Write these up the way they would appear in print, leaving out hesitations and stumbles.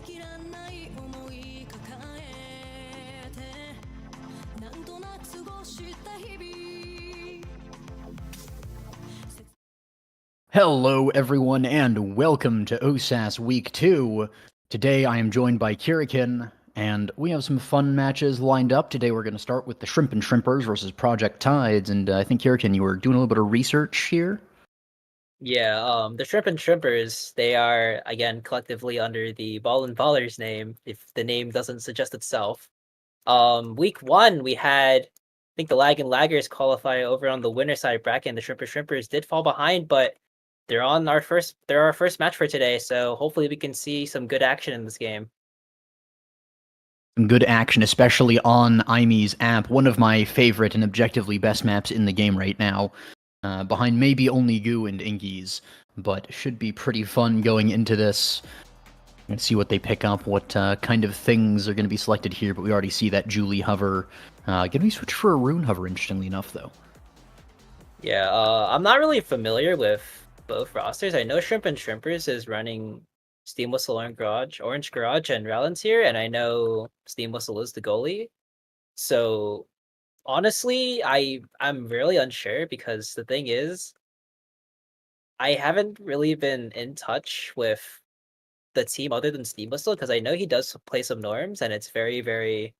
きらんない思い抱えてなんとなく過ごした日々 Hello, everyone, and welcome to OSAS Week 2. Today I am joined by Kirikin, and we have some fun matches lined up. Today we're going to start with the Shrimp and Shrimpers versus Project Tides, and I think, Kirikin, you were doing a little bit of research here? Yeah, the Shrimp and Shrimpers, they are, again, collectively under the Ball and Ballers name, if the name doesn't suggest itself. Week 1, we had, I think the Lag and Laggers qualify over on the winner side bracket, and the Shrimp and Shrimpers did fall behind, but they're our first match for today, so hopefully we can see some good action in this game. Some good action, especially on Imi's app, one of my favorite and objectively best maps in the game right now. Behind maybe only Goo and Ingies, but should be pretty fun going into this. Let's see what they pick up, what kind of things are going to be selected here, but we already see that Julie hover. Going to be switched for a rune hover, interestingly enough, though. Yeah, I'm not really familiar with both rosters. I know Shrimp and Shrimpers is running Steam Whistle Orange Garage, and Rallens here, and I know Steam Whistle is the goalie. So honestly, I'm really unsure because the thing is, I haven't really been in touch with the team other than Steam Whistle because I know he does play some norms, and it's very, very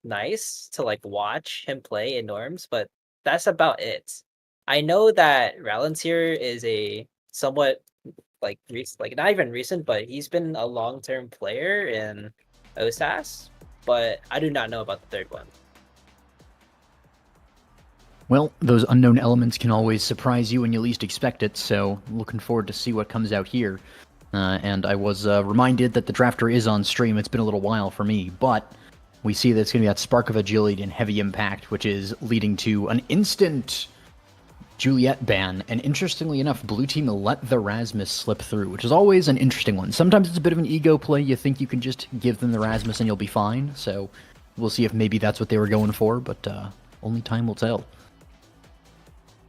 nice to like watch him play in norms, but that's about it. I know that Rallens here is a somewhat like not even recent, but he's been a long-term player in OSAS, but I do not know about the third one. Well, those unknown elements can always surprise you when you least expect it, so looking forward to see what comes out here. And I was reminded that the drafter is on stream. It's been a little while for me, but we see that it's going to be that spark of agility and heavy impact, which is leading to an instant Juliet ban. And interestingly enough, blue team let the Rasmus slip through, which is always an interesting one. Sometimes it's a bit of an ego play. You think you can just give them the Rasmus and you'll be fine. So we'll see if maybe that's what they were going for, but only time will tell.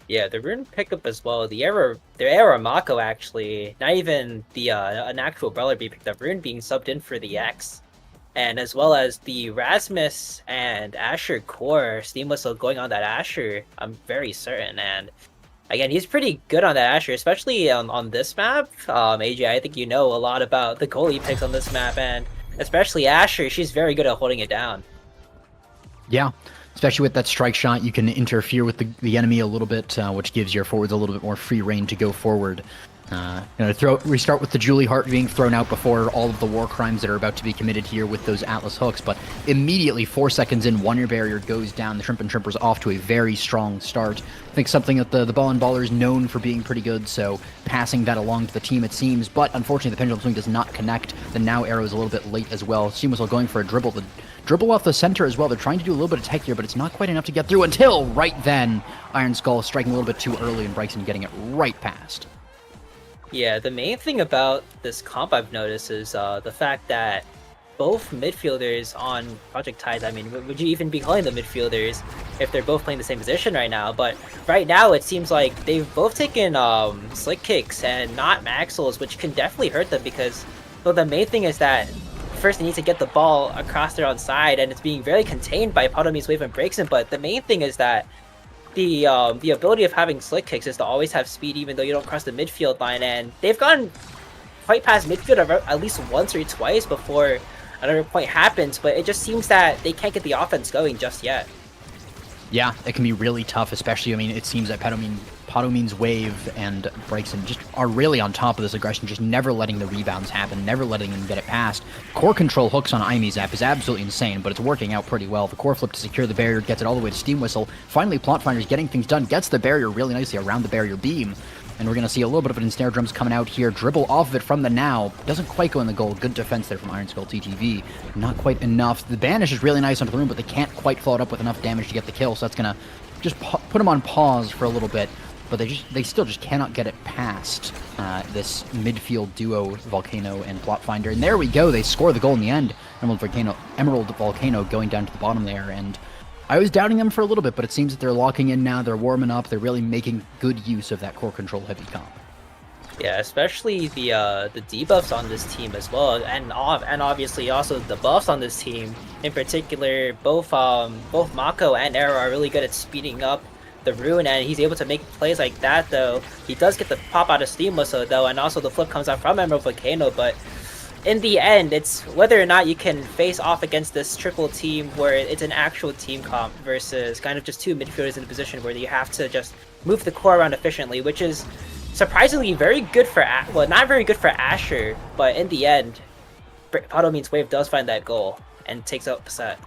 Yeah, the rune pickup as well. The error Mako actually, not even the an actual brawler being picked up. Rune being subbed in for the X, and as well as the Rasmus and Asher core Steam Whistle going on that Asher. I'm very certain, and again, he's pretty good on that Asher, especially on this map. AJ, I think you know a lot about the goalie picks on this map, and especially Asher. She's very good at holding it down. Yeah. Especially with that strike shot, you can interfere with the enemy a little bit, which gives your forwards a little bit more free reign to go forward. Restart with the Julie Hart being thrown out before all of the war crimes that are about to be committed here with those Atlas hooks, but immediately 4 seconds in, Wonder Barrier goes down. The Shrimp and Shrimpers off to a very strong start. I think something that the Ball and Baller is known for being pretty good, so passing that along to the team it seems, but unfortunately the Pendulum Swing does not connect. The Now arrow is a little bit late as well. Steam Whistle going for a dribble. The dribble off the center as well. They're trying to do a little bit of tech here, but it's not quite enough to get through until right then Iron Skull striking a little bit too early and Bryson getting it right past. Yeah, the main thing about this comp I've noticed is the fact that both midfielders on Project Tide, I mean, would you even be calling them midfielders if they're both playing the same position right now? But right now it seems like they've both taken slick kicks and not maxels, which can definitely hurt them because the main thing is that first they need to get the ball across their own side, and it's being very contained by Potomi's wave and breaks him, but the main thing is that the ability of having slick kicks is to always have speed even though you don't cross the midfield line, and they've gone quite past midfield at least once or twice before another point happens, but it just seems that they can't get the offense going just yet. Yeah, it can be really tough, especially, I mean, it seems that Potomine's wave and Brexon just are really on top of this aggression, just never letting the rebounds happen, never letting them get it past. Core control hooks on Imi's app is absolutely insane, but it's working out pretty well. The core flip to secure the barrier gets it all the way to Steam Whistle. Finally, Plot Finder's getting things done, gets the barrier really nicely around the barrier beam. And we're going to see a little bit of an ensnare drums coming out here. Dribble off of it from the Now. Doesn't quite go in the goal. Good defense there from Iron Skull TTV. Not quite enough. The banish is really nice onto the room, but they can't quite follow it up with enough damage to get the kill. So that's going to just put them on pause for a little bit. But they still just cannot get it past this midfield duo, Volcano and Plot Finder. And there we go. They score the goal in the end. Emerald Volcano going down to the bottom there. And I was doubting them for a little bit, but it seems that they're locking in now. They're warming up. They're really making good use of that core control heavy comp. Yeah, especially the debuffs on this team as well, and obviously also the buffs on this team. In particular, both Mako and Arrow are really good at speeding up the rune, and he's able to make plays like that. Though he does get the pop out of Steam Whistle though, and also the flip comes out from Emerald Volcano. But in the end, it's whether or not you can face off against this triple team where it's an actual team comp versus kind of just two midfielders in a position where you have to just move the core around efficiently, which is surprisingly very good for not very good for Asher, but in the end, Pato Means Wave does find that goal and takes out the set.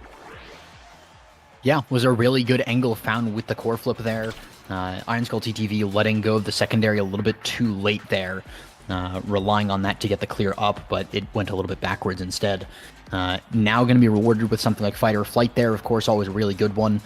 Yeah, was a really good angle found with the core flip there. Iron Skull TTV letting go of the secondary a little bit too late there, relying on that to get the clear up, but it went a little bit backwards instead. Now going to be rewarded with something like Fight or Flight there, of course, always a really good one.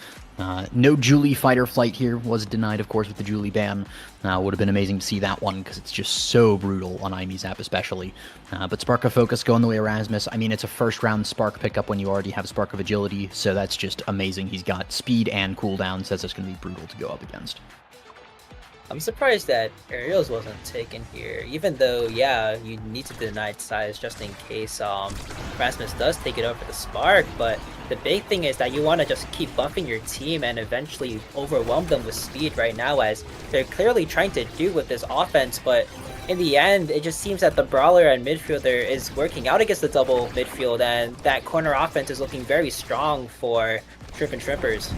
No Julie Fight or Flight here, was denied, of course, with the Julie ban. Would have been amazing to see that one, because it's just so brutal on IMEZAP especially. But Spark of Focus going the way Erasmus. I mean, it's a first-round Spark pickup when you already have Spark of Agility, so that's just amazing. He's got speed and cooldown, so that's just going to be brutal to go up against. I'm surprised that Aerials wasn't taken here, even though, yeah, you need to deny size just in case Rasmus does take it over the Spark, but the big thing is that you want to just keep buffing your team and eventually overwhelm them with speed right now, as they're clearly trying to do with this offense, but in the end, it just seems that the Brawler and midfielder is working out against the double midfield, and that corner offense is looking very strong for Shrimp and Shrimpers.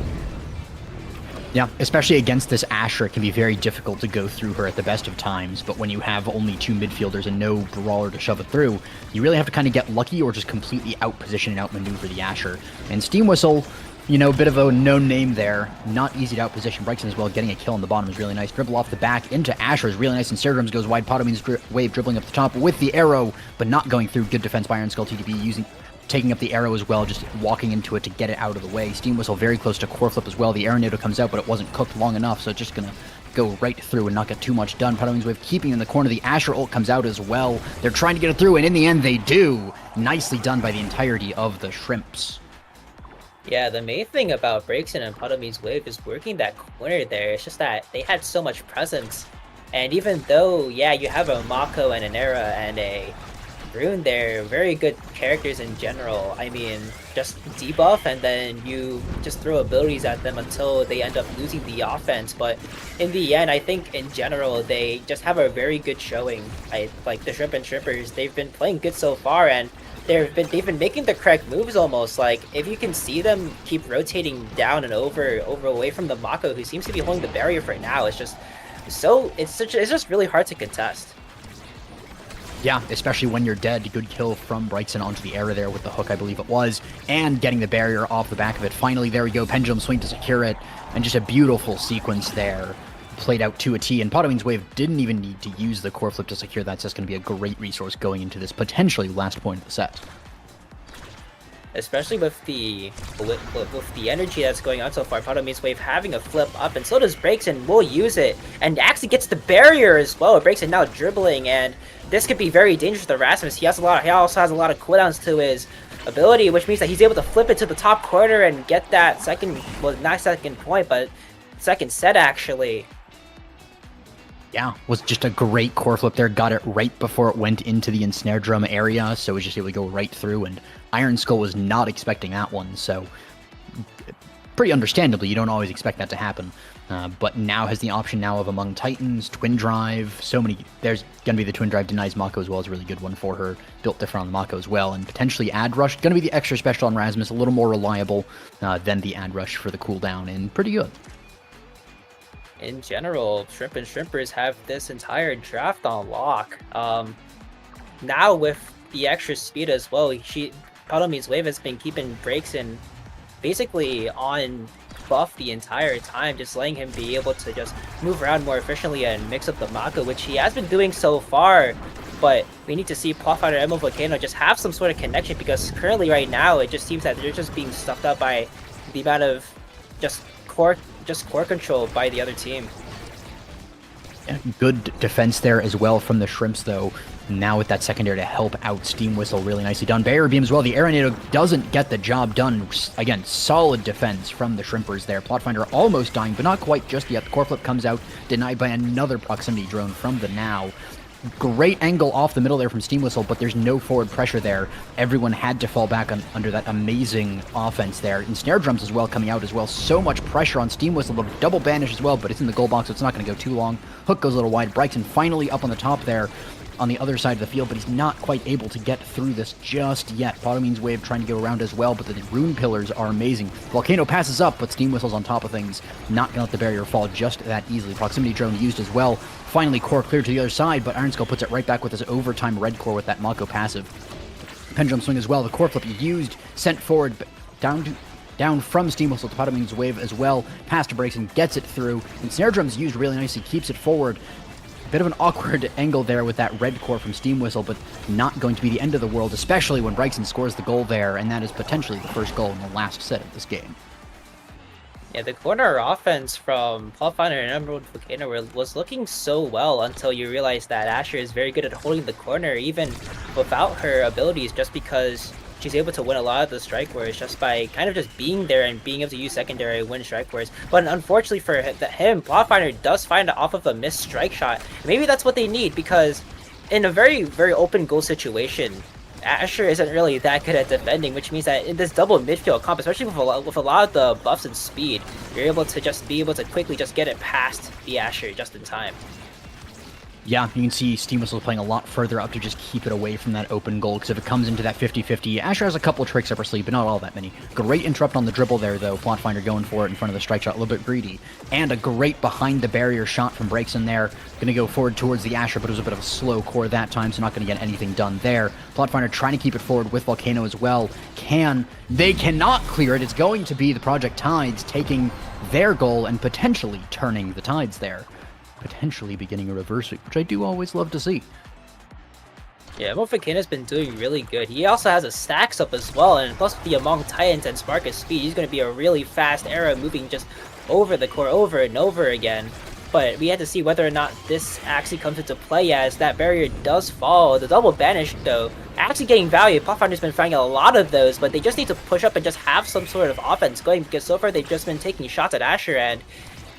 Yeah, especially against this Asher, it can be very difficult to go through her at the best of times, but when you have only two midfielders and no brawler to shove it through, you really have to kind of get lucky or just completely outposition and outmaneuver the Asher. And Steam Whistle, you know, a bit of a known name there, not easy to outposition. Brexton as well, getting a kill on the bottom is really nice. Dribble off the back into Asher is really nice, and Ceradrums goes wide. Pato Means Wave dribbling up the top with the arrow, but not going through. Good defense by Iron Skull TTB, taking up the arrow as well, just walking into it to get it out of the way. Steam Whistle very close to core flip as well. The arrow NATO comes out, but it wasn't cooked long enough, so it's just going to go right through and not get too much done. Pato Means Wave keeping in the corner. The Asher ult comes out as well. They're trying to get it through, and in the end they do. Nicely done by the entirety of the Shrimps. Yeah, the main thing about Breakson and Pato Means Wave is working that corner there. It's just that they had so much presence. And even though, yeah, you have a Mako and an Era and a Rune there, very good characters in general. I mean, just debuff and then you just throw abilities at them until they end up losing the offense. But in the end, I think in general, they just have a very good showing. Like the Shrimp and Shrimpers, they've been playing good so far, and they've been making the correct moves almost. Like if you can see them keep rotating down and over away from the Mako, who seems to be holding the barrier for now, it's just really hard to contest. Yeah, especially when you're dead. Good kill from Brightson onto the Era there with the hook, I believe it was, and getting the barrier off the back of it. Finally, there we go, Pendulum Swing to secure it, and just a beautiful sequence there. Played out to a T, and Pato Means Wave didn't even need to use the core flip to secure that, so that's going to be a great resource going into this potentially last point of the set. Especially with the energy that's going on so far, Pato Means Wave having a flip up, and so does Breakson. Will use it, and actually gets the barrier as well. Breakson now dribbling, and this could be very dangerous to Rasmus. He also has a lot of cooldowns to his ability, which means that he's able to flip it to the top corner and get that second, well, not second point, but second set actually. Yeah, was just a great core flip there. Got it right before it went into the ensnare drum area, so it was just able to go right through, and Iron Skull was not expecting that one, so pretty understandably, you don't always expect that to happen. But now has the option now of Among Titans, Twin Drive, so many. There's going to be the Twin Drive denies Mako as well, is a really good one for her. Built different on Mako as well, and potentially Ad Rush. Going to be the extra special on Rasmus, a little more reliable than the Ad Rush for the cooldown, and pretty good. In general, Shrimp and Shrimpers have this entire draft on lock. Now with the extra speed as well, Pato Means Wave has been keeping Breakson basically on buff the entire time, just letting him be able to just move around more efficiently and mix up the Mako, which he has been doing so far. But we need to see Pathfinder and Emerald Volcano just have some sort of connection, because currently right now it just seems that they're just being stuffed up by the amount of just core control by the other team. Good defense there as well from the Shrimps, though. Now with that secondary to help out, Steam Whistle really nicely done. Barrier Beam as well. The Aeronado doesn't get the job done. Again, solid defense from the Shrimpers there. Plotfinder almost dying, but not quite just yet. The core flip comes out, denied by another proximity drone from the Now. Great angle off the middle there from Steam Whistle, but there's no forward pressure there. Everyone had to fall back under that amazing offense there. And Snare Drums as well coming out as well. So much pressure on Steam Whistle, but double banish as well, but it's in the goal box, so it's not going to go too long. Hook goes a little wide. Bryson finally up on the top there on the other side of the field, but he's not quite able to get through this just yet. Potomean's Wave trying to go around as well, but the rune pillars are amazing. Volcano passes up, but Steam Whistle's on top of things. Not going to let the barrier fall just that easily. Proximity drone used as well. Finally, core cleared to the other side, but Iron Skull puts it right back with his overtime red core with that Mako passive. Pendulum swing as well. The core flip used, sent forward, down from Steam Whistle to Potomean's Wave as well. Past to breaks and gets it through. And Snare Drums used really nicely, keeps it forward. Bit of an awkward angle there with that red core from Steam Whistle, but not going to be the end of the world, especially when Bryson scores the goal there, and that is potentially the first goal in the last set of this game. Yeah, the corner offense from Pathfinder and Emerald Volcano was looking so well until you realize that Asher is very good at holding the corner, even without her abilities, just because she's able to win a lot of the strike wars just by kind of just being there and being able to use secondary win strike wars. But unfortunately for him, Pathfinder does find it off of a missed strike shot. Maybe that's what they need, because in a very, very open goal situation, Asher isn't really that good at defending, which means that in this double midfield comp, especially with a lot of the buffs and speed, you're able to just be able to quickly just get it past the Asher just in time. Yeah, you can see Steam Whistle playing a lot further up to just keep it away from that open goal, because if it comes into that 50-50, Asher has a couple of tricks up her sleeve, but not all that many. Great interrupt on the dribble there, though. Plotfinder going for it in front of the strike shot, a little bit greedy. And a great behind-the-barrier shot from Breaks in there. Going to go forward towards the Asher, but it was a bit of a slow core that time, so not going to get anything done there. Plotfinder trying to keep it forward with Volcano as well. They cannot clear it. It's going to be the Project Tides taking their goal and potentially turning the tides there. Potentially beginning a reverse sweep, which I do always love to see. Yeah, Volcano's been doing really good. He also has a stacks up as well, and plus with the Among Titans and Sparkus speed, he's going to be a really fast arrow moving just over the core over and over again. But we had to see whether or not this actually comes into play, as that barrier does fall. The double banish, though, actually getting value. Pathfinder's been finding a lot of those, but they just need to push up and just have some sort of offense going, because so far they've just been taking shots at Asher, and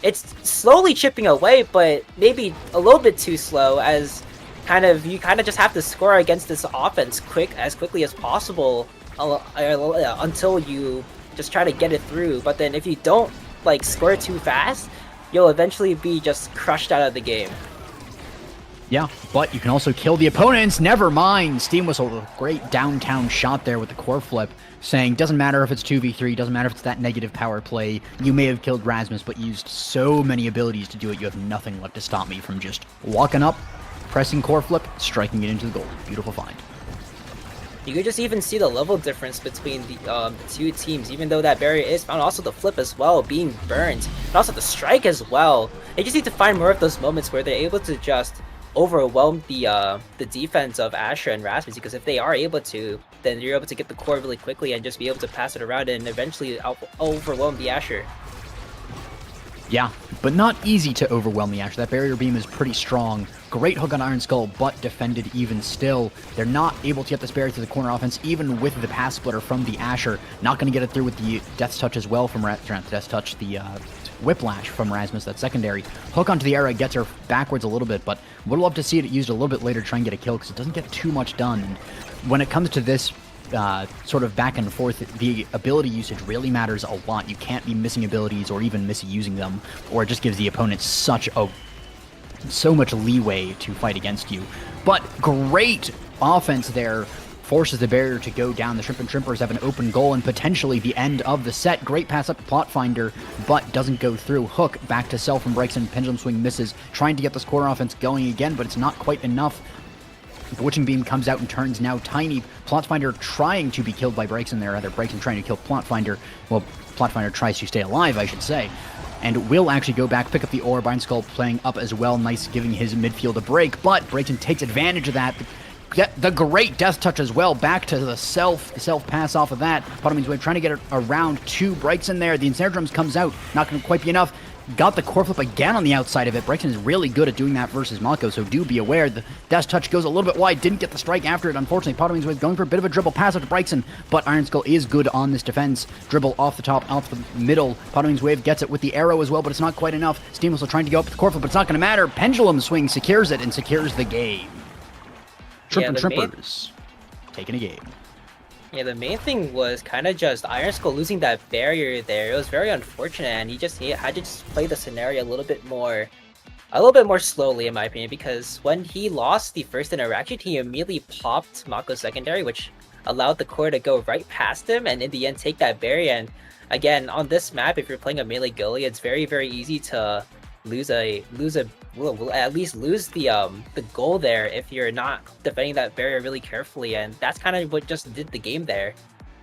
it's slowly chipping away, but maybe a little bit too slow, as you just have to score against this offense as quickly as possible until you just try to get it through. But then if you don't score too fast, you'll eventually be just crushed out of the game. Yeah, but you can also kill the opponents. Never mind. Steam Whistle, a great downtown shot there with the core flip, saying doesn't matter if it's 2v3, doesn't matter if it's that negative power play. You may have killed Rasmus, but used so many abilities to do it, you have nothing left to stop me from just walking up, pressing core flip, striking it into the goal. Beautiful find. You could just even see the level difference between the two teams, even though that barrier is found. Also the flip as well, being burnt, and also the strike as well. They just need to find more of those moments where they're able to just overwhelm the defense of Asher and Rasmus, because if they are able to, then you're able to get the core really quickly and just be able to pass it around and eventually overwhelm the Asher. Yeah, but not easy to overwhelm the Asher. That barrier beam is pretty strong. Great hook on Iron Skull, but defended even still. They're not able to get this barrier to the corner offense, even with the pass splitter from the Asher. Not going to get it through with the Death's Touch as well from Death's Touch, the Whiplash from Rasmus, that secondary. Hook onto the arrow gets her backwards a little bit, but would love to see it used a little bit later to try and get a kill, because it doesn't get too much done. And when it comes to this sort of back and forth, the ability usage really matters a lot. You can't be missing abilities or even misusing them, or it just gives the opponent so much leeway to fight against you. But great offense there. Forces the barrier to go down. The Shrimp and Shrimpers have an open goal and potentially the end of the set. Great pass up to Plotfinder, but doesn't go through. Hook back to Self and breaks in. Pendulum Swing misses. Trying to get this corner offense going again, but it's not quite enough. The Witching Beam comes out and turns now tiny. Plotfinder trying to be killed by Breakson there. Rather, Breakson trying to kill Plotfinder. Well, Plotfinder tries to stay alive, I should say. And will actually go back, pick up the orb. Iron Skull playing up as well. Nice, giving his midfield a break, but Breakson takes advantage of that. The great Death Touch as well, back to the self pass off of that. Potomean's Wave trying to get it around 2 breaks in there. The Ensnare Drums comes out, not going to quite be enough. got the core flip again on the outside of it. Brixton is really good at doing that versus Mako, so do be aware. The dash touch goes a little bit wide, didn't get the strike after it. Unfortunately, Potoming's Wave going for a bit of a dribble pass out to Brixton, but Iron Skull is good on this defense. Dribble off the top, off the middle. Potoming's Wave gets it with the arrow as well, but it's not quite enough. Steam Whistle trying to go up with the core flip, but it's not going to matter. Pendulum Swing secures it and secures the game. Shrimp and Shrimpers taking a game. Yeah, the main thing was kind of just Iron Skull losing that barrier there. It was very unfortunate, and he had to just play the scenario a little bit more slowly, in my opinion, because when he lost the first interaction, he immediately popped Mako's secondary, which allowed the core to go right past him, and in the end take that barrier. And again, on this map, if you're playing a melee goalie, it's very, very easy to at least lose the goal there if you're not defending that barrier really carefully, and that's kind of what just did the game there.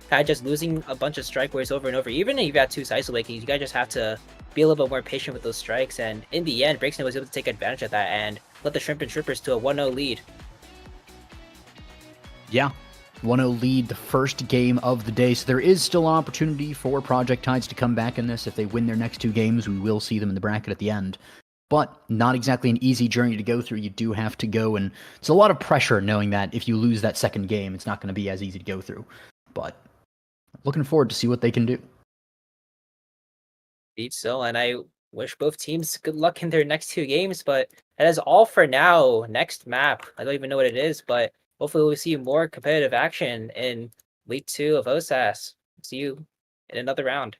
Kind of just losing a bunch of strike waves over and over. Even if you've got 2 Size Awakenings, you guys just have to be a little bit more patient with those strikes, and in the end, Brixton was able to take advantage of that and let the Shrimp and Shrimpers to a 1-0 lead. Yeah, 1-0 lead, the first game of the day, so there is still an opportunity for Project Tides to come back in this. If they win their next 2 games, we will see them in the bracket at the end. But not exactly an easy journey to go through. You do have to go, and it's a lot of pressure knowing that if you lose that second game, it's not going to be as easy to go through. But looking forward to see what they can do. Indeed so, and I wish both teams good luck in their next 2 games, but that is all for now. Next map, I don't even know what it is, but hopefully we'll see more competitive action in Week 2 of OSAS. See you in another round.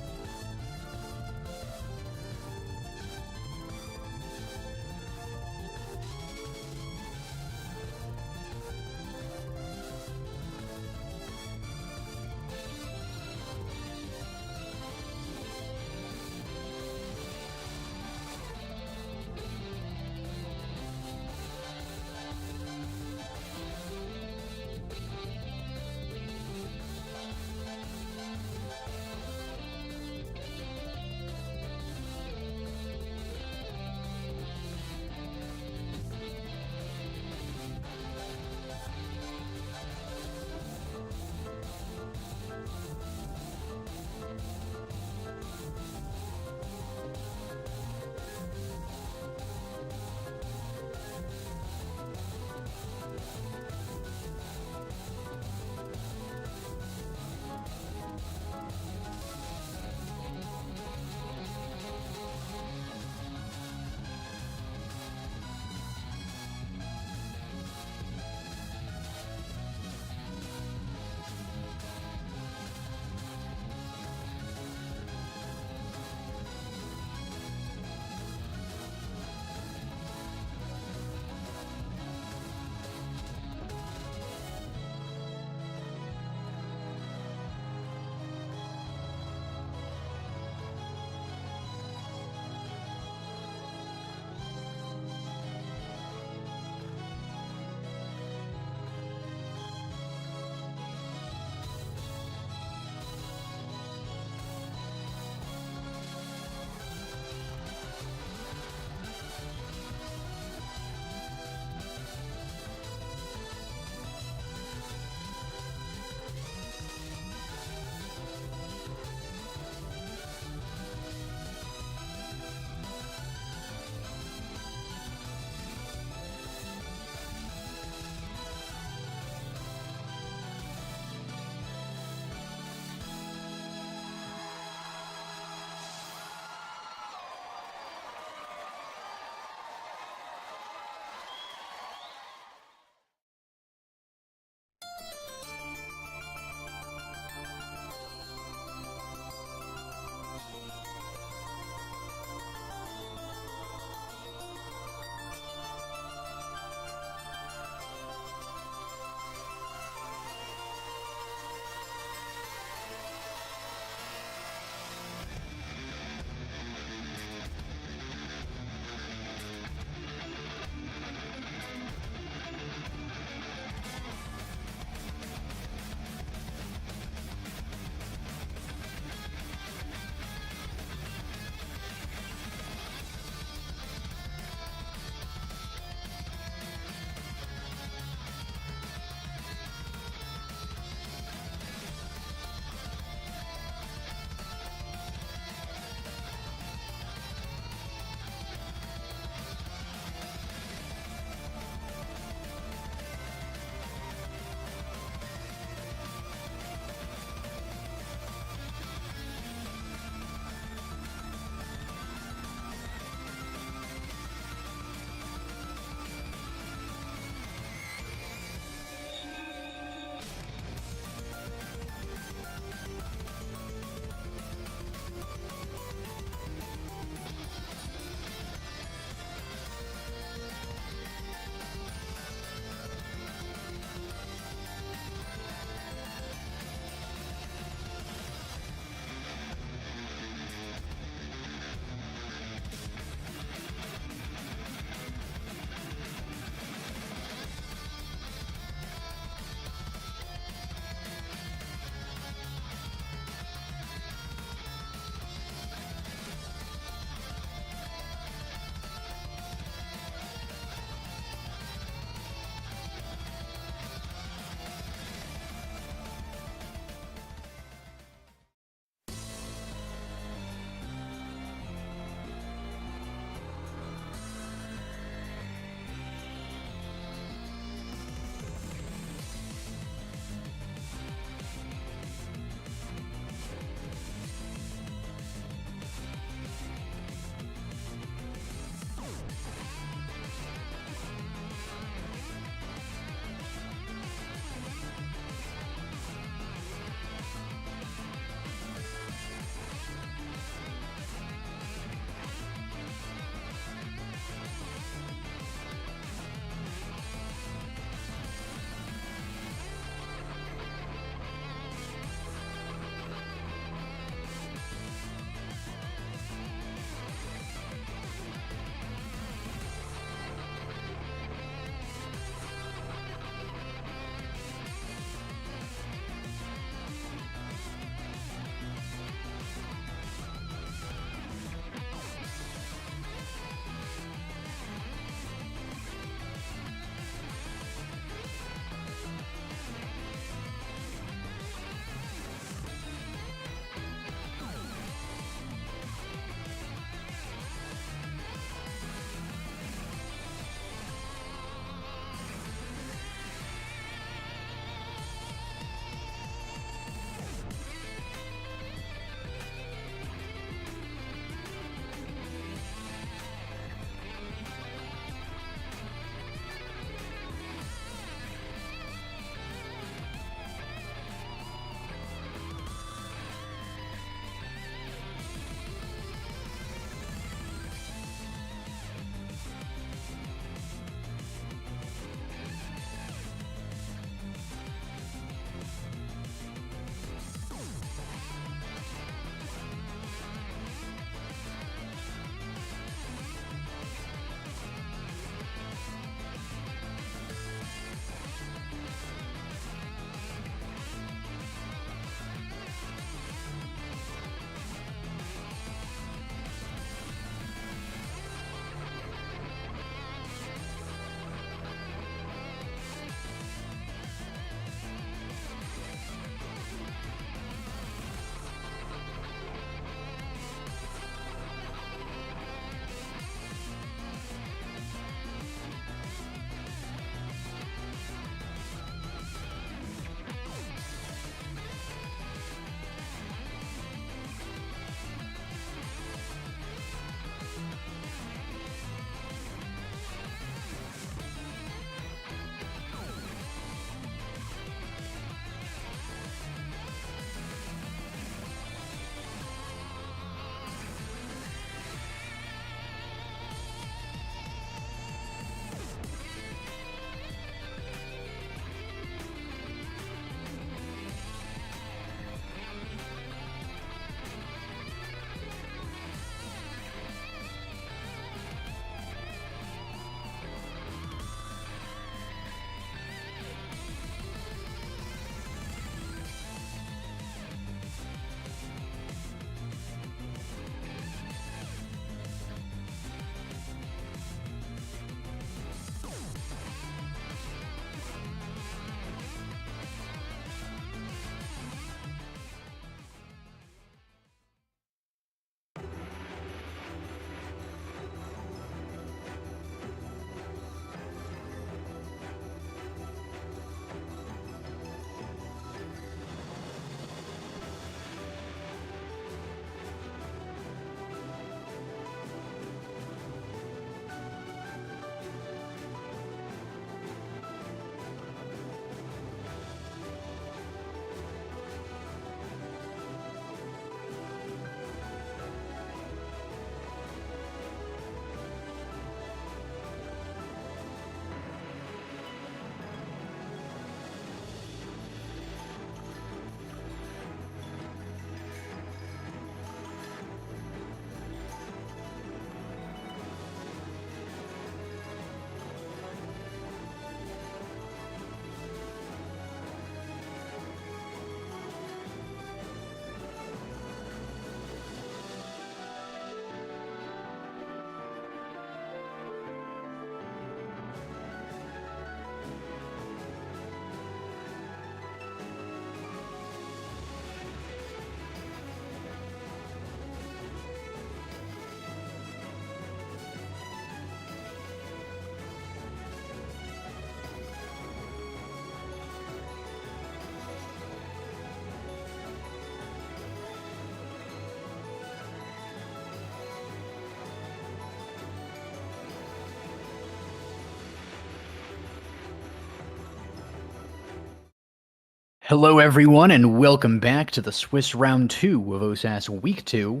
Hello, everyone, and welcome back to the Swiss Round 2 of OSAS Week 2.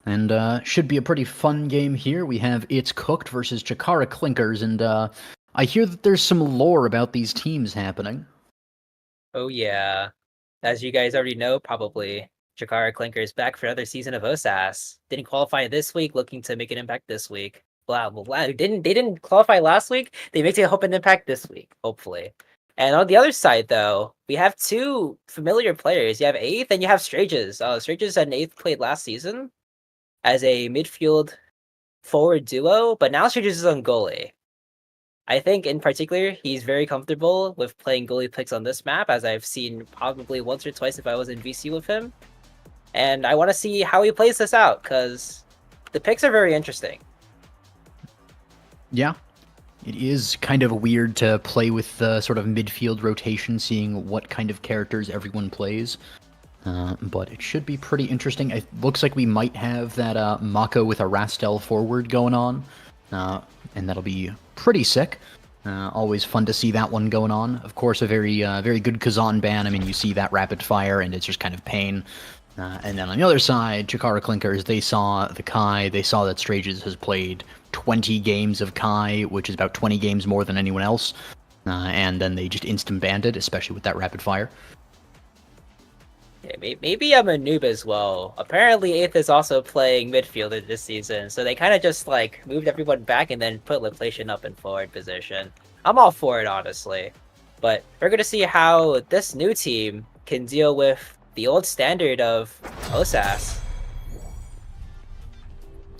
And should be a pretty fun game here. We have It's Cooked versus Chikara Clinkers, and I hear that there's some lore about these teams happening. Oh yeah. As you guys already know, probably, Jakara Clinker is back for another season of OSAS. Didn't qualify this week, looking to make an impact this week. Wow, they didn't qualify last week. They make a hope and impact this week, hopefully. And on the other side, though, we have two familiar players. You have Eighth and you have Strages. Strages and Eighth played last season as a midfield forward duo, but now Strages is on goalie. I think in particular, he's very comfortable with playing goalie picks on this map, as I've seen probably once or twice if I was in VC with him. And I want to see how he plays this out, because the picks are very interesting. Yeah, it is kind of weird to play with the sort of midfield rotation, seeing what kind of characters everyone plays. But it should be pretty interesting. It looks like we might have that Mako with a Rastel forward going on. And that'll be pretty sick. Always fun to see that one going on. Of course, a very good Kazan ban. I mean, you see that rapid fire, and it's just kind of pain. And then on the other side, Chikara Clinkers, they saw the Kai. They saw that Strages has played 20 games of Kai, which is about 20 games more than anyone else. And then they just instant banned it, especially with that rapid fire. Yeah, maybe I'm a noob as well. Apparently, Eighth is also playing midfielder this season, so they kind of just like moved everyone back and then put Laplation up in forward position. I'm all for it, honestly. But we're gonna see how this new team can deal with the old standard of OSAS.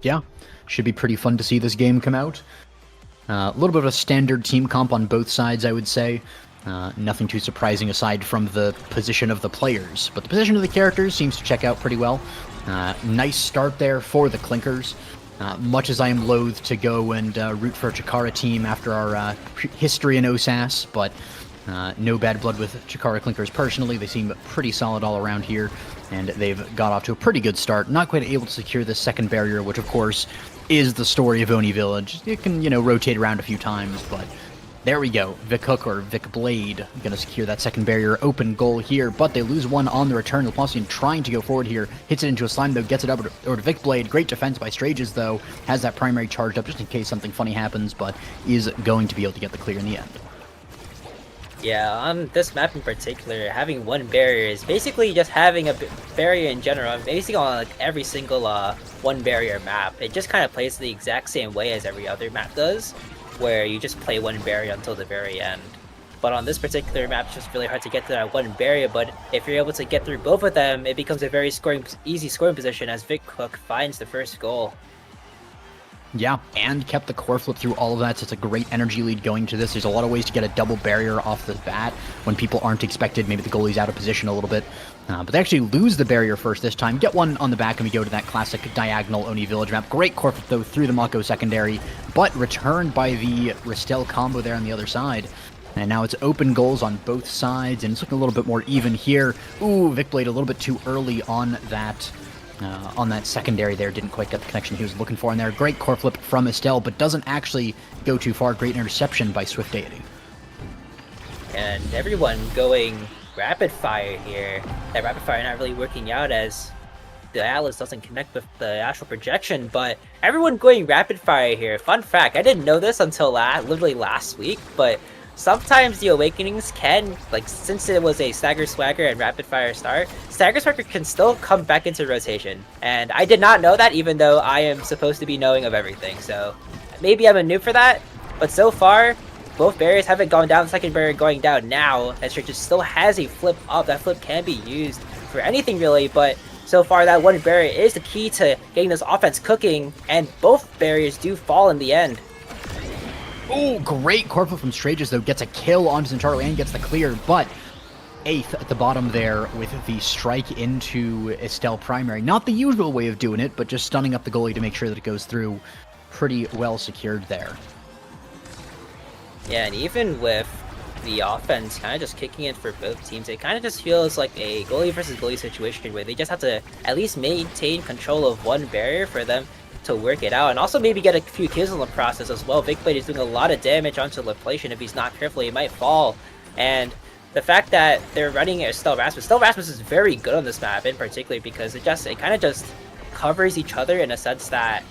Yeah, should be pretty fun to see this game come out. A little bit of a standard team comp on both sides, I would say. Nothing too surprising aside from the position of the players, but the position of the characters seems to check out pretty well. Nice start there for the Clinkers. Much as I am loath to go and root for a Chikara team after our history in OSAS, but no bad blood with Chikara Clinkers personally. They seem pretty solid all around here, and they've got off to a pretty good start. Not quite able to secure this second barrier, which of course is the story of Oni Village. It can, rotate around a few times, but there we go. Vic Hook or Vic Blade gonna secure that second barrier. Open goal here, but they lose one on the return. Laplacian trying to go forward here. Hits it into a slime, though. Gets it over to Vic Blade. Great defense by Strages, though. Has that primary charged up just in case something funny happens, but is going to be able to get the clear in the end. Yeah, on this map in particular, having one barrier is basically just having a barrier in general. Basically on like every single one barrier map. It just kind of plays the exact same way as every other map does, where you just play one barrier until the very end. But on this particular map, it's just really hard to get to that one barrier, but if you're able to get through both of them, it becomes a very easy scoring position as Vic Hook finds the first goal. Yeah, and kept the core flip through all of that, so it's a great energy lead going to this. There's a lot of ways to get a double barrier off the bat when people aren't expected. Maybe the goalie's out of position a little bit. But they actually lose the barrier first this time. Get one on the back, and we go to that classic diagonal Oni Village map. Great core flip, though, through the Mako secondary, but returned by the Rastel combo there on the other side. And now it's open goals on both sides, and it's looking a little bit more even here. Ooh, Vic Blade a little bit too early on that secondary there. Didn't quite get the connection he was looking for in there. Great core flip from Estelle, but doesn't actually go too far. Great interception by Swift Deity. And everyone going rapid fire here. That rapid fire not really working out as the Atlas doesn't connect with the astral projection, but everyone going rapid fire here. Fun fact, I didn't know this until literally last week, but sometimes the Awakenings can, like, since it was a Stagger Swagger and Rapid Fire start, Stagger Swagger can still come back into rotation. And I did not know that, even though I am supposed to be knowing of everything. So maybe I'm a noob for that, but so far, both barriers haven't gone down. The second barrier going down now, and Stratus still has a flip up. That flip can be used for anything, really, but so far that one barrier is the key to getting this offense cooking, and both barriers do fall in the end. Oh, great corpo from Strages, though. Gets a kill on Zentaro and gets the clear, but Eighth at the bottom there with the strike into Estelle primary. Not the usual way of doing it, but just stunning up the goalie to make sure that it goes through. Pretty well secured there. Yeah, and even with the offense kind of just kicking in for both teams, it kind of just feels like a goalie versus goalie situation where they just have to at least maintain control of one barrier for them to work it out, and also maybe get a few kills in the process as well. Big Blade is doing a lot of damage onto Laplation. If he's not careful, he might fall. And the fact that they're running Estelle Rasmus is very good on this map in particular because it kind of just covers each other in a sense that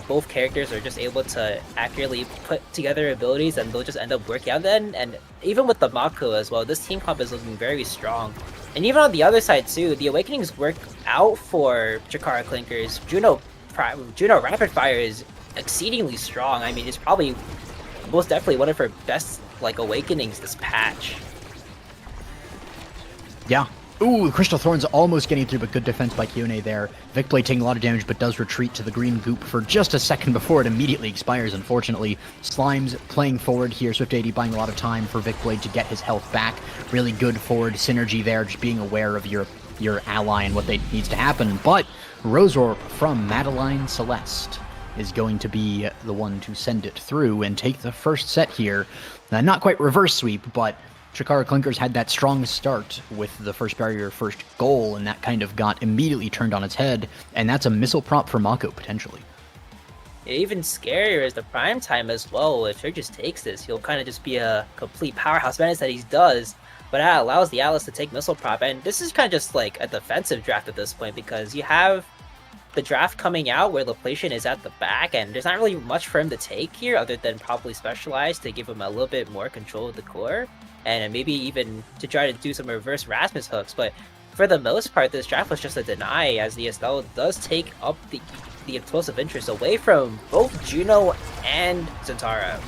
both characters are just able to accurately put together abilities and they'll just end up working out then. And even with the Mako as well, this team comp is looking very strong. And even on the other side too, the Awakenings work out for Chikara Clinkers. Juno Rapid Fire is exceedingly strong. I mean, it's probably most definitely one of her best like Awakenings this patch. Yeah. Ooh, Crystal Thorn's almost getting through, but good defense by Kione there. Vicblade taking a lot of damage, but does retreat to the green goop for just a second before it immediately expires, unfortunately. Slime's playing forward here, Swift80 buying a lot of time for Vicblade to get his health back. Really good forward synergy there, just being aware of your ally and what needs to happen. But Rosor from Madeline Celeste is going to be the one to send it through and take the first set here. Not quite reverse sweep, but Chikara Clinkers had that strong start with the first barrier, first goal, and that kind of got immediately turned on its head, and that's a missile prop for Mako, potentially. Even scarier is the prime time as well. If he just takes this, he'll kind of just be a complete powerhouse menace that he does, but that allows the Atlas to take missile prop, and this is kind of just like a defensive draft at this point, because you have the draft coming out where Laplacian is at the back, and there's not really much for him to take here other than probably Specialized to give him a little bit more control of the core, and maybe even to try to do some reverse Rasmus hooks. But for the most part, this draft was just a deny, as the Estelle does take up the explosive interest away from both Juno and Zentaro.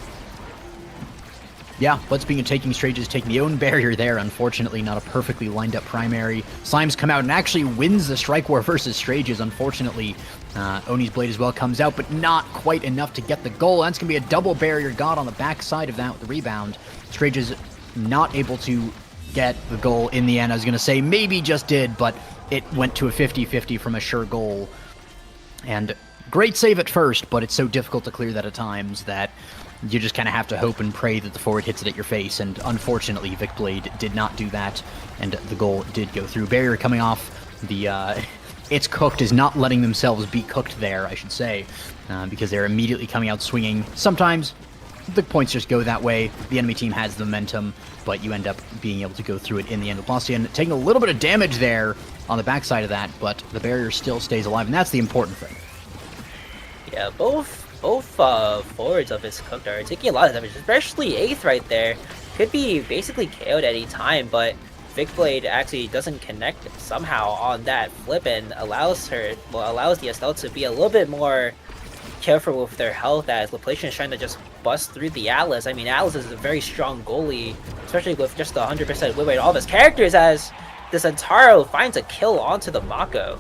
Yeah, but speaking of taking Strages, taking the own barrier there, unfortunately not a perfectly lined up primary. Slime's come out and actually wins the strike war versus Strages, unfortunately. Oni's Blade as well comes out, but not quite enough to get the goal. That's going to be a double barrier got on the backside of that with the rebound. Strages not able to get the goal in the end. I was going to say maybe just did, but it went to a 50-50 from a sure goal. And great save at first, but it's so difficult to clear that at times that you just kind of have to hope and pray that the forward hits it at your face, and unfortunately Vicblade did not do that, and the goal did go through. Barrier coming off, the It's Cooked is not letting themselves be cooked there, I should say, because they're immediately coming out swinging. Sometimes the points just go that way, the enemy team has the momentum, but you end up being able to go through it in the end. Laplacian taking a little bit of damage there on the backside of that, but the barrier still stays alive, and that's the important thing. Yeah, both forwards of his Cooked are taking a lot of damage, especially 8th right there. Could be basically KO'd at any time, but Vicblade actually doesn't connect somehow on that flip and allows the Estelle to be a little bit more careful with their health, as Laplacian is trying to just bust through the Atlas. I mean, Atlas is a very strong goalie, especially with just 100% win rate of all of his characters, as the Zentaro finds a kill onto the Mako.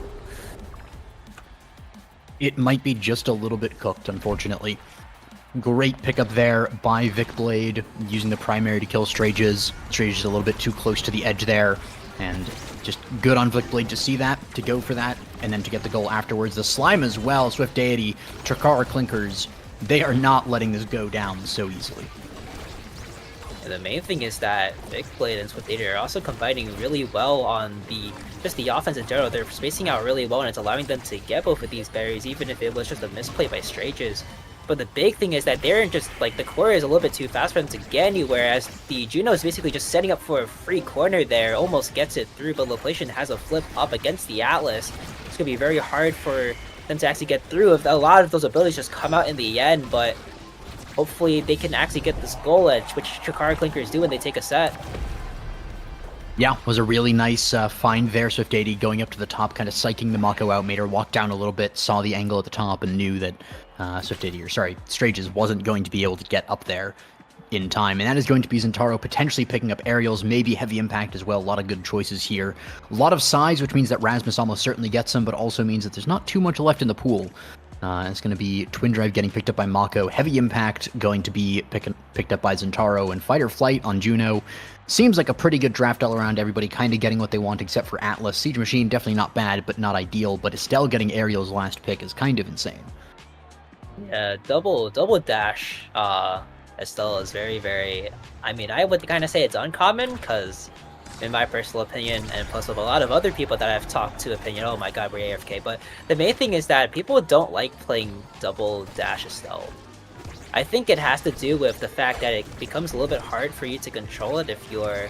It might be just a little bit cooked, unfortunately. Great pickup there by Vicblade, using the primary to kill Strages. Strages a little bit too close to the edge there, and just good on Vicblade to see that, to go for that, and then to get the goal afterwards. The Slime as well, Swift Deity, Chikara Clinkers, they are not letting this go down so easily. And the main thing is that Vicblade and Swift Deity are also combining really well on just the offense in general. They're spacing out really well, and it's allowing them to get both of these berries, even if it was just a misplay by Strages. But the big thing is that they're just, like, the core is a little bit too fast for them to get anywhere, as the Juno is basically just setting up for a free corner there, almost gets it through, but Laplacian has a flip up against the Atlas. It's going to be very hard for them to actually get through if a lot of those abilities just come out in the end, but hopefully they can actually get this goal edge, which Chikara Clinkers do when they take a set. Yeah, was a really nice find there. Swift 80 going up to the top, kind of psyching the Mako out, made her walk down a little bit, saw the angle at the top, and knew that Strages wasn't going to be able to get up there in time. And that is going to be Zentaro potentially picking up aerials, maybe heavy impact as well. A lot of good choices here. A lot of size, which means that Rasmus almost certainly gets them, but also means that there's not too much left in the pool. It's going to be Twin Drive getting picked up by Mako. Heavy Impact going to be picked up by Zentaro, and Fight or Flight on Juno. Seems like a pretty good draft all around. Everybody kind of getting what they want except for Atlas. Siege Machine, definitely not bad, but not ideal. But Estelle getting Ariel's last pick is kind of insane. Yeah, double dash Estelle is very, very... I mean, I would kind of say it's uncommon, because in my personal opinion, and plus with a lot of other people that I've talked to opinion, oh my god, we're AFK, but the main thing is that people don't like playing double dash Estelle. I think it has to do with the fact that it becomes a little bit hard for you to control it if you're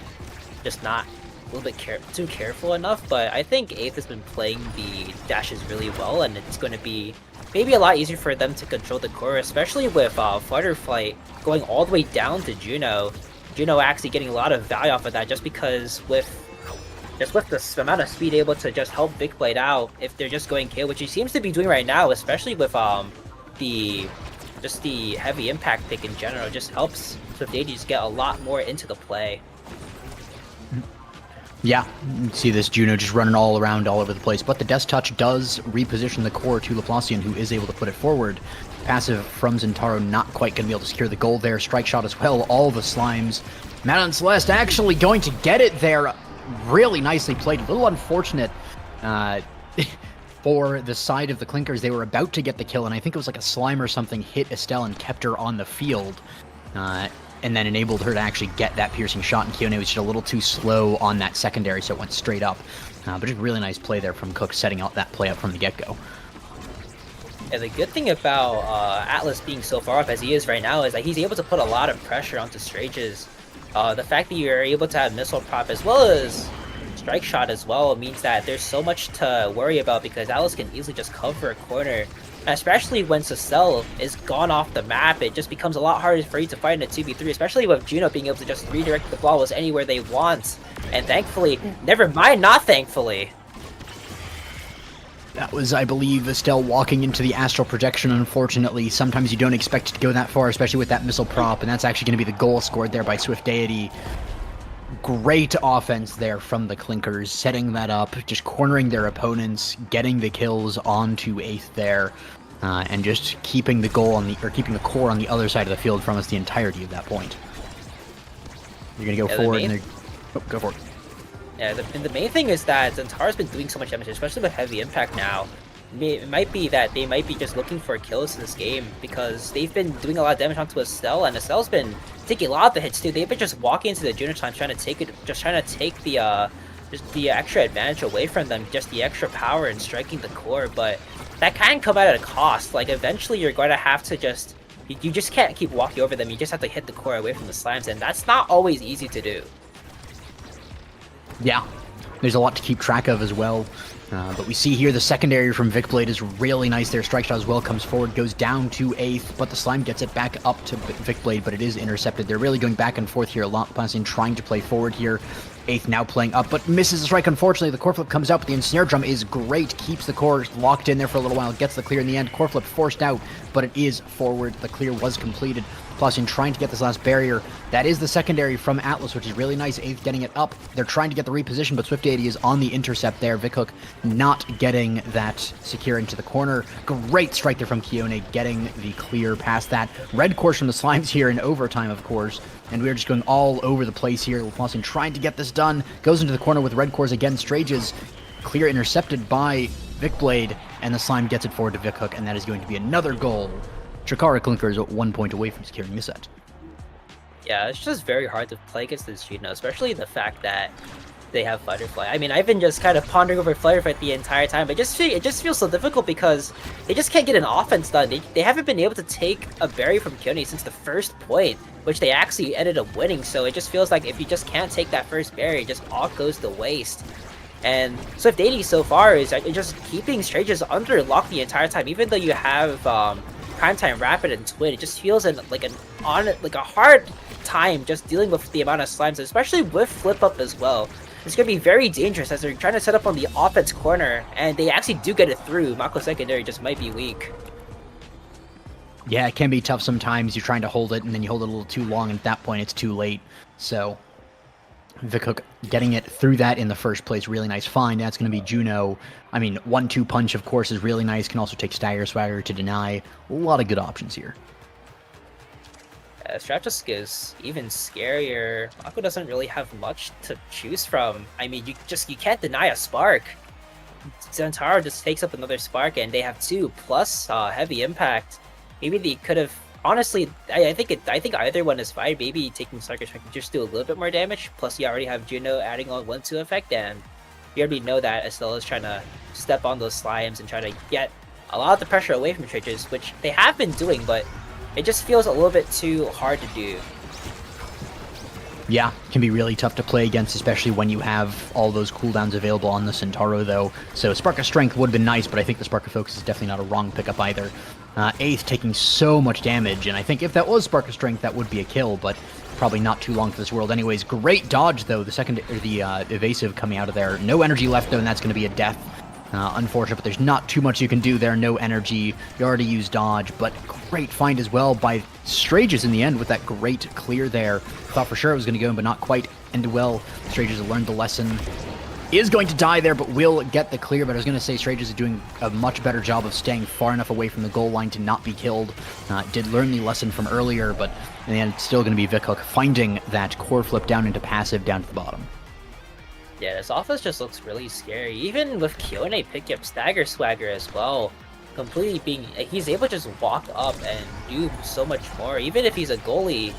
just not a little bit too careful enough. But I think 8th has been playing the dashes really well, and it's going to be maybe a lot easier for them to control the core, especially with Flutter Flight going all the way down to Juno. Juno actually getting a lot of value off of that, just because with the amount of speed able to just help Big Blade out if they're just going KO, which he seems to be doing right now, especially with the heavy impact pick in general, just helps Swift just get a lot more into the play. Yeah, you can see this Juno just running all around all over the place, but the Death Touch does reposition the core to Laplacian, who is able to put it forward. Passive from Zentaro not quite going to be able to secure the goal there. Strike shot as well, all the slimes. Madeleine Celeste actually going to get it there. Really nicely played. A little unfortunate for the side of the Clinkers. They were about to get the kill, and I think it was like a slime or something hit Estelle and kept her on the field. And then enabled her to actually get that piercing shot, and Kione was just a little too slow on that secondary, so it went straight up. But just really nice play there from Cook, setting out that play up from the get-go. Yeah, the good thing about Atlas being so far up as he is right now is that he's able to put a lot of pressure onto Strages. The fact that you're able to have missile prop as well as strike shot as well means that there's so much to worry about, because Atlas can easily just cover a corner. Especially when Cecile is gone off the map, it just becomes a lot harder for you to fight in a 2v3, especially with Juno being able to just redirect the flawless anywhere they want. And thankfully, never mind, not thankfully. That was, I believe, Estelle walking into the astral projection, unfortunately. Sometimes you don't expect it to go that far, especially with that missile prop, and that's actually going to be the goal scored there by Swift Deity. Great offense there from the Clinkers, setting that up, just cornering their opponents, getting the kills onto 8th there, and just keeping the keeping the core on the other side of the field from us the entirety of that point. You're gonna go forward, and go for it. Yeah, the main thing is that Zentaro's been doing so much damage, especially with heavy impact now. It might be that they might be just looking for kills in this game, because they've been doing a lot of damage onto Estelle, and Estelle's been taking a lot of the hits too. They've been just walking into the Juno time, trying to take the extra advantage away from them, just the extra power and striking the core. But that can come at a cost. Like, eventually you're going to have to you just can't keep walking over them. You just have to hit the core away from the slimes, and that's not always easy to do. Yeah, there's a lot to keep track of as well. But we see here the secondary from Vicblade is really nice there. Strike shot as well comes forward, goes down to 8th, but the slime gets it back up to Vicblade, but it is intercepted. They're really going back and forth here a lot, trying to play forward here. 8th now playing up, but misses the strike, unfortunately. The core flip comes out, but the ensnare drum is great. Keeps the core locked in there for a little while, gets the clear in the end. Core flip forced out, but it is forward. The clear was completed. Plusian trying to get this last barrier. That is the secondary from Atlas, which is really nice. 8th getting it up. They're trying to get the reposition, but Swift 80 is on the intercept there. Vic not getting that secure into the corner. Great strike there from Kione, getting the clear past that. Red course from the Slimes here in overtime, of course. And we're just going all over the place here. Plusian trying to get this done. Goes into the corner with red cores again. Strages clear intercepted by Vicblade, and the slime gets it forward to Vic, and that is going to be another goal. Chikara Clinkers at 1 point away from securing the set. Yeah, it's just very hard to play against this Juno, especially the fact that they have Flutterfly. I mean, I've been just kind of pondering over Flutterfly the entire time, but it just feels so difficult because they just can't get an offense done. They haven't been able to take a berry from Kione since the first point, which they actually ended up winning, so it just feels like if you just can't take that first berry, it just all goes to waste. And Swift 80 so far is just keeping Strages under lock the entire time, even though you have Primetime Rapid and Twin. It just feels like a hard time just dealing with the amount of slimes, especially with Flip Up as well. It's going to be very dangerous as they're trying to set up on the offense corner, and they actually do get it through. Mako secondary just might be weak. Yeah, it can be tough sometimes. You're trying to hold it, and then you hold it a little too long, and at that point it's too late. So Vic getting it through that in the first place, really nice find. That's going to be Juno. I mean, 1-2 punch, of course, is really nice. Can also take Stagger Swagger to deny. A lot of good options here. Strapjusk is even scarier. Mako doesn't really have much to choose from. I mean, you can't deny a spark. Zentaro just takes up another spark, and they have 2 plus heavy impact. Maybe they could have. Honestly, I think either one is fine. Maybe taking Sucker Strike can just do a little bit more damage. Plus, you already have Juno adding on 1-2 effect, and you already know that Estelle is trying to step on those slimes and try to get a lot of the pressure away from Strages, which they have been doing, but it just feels a little bit too hard to do. Yeah, can be really tough to play against, especially when you have all those cooldowns available on the Centauro, though. So Spark of Strength would have been nice, but I think the Spark of Focus is definitely not a wrong pickup either. 8th taking so much damage, and I think if that was Spark of Strength, that would be a kill, but probably not too long for this world anyways. Great dodge, though, the evasive coming out of there. No energy left, though, and that's going to be a death. Unfortunate, but there's not too much you can do there. No energy. You already used dodge, but great find as well by Strages in the end with that great clear there. Thought for sure it was going to go in, but not quite. Ended well. Strages has learned the lesson. Is going to die there, but will get the clear. But I was going to say Strages is doing a much better job of staying far enough away from the goal line to not be killed. Did learn the lesson from earlier, but in the end, it's still going to be Vic Hook finding that core flip down into passive down to the bottom. Yeah, this offense just looks really scary. Even with Kione picking up Stagger Swagger as well, completely being... He's able to just walk up and do so much more. Even if he's a goalie,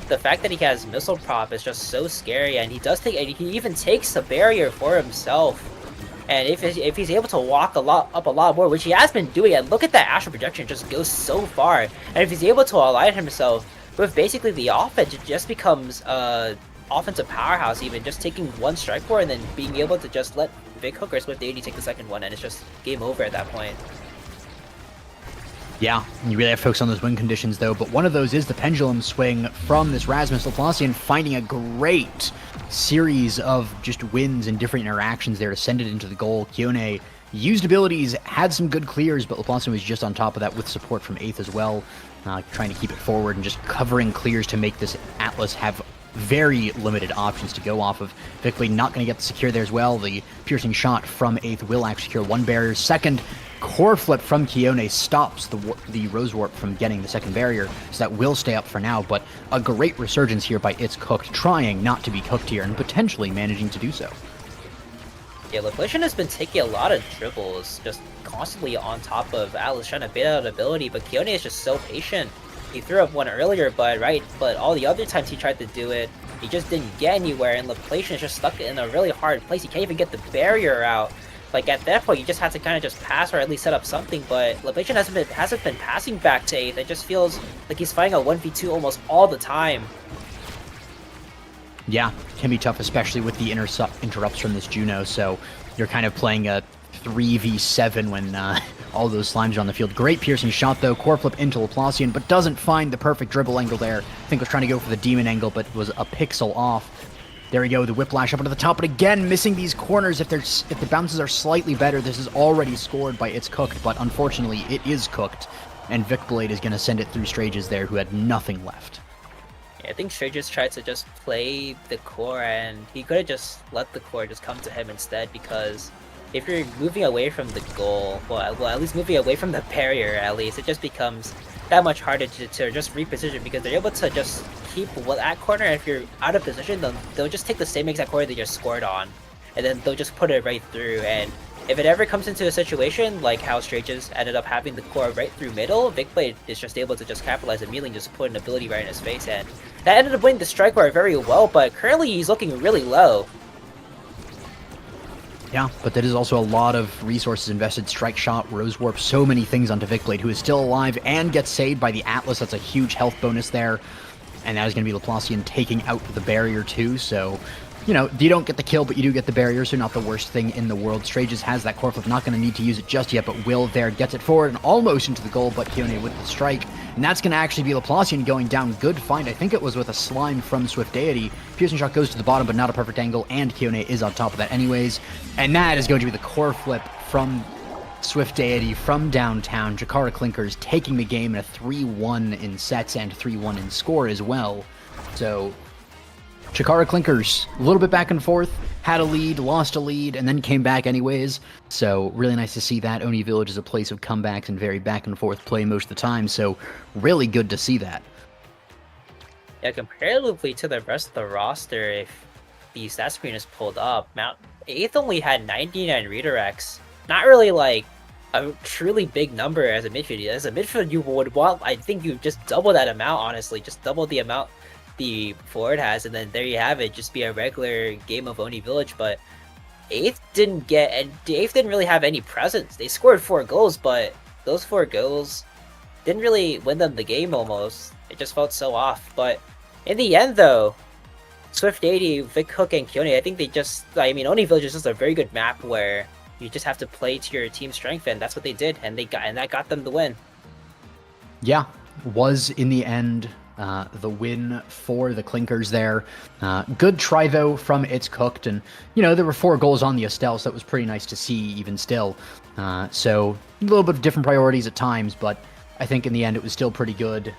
the fact that he has Missile Prop is just so scary, and he does take... He even takes the barrier for himself. And if he's able to walk up a lot more, which he has been doing, and look at that Astral Projection, just goes so far. And if he's able to align himself with basically the offense, it just becomes... offensive powerhouse, even just taking one strike core and then being able to just let Vic Hook or Swift 80 take the second one, and it's just game over at that point. Yeah, you really have to focus on those win conditions, though, but one of those is the pendulum swing from this Rasmus Laplacian, finding a great series of just wins and different interactions there to send it into the goal. Kione used abilities, had some good clears, but Laplacian was just on top of that with support from 8th as well, trying to keep it forward and just covering clears to make this Atlas have very limited options to go off of. Vickley not going to get the secure there as well. The piercing shot from 8th will actually secure one barrier. Second, core flip from Kione stops the Rose Warp from getting the second barrier, so that will stay up for now, but a great resurgence here by It's Cooked, trying not to be cooked here and potentially managing to do so. Yeah, Leplation has been taking a lot of dribbles, just constantly on top of Atlas, trying to bait out ability, but Kione is just so patient. He threw up one earlier, but all the other times he tried to do it, he just didn't get anywhere, and Laplacian is just stuck in a really hard place. He can't even get the barrier out. Like, at that point, you just have to kind of just pass or at least set up something, but Laplacian hasn't been passing back to 8th. It just feels like he's fighting a 1v2 almost all the time. Yeah, can be tough, especially with the interrupts from this Juno, so you're kind of playing a 3v7 when all those slimes are on the field. Great piercing shot, though. Core flip into Laplacian, but doesn't find the perfect dribble angle there. I think was trying to go for the demon angle, but was a pixel off. There we go, the whiplash up into the top, but again, missing these corners. If the bounces are slightly better, this is already scored by It's Cooked, but unfortunately, it is cooked, and Vic Blade is going to send it through Strages there, who had nothing left. Yeah, I think Strages tried to just play the core, and he could have just let the core just come to him instead, because if you're moving away from the goal, well, at least moving away from the barrier, at least, it just becomes that much harder to just reposition, because they're able to just keep that corner, and if you're out of position, they'll just take the same exact corner they just scored on, and then they'll just put it right through. And if it ever comes into a situation like how Strages ended up having the core right through middle, Vic Blade is just able to just capitalize immediately and just put an ability right in his face, and that ended up winning the strike core very well, but currently he's looking really low. Yeah, but that is also a lot of resources invested. Strike shot, Rose Warp, so many things onto Vic Blade, who is still alive and gets saved by the Atlas. That's a huge health bonus there. And that is going to be Laplacian taking out the barrier too, so... You know, you don't get the kill, but you do get the barrier, so not the worst thing in the world. Strages has that core flip, not going to need to use it just yet, but Will there gets it forward and almost into the goal, but Kione with the strike. And that's going to actually be Laplacian going down. Good find. I think it was with a slime from Swift Deity. Piercing shot goes to the bottom, but not a perfect angle, and Kione is on top of that anyways. And that is going to be the core flip from Swift Deity from downtown. Jakara Clinkers taking the game in a 3-1 in sets and 3-1 in score as well. So... Chikara Clinkers, a little bit back and forth, had a lead, lost a lead, and then came back anyways. So really nice to see that. Oni Village is a place of comebacks and very back and forth play most of the time, so really good to see that. Yeah, comparatively to the rest of the roster, if the stat screen is pulled up, 8th only had 99 redirects. Not really like a truly big number as a midfield. As a midfield, you would want, I think you just double that amount, honestly. Just double the amount the forward has, and then there you have it, just be a regular game of Oni Village. But 8th didn't really have any presence. They scored 4 goals, but those 4 goals didn't really win them the game almost. It just felt so off. But in the end, though, Swift 80, Vic Hook, and Keone, I think they just, I mean, Oni Village is just a very good map where you just have to play to your team's strength, and that's what they did, and that got them the win. Yeah, was in the end the win for the Clinkers there. Good try, though, from It's Cooked. And, you know, there were 4 goals on the Estelle, so that was pretty nice to see even still. So a little bit of different priorities at times, but I think in the end it was still pretty good.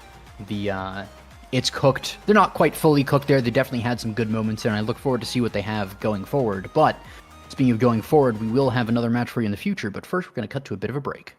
The It's Cooked. They're not quite fully cooked there. They definitely had some good moments there, and I look forward to see what they have going forward. But speaking of going forward, we will have another match for you in the future. But first, we're going to cut to a bit of a break.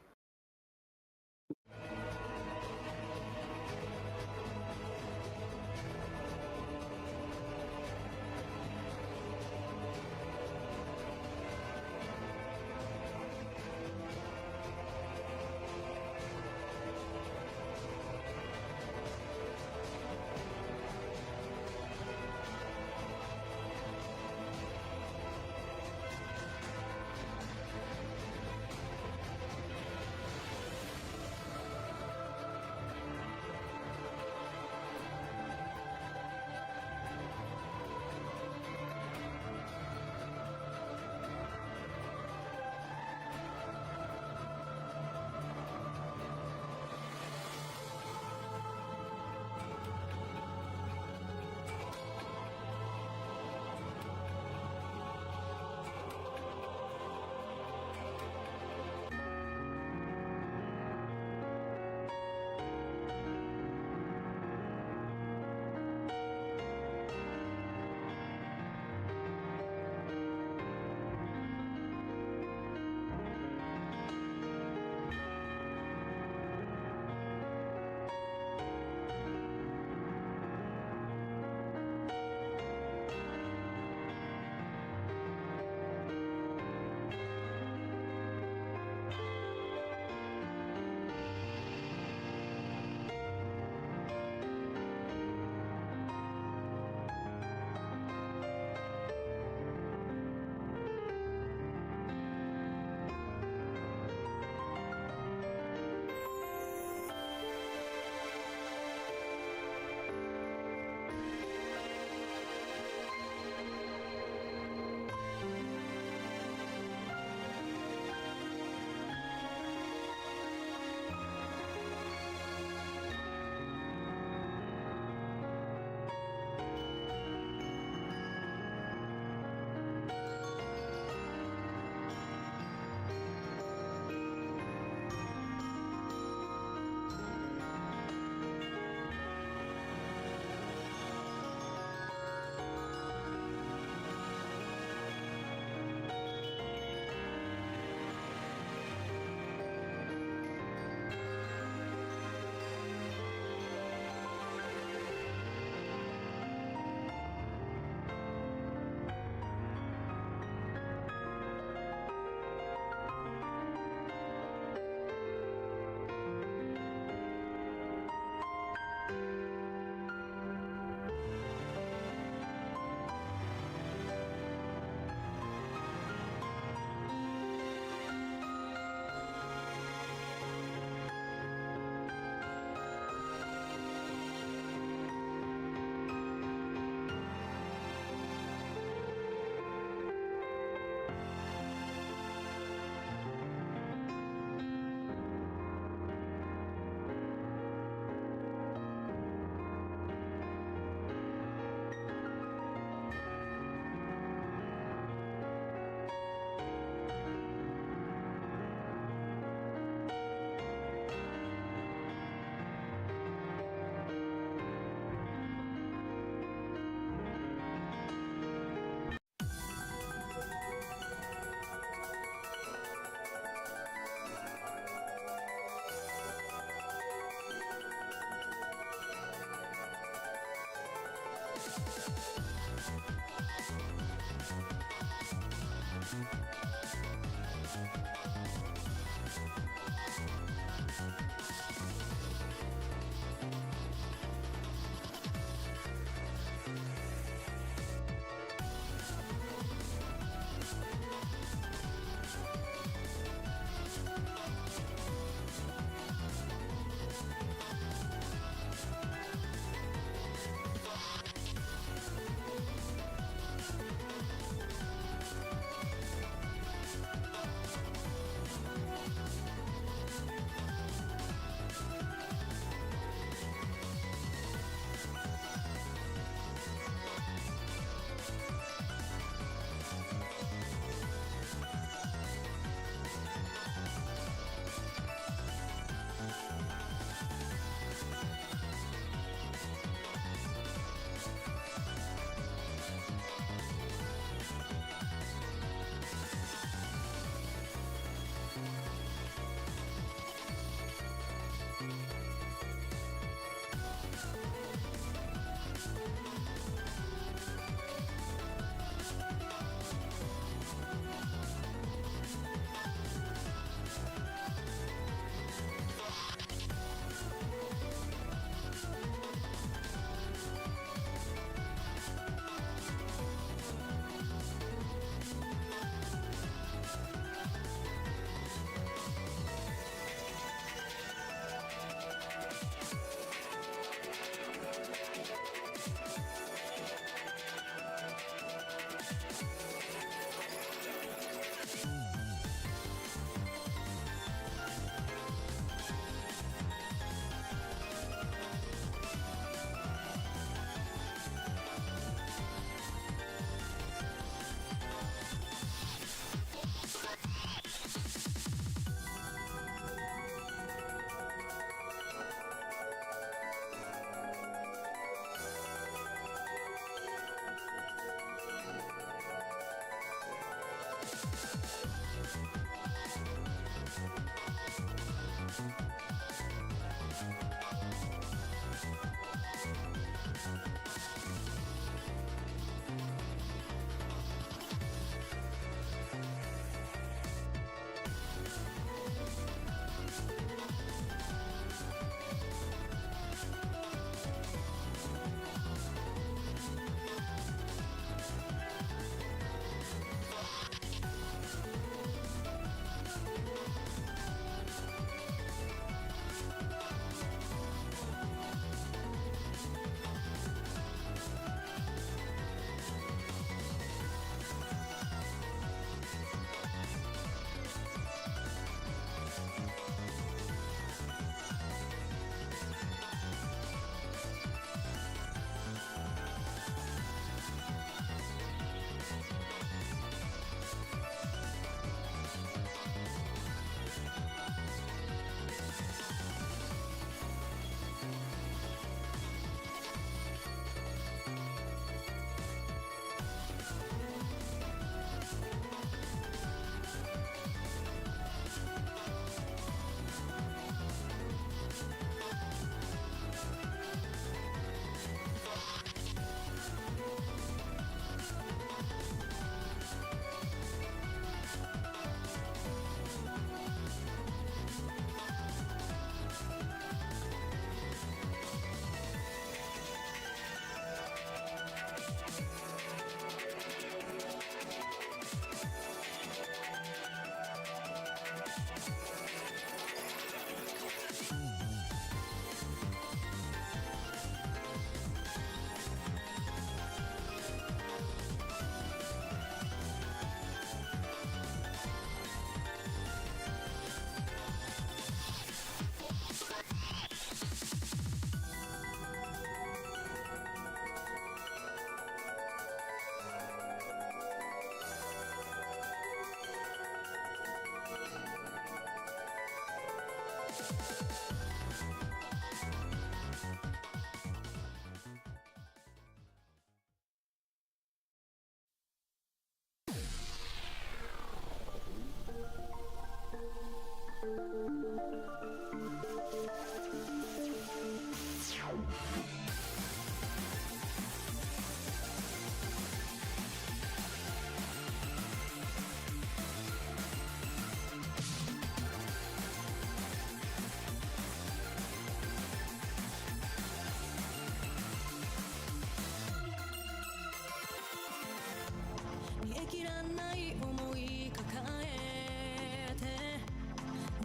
煮え切らない思い抱えて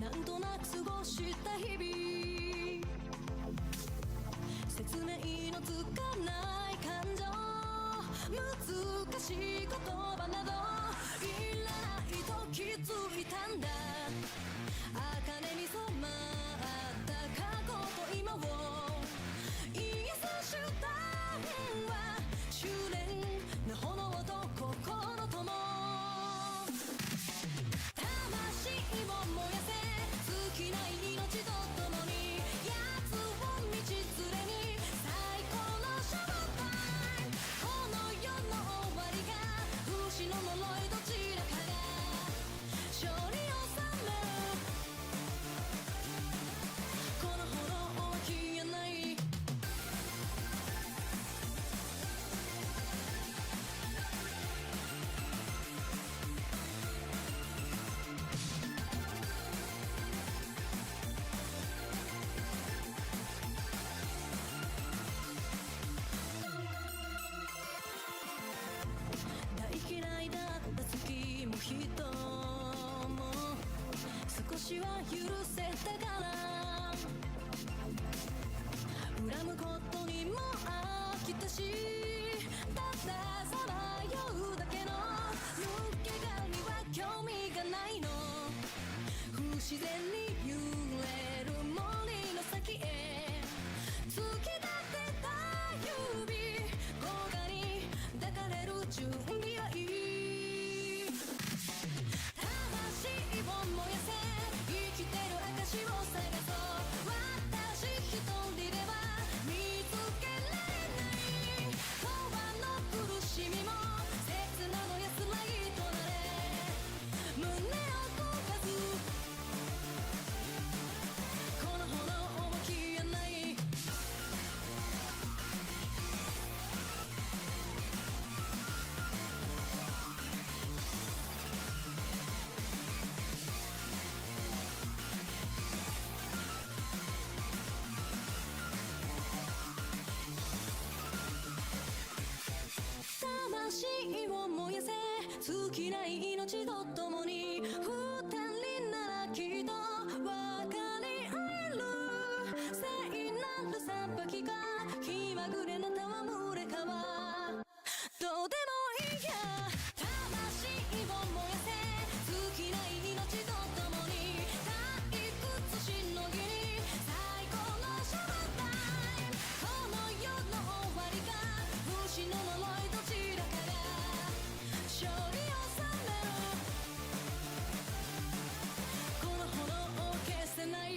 なんとなく過ごした日々説明のつかない感情難しい言葉などいらないと気づいたんだ茜に染まった過去と今をイエスしたんは修練の炎と心とも魂を燃やせ尽きない命と共に奴を道連れに最高のシャボタイムこの世の終わりが不死の呪いどちらかが勝利を収めるこの炎は消えない大嫌いだった月も人も少しは許せたから恨むことにも飽きたしたださまようだけの抜け殻には興味がないの不自然に揺れる森の先へ突き立てた指甲賀に抱かれる準備はいい魂を燃やせ生きてる証を探そう私一人では見つけられない魂を燃やせ尽きない命と共に二人ならきっと分かり合える聖なる裁きか気まぐれな戯れかはどうでもいいや魂を燃やせ尽きない命と共に退屈しのぎに最高のシャワータイムこの世の終わりが不死の呪いどちらかが勝利を収めるこの炎を消せない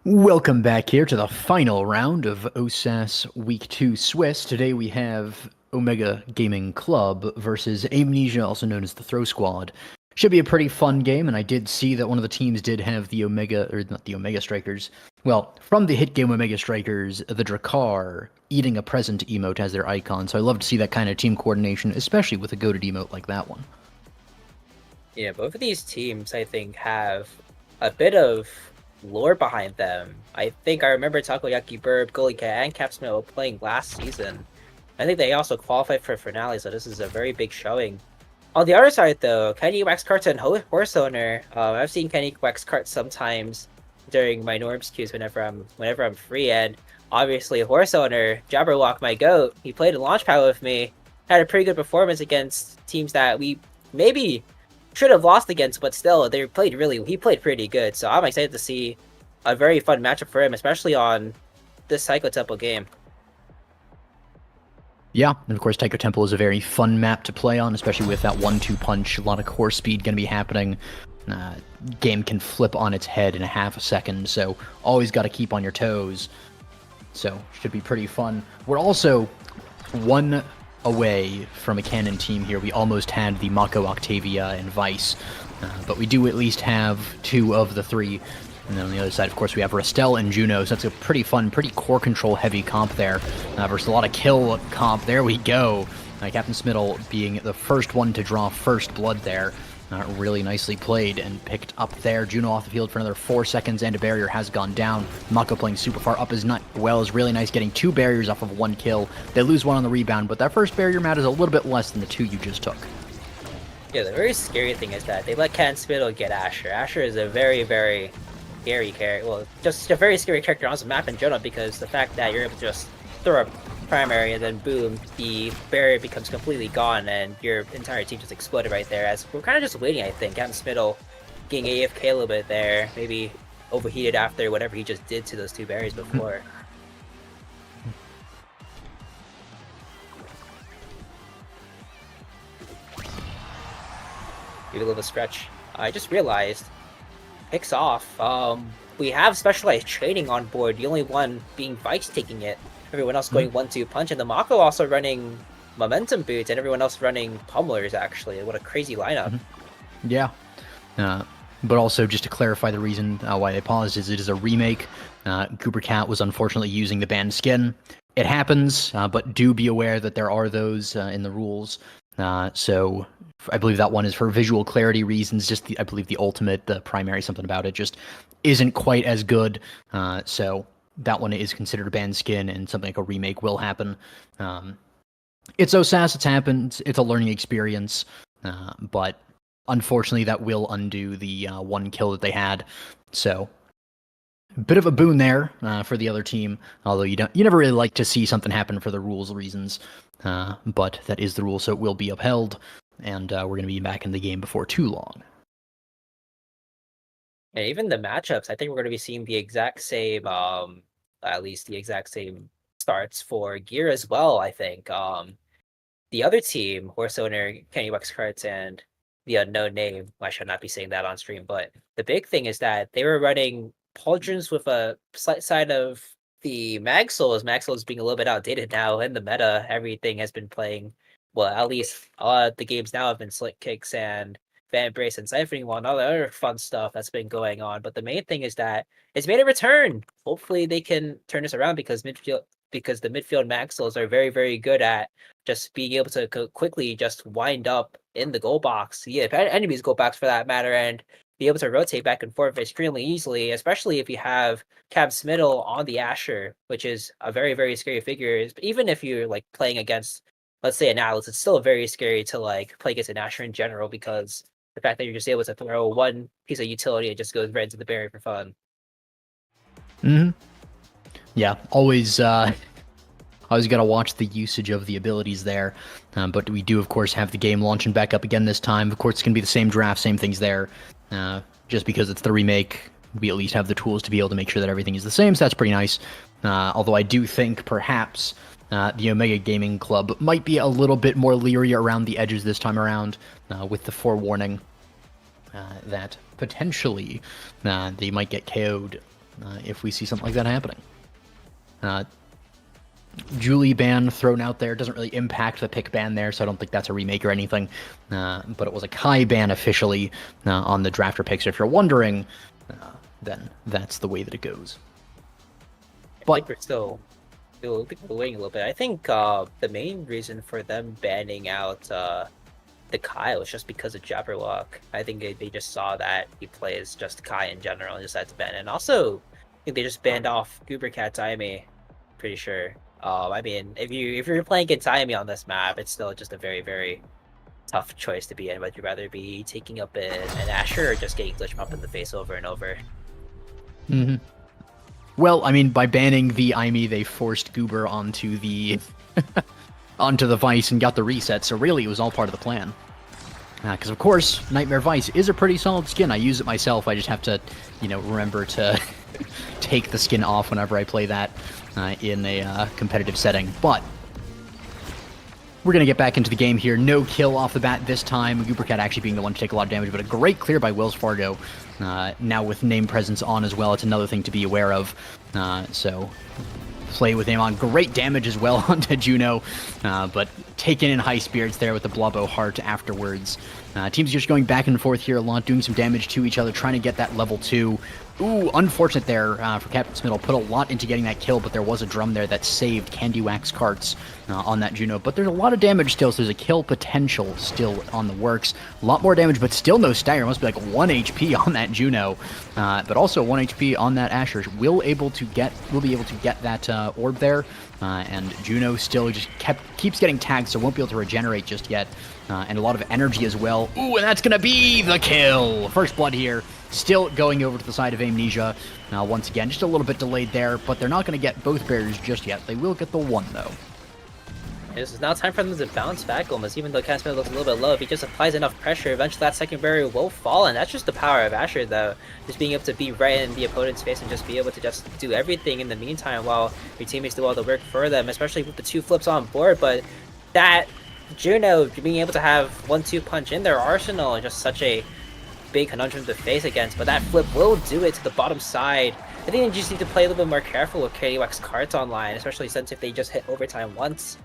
Welcome back here to the final round of OSAS Week 2 Swiss. Today we have Omega Gaming Club versus Amnesia, also known as the Throw Squad. Should be a pretty fun game, and I did see that one of the teams did have the Omega, or not the Omega Strikers, well, from the hit game Omega Strikers, the Drakkar eating a present emote as their icon, so I love to see that kind of team coordination, especially with a goated emote like that one. Yeah, both of these teams, I think, have a bit of lore behind them. I think I remember Takoyaki Burb, Golika, and Capsmil playing last season. I think they also qualified for finale, so this is a very big showing. On the other side, though, Kenny Wax Carts and Horse Owner. I've seen Kenny Wax Carts sometimes during my norms queues whenever I'm free, and obviously Horse Owner, Jabberwock, my goat. He played in Launchpad with me, had a pretty good performance against teams that we maybe should have lost against, but still he played pretty good. So I'm excited to see a very fun matchup for him, especially on this Psycho Temple game. Yeah, and of course Taiko Temple is a very fun map to play on, especially with that 1-2 punch. A lot of core speed going to be happening. Game can flip on its head in a half a second, so always got to keep on your toes. So should be pretty fun. We're also one away from a Canon team here. We almost had the Mako, Octavia, and Vice, but we do at least have 2 of the 3. And then on the other side, of course, we have Restel and Juno, so that's a pretty fun, pretty core control heavy comp there, versus a lot of kill comp. There we go. Captain Smittle being the first one to draw first blood there. Really nicely played and picked up there. Juno off the field for another 4 seconds, and a barrier has gone down. Mako playing super far up as well is really nice, getting 2 barriers off of 1 kill. They lose 1 on the rebound, but that first barrier mat is a little bit less than the 2 you just took. Yeah, the very scary thing is that they let Captain Smittle get Asher. Asher is a very, very scary character. Well, just a very scary character on the map in general, because the fact that you're able to just throw a primary and then boom, the barrier becomes completely gone and your entire team just exploded right there. As we're kind of just waiting, I think. Captain Smittle getting AFK a little bit there, maybe overheated after whatever he just did to those 2 barriers before. Give a little stretch. I just realized, picks off. We have specialized training on board. The only one being Vice taking it. Everyone else going 1-2 punch, and the Mako also running momentum boots, and everyone else running pummelers. Actually, what a crazy lineup! Yeah, but also just to clarify the reason why they paused is it is a remake. Cooper Cat was unfortunately using the banned skin. It happens, but do be aware that there are those in the rules. So I believe that one is for visual clarity reasons. Just I believe the ultimate, the primary, something about it just isn't quite as good. So that one is considered a banned skin, and something like a remake will happen. It's OSAS, it's happened, it's a learning experience, but unfortunately that will undo the 1 kill that they had. So a bit of a boon there for the other team, although you never really like to see something happen for the rules reasons, but that is the rule, so it will be upheld, and we're going to be back in the game before too long. And even the matchups, I think we're going to be seeing the exact same, at least the exact same starts for gear as well, I think. The other team, Horse Owner, Kenny Wax Carts, and the unknown name, I should not be saying that on stream, but the big thing is that they were running Pauldrons with a slight side of the Mag Souls. Mag Souls being a little bit outdated now in the meta. Everything has been playing, well, at least the games now have been Slick Kicks and Fan Brace and Siphoning Wall and all the other fun stuff that's been going on. But the main thing is that it's made a return. Hopefully they can turn this around, because the midfield Maxwells are very, very good at just being able to quickly just wind up in the goal box, enemies goal box for that matter, and be able to rotate back and forth extremely easily, especially if you have Cab Smittle on the Asher, which is a very, very scary figure. Even if you're like playing against, let's say, an Atlas, it's still very scary to like play against an Asher in general, because the fact that you're just able to throw 1 piece of utility, it just goes right into the barrier for fun. Yeah, always got to watch the usage of the abilities there. But we do, of course, have the game launching back up again this time. Of course, it's going to be the same draft, same things there. Just because it's the remake, we at least have the tools to be able to make sure that everything is the same, so that's pretty nice. Although I do think perhaps the Omega Gaming Club might be a little bit more leery around the edges this time around, with the forewarning that potentially they might get KO'd if we see something like that happening. Julie ban thrown out there doesn't really impact the pick ban there, so I don't think that's a remake or anything. But it was a Kai ban officially on the drafter pick, so if you're wondering, then that's the way that it goes. I think we're still waiting a little bit. I think the main reason for them banning out the Kai was just because of Jabberwock. I think they just saw that he plays just Kai in general and decided to ban. And also, I think they just banned off Goobercat Taimi. Pretty sure. I mean, if you're playing against Taimi on this map, it's still just a very, very tough choice to be in. Would you rather be taking up an Asher or just getting glitch pump in the face over and over? Mm-hmm. Well, I mean, by banning the Aimi, they forced Goober onto the onto the Vice and got the reset. So really, it was all part of the plan. Because of course, Nightmare Vice is a pretty solid skin. I use it myself. I just have to, remember to take the skin off whenever I play that in a competitive setting. But we're going to get back into the game here. No kill off the bat this time. Goobercat actually being the one to take a lot of damage, but a great clear by Wells Fargo. Now with name presence on as well, it's another thing to be aware of. So play with name on. Great damage as well onto Juno, but taken in high spirits there with the Blobbo Heart afterwards. Teams just going back and forth here a lot, doing some damage to each other, trying to get that level 2. Ooh, unfortunate there for Captain Smittle. Put a lot into getting that kill, but there was a drum there that saved Candy Wax Carts on that Juno. But there's a lot of damage still, so there's a kill potential still on the works. A lot more damage, but still no stagger. It must be like 1 HP on that Juno, but also 1 HP on that Asher. Will be able to get that orb there, and Juno still just keeps getting tagged, so won't be able to regenerate just yet. And a lot of energy as well. Ooh, and that's going to be the kill. First blood here. Still going over to the side of Amnesia. Now, once again, just a little bit delayed there, but they're not going to get both barriers just yet. They will get the one, though. This is now time for them to bounce back almost, even though Captain Smittle looks a little bit low. If he just applies enough pressure, eventually that second barrier will fall, and that's just the power of Asher, though. Just being able to be right in the opponent's face and just be able to just do everything in the meantime while your teammates do all the work for them, especially with the 2 flips on board. But that Juno being able to have 1-2 punch in their arsenal is just such a big conundrum to face against, but that flip will do it to the bottom side. I think you just need to play a little bit more careful with KDWX cards online, especially since if they just hit overtime once,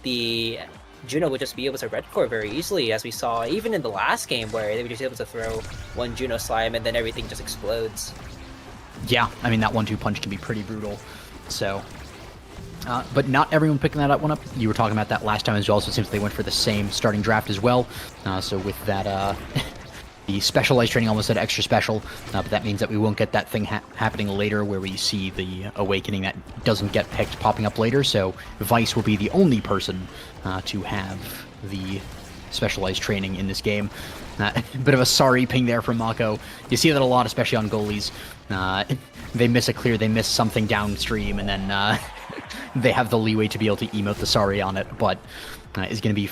the Juno would just be able to red core very easily, as we saw even in the last game where they were just able to throw 1 Juno slime and then everything just explodes. Yeah, I mean, that 1-2 punch can be pretty brutal, so... but not everyone picking that one up. You were talking about that last time as well, so it seems they went for the same starting draft as well. So with that, the specialized training almost said extra special, but that means that we won't get that thing happening later where we see the awakening that doesn't get picked popping up later, so Vice will be the only person to have the specialized training in this game. Bit of a sorry ping there from Mako. You see that a lot, especially on goalies. They miss a clear, they miss something downstream, and then they have the leeway to be able to emote the sorry on it, but is going to be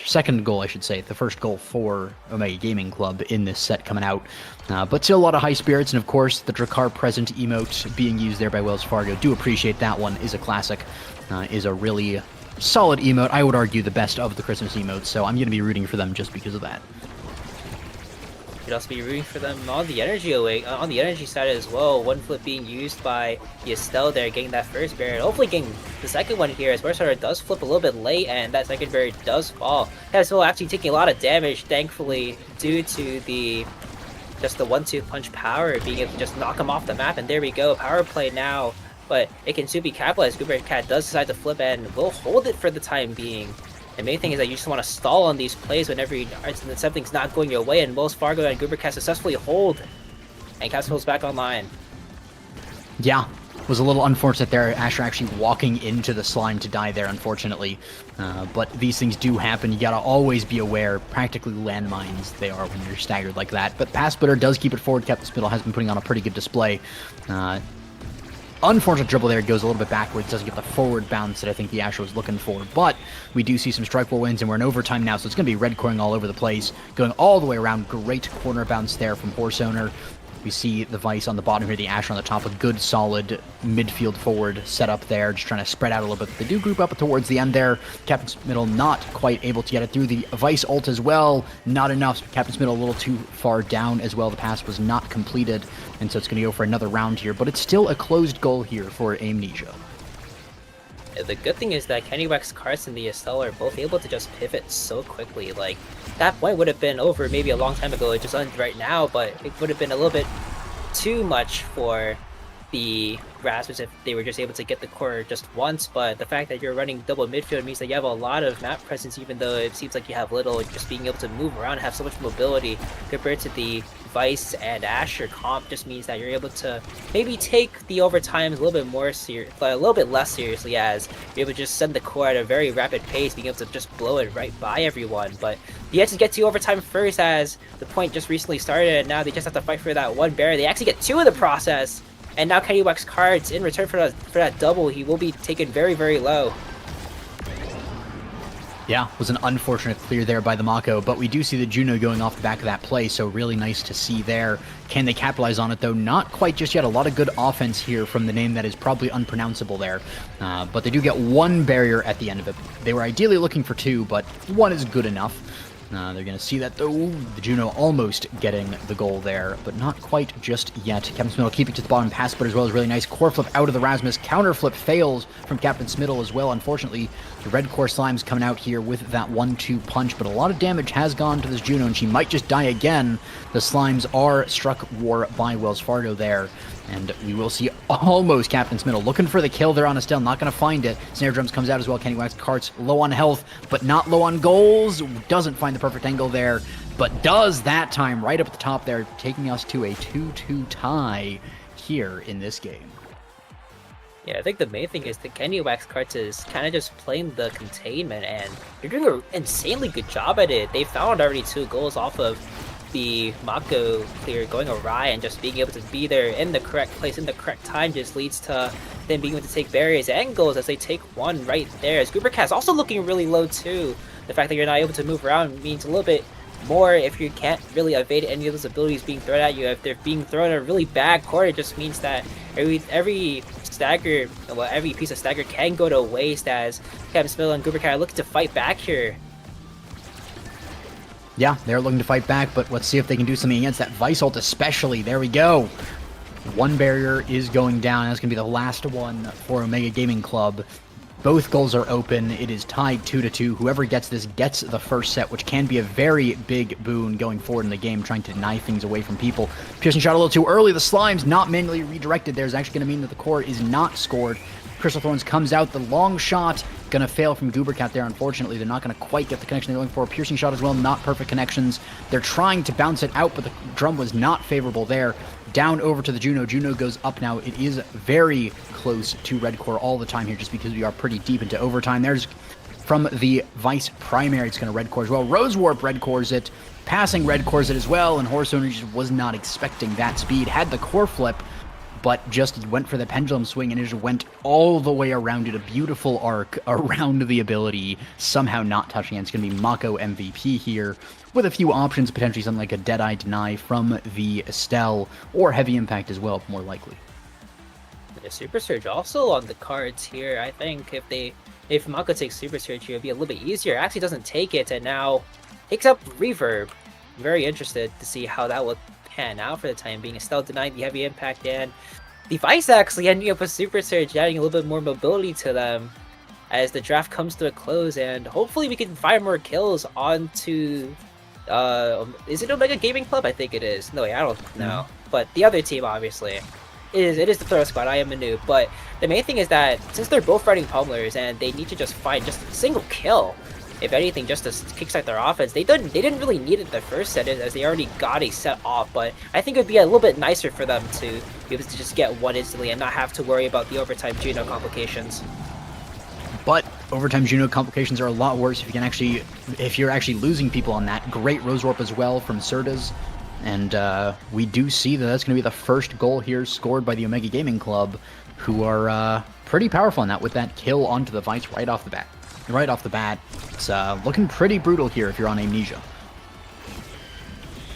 second goal, I should say, the first goal for Omega Gaming Club in this set coming out. But still a lot of high spirits, and of course the Drakkar present emote being used there by Wells Fargo. Do appreciate that one, is a classic, is a really solid emote. I would argue the best of the Christmas emotes, so I'm going to be rooting for them just because of that. You'd also be rooting for them on the energy side as well. 1 flip being used by Estelle there, getting that first barrier. Hopefully getting the second one here, as Warrior does flip a little bit late, and that second barrier does fall. Castle actually taking a lot of damage, thankfully, due to the 1-2 punch power, being able to just knock him off the map. And there we go, power play now. But it can soon be capitalized. Goobercat does decide to flip and will hold it for the time being. The main thing is that you just want to stall on these plays whenever something's not going your way, and Wells Fargo and Goobercat successfully hold, and Capsule back online. Yeah, was a little unfortunate there. Asher actually walking into the slime to die there, unfortunately. But these things do happen. You gotta always be aware. Practically landmines they are when you're staggered like that. But Pass Splitter does keep it forward. Captain Spittle has been putting on a pretty good display. Unfortunate dribble there, goes a little bit backwards, doesn't get the forward bounce that I think the Asher was looking for, but we do see some strike wins, and we're in overtime now, so it's going to be red coring all over the place, going all the way around. Great corner bounce there from Horse Owner. We see the Vice on the bottom here, the Asher on the top, a good solid midfield forward setup there, just trying to spread out a little bit. They do group up towards the end there. Captain Smittle not quite able to get it through. The Vice ult as well, not enough. Captain Smittle a little too far down as well. The pass was not completed, and so it's going to go for another round here, but it's still a closed goal here for Amnesia. The good thing is that Kenny Wax Carts and the Estelle are both able to just pivot so quickly. Like, that point would have been over maybe a long time ago, it just ends right now, but it would have been a little bit too much for the Rasmus if they were just able to get the core just once, but the fact that you're running double midfield means that you have a lot of map presence, even though it seems like you have little. Just being able to move around and have so much mobility compared to the Vice and Asher comp just means that you're able to maybe take the overtimes a little bit more a little bit less seriously, as you're able to just send the core at a very rapid pace, being able to just blow it right by everyone. But you have to get to overtime first, as the point just recently started, and now they just have to fight for that one barrier. They actually get two in the process. And now Kenny Wax cards in return for that double. He will be taken very, very low. Yeah, was an unfortunate clear there by the Mako, but we do see the Juno going off the back of that play, so really nice to see there. Can they capitalize on it, though? Not quite just yet. A lot of good offense here from the name that is probably unpronounceable there. But they do get one barrier at the end of it. They were ideally looking for two, but one is good enough. They're going to see that, though. The Juno almost getting the goal there, but not quite just yet. Captain Smittle keeping to the bottom pass, but as well as really nice core flip out of the Rasmus. Counter flip fails from Captain Smittle as well. Unfortunately, the red core slime's coming out here with that 1-2 punch, but a lot of damage has gone to this Juno, and she might just die again. The slimes are struck war by Wells Fargo there. And we will see almost Captain Smittle looking for the kill there on Estelle. Not going to find it. Snare Drums comes out as well. Kenny Wax Carts low on health, but not low on goals. Doesn't find the perfect angle there, but does that time right up at the top there, taking us to a 2-2 tie here in this game. Yeah, I think the main thing is the Kenny Wax Carts is kind of just playing the containment, and they're doing an insanely good job at it. They found already 2 goals off of the Mako clear going awry, and just being able to be there in the correct place in the correct time just leads to them being able to take barriers and goals, as they take one right there. As Goobercast also looking really low too. The fact that you're not able to move around means a little bit more if you can't really evade any of those abilities being thrown at you. If they're being thrown at a really bad court, it just means that every stagger, well, every piece of stagger can go to waste, as Captain Smittle and Goobercast are looking to fight back here. Yeah, they're looking to fight back, but let's see if they can do something against that Vice ult especially. There we go. One barrier is going down. That's going to be the last one for Omega Gaming Club. Both goals are open. It is tied 2-2. Whoever gets this gets the first set, which can be a very big boon going forward in the game, trying to deny things away from people. Piercing shot a little too early. The Slime's not manually redirected. There's actually going to mean that the core is not scored. Crystal Thorns comes out. The long shot going to fail from Goobercat there, unfortunately. They're not going to quite get the connection they're looking for. Piercing shot as well, not perfect connections. They're trying to bounce it out, but the drum was not favorable there. Down over to the Juno. Juno goes up now. It is very close to Red Core all the time here, just because we are pretty deep into overtime. There's from the Vice primary. It's going to Red Core as well. Rose Warp Red Cores it. Passing Red Cores it as well, and Horse Owner just was not expecting that speed. Had the core flip, but just went for the pendulum swing, and it just went all the way around it. A beautiful arc around the ability, somehow not touching it. It's going to be Mako MVP here, with a few options, potentially something like a Deadeye Deny from the Estelle, or Heavy Impact as well, more likely. The Super Surge also on the cards here. I think if Mako takes Super Surge here, it'd be a little bit easier. Actually doesn't take it, and now takes up Reverb. Very interested to see how that would pan out for the time being. Estelle denying the Heavy Impact, and the Vice actually ending up with Super Surge, adding a little bit more mobility to them as the draft comes to a close, and hopefully we can find more kills onto is it Omega Gaming Club? I think it is. No, I don't know. But the other team, obviously, it is the Throw Squad. I am a noob. But the main thing is that since they're both fighting pummelers and they need to just find just a single kill, if anything, just to kickstart their offense, they didn't really need it the first set, as they already got a set off. But I think it would be a little bit nicer for them to be able to just get one instantly and not have to worry about the overtime Juno complications. But overtime Juno complications are a lot worse if you're actually losing people on that. Great Rose Warp as well from Sertas. And we do see that that's going to be the first goal here scored by the Omega Gaming Club, who are pretty powerful on that with that kill onto the Vice right off the bat. It's looking pretty brutal here if you're on Amnesia.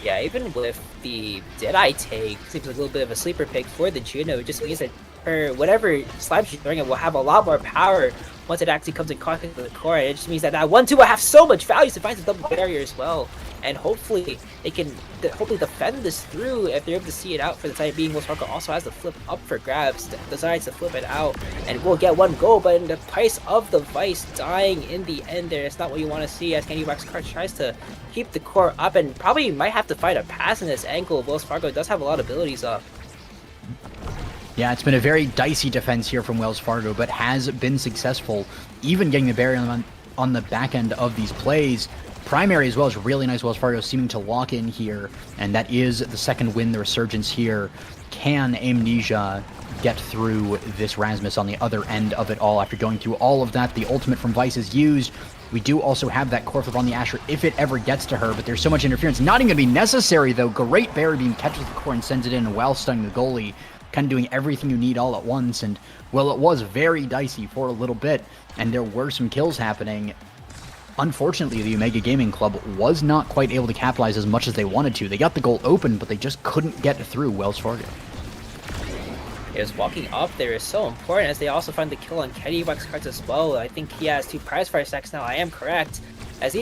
Yeah, even with the Deadeye take, seems like a little bit of a sleeper pick for the Juno. It just means that her whatever slime she's throwing it will have a lot more power once it actually comes in contact with the core. It just means that that 1-2 will have so much value to find the double barrier as well. And hopefully they can defend this through if they're able to see it out for the time being. Wells Fargo also has the flip up for grabs, decides to flip it out, and will get one goal, but in the price of the Vice dying in the end there, it's not what you want to see, as Kenny Wax Card tries to keep the core up and probably might have to find a pass in this angle. Wells Fargo does have a lot of abilities up. Yeah, it's been a very dicey defense here from Wells Fargo, but has been successful, even getting the barrier on the back end of these plays. Primary as well is really nice. Wells Fargo seeming to lock in here, and that is the second win, the resurgence here. Can Amnesia get through this Rasmus on the other end of it all after going through all of that? The ultimate from Vice is used. We do also have that core flip on the Asher if it ever gets to her, but there's so much interference. Not even going to be necessary, though. Great Barrier Beam catches the core and sends it in while stunning the goalie. Kind of doing everything you need all at once, and, well, it was very dicey for a little bit, and there were some kills happening. Unfortunately, the Omega Gaming Club was not quite able to capitalize as much as they wanted to. They got the goal open, but they just couldn't get through Wells Fargo. Yes, walking up there is so important, as they also find the kill on Kenny Wax cards as well. I think he has 2 prize fire stacks now. I am correct. As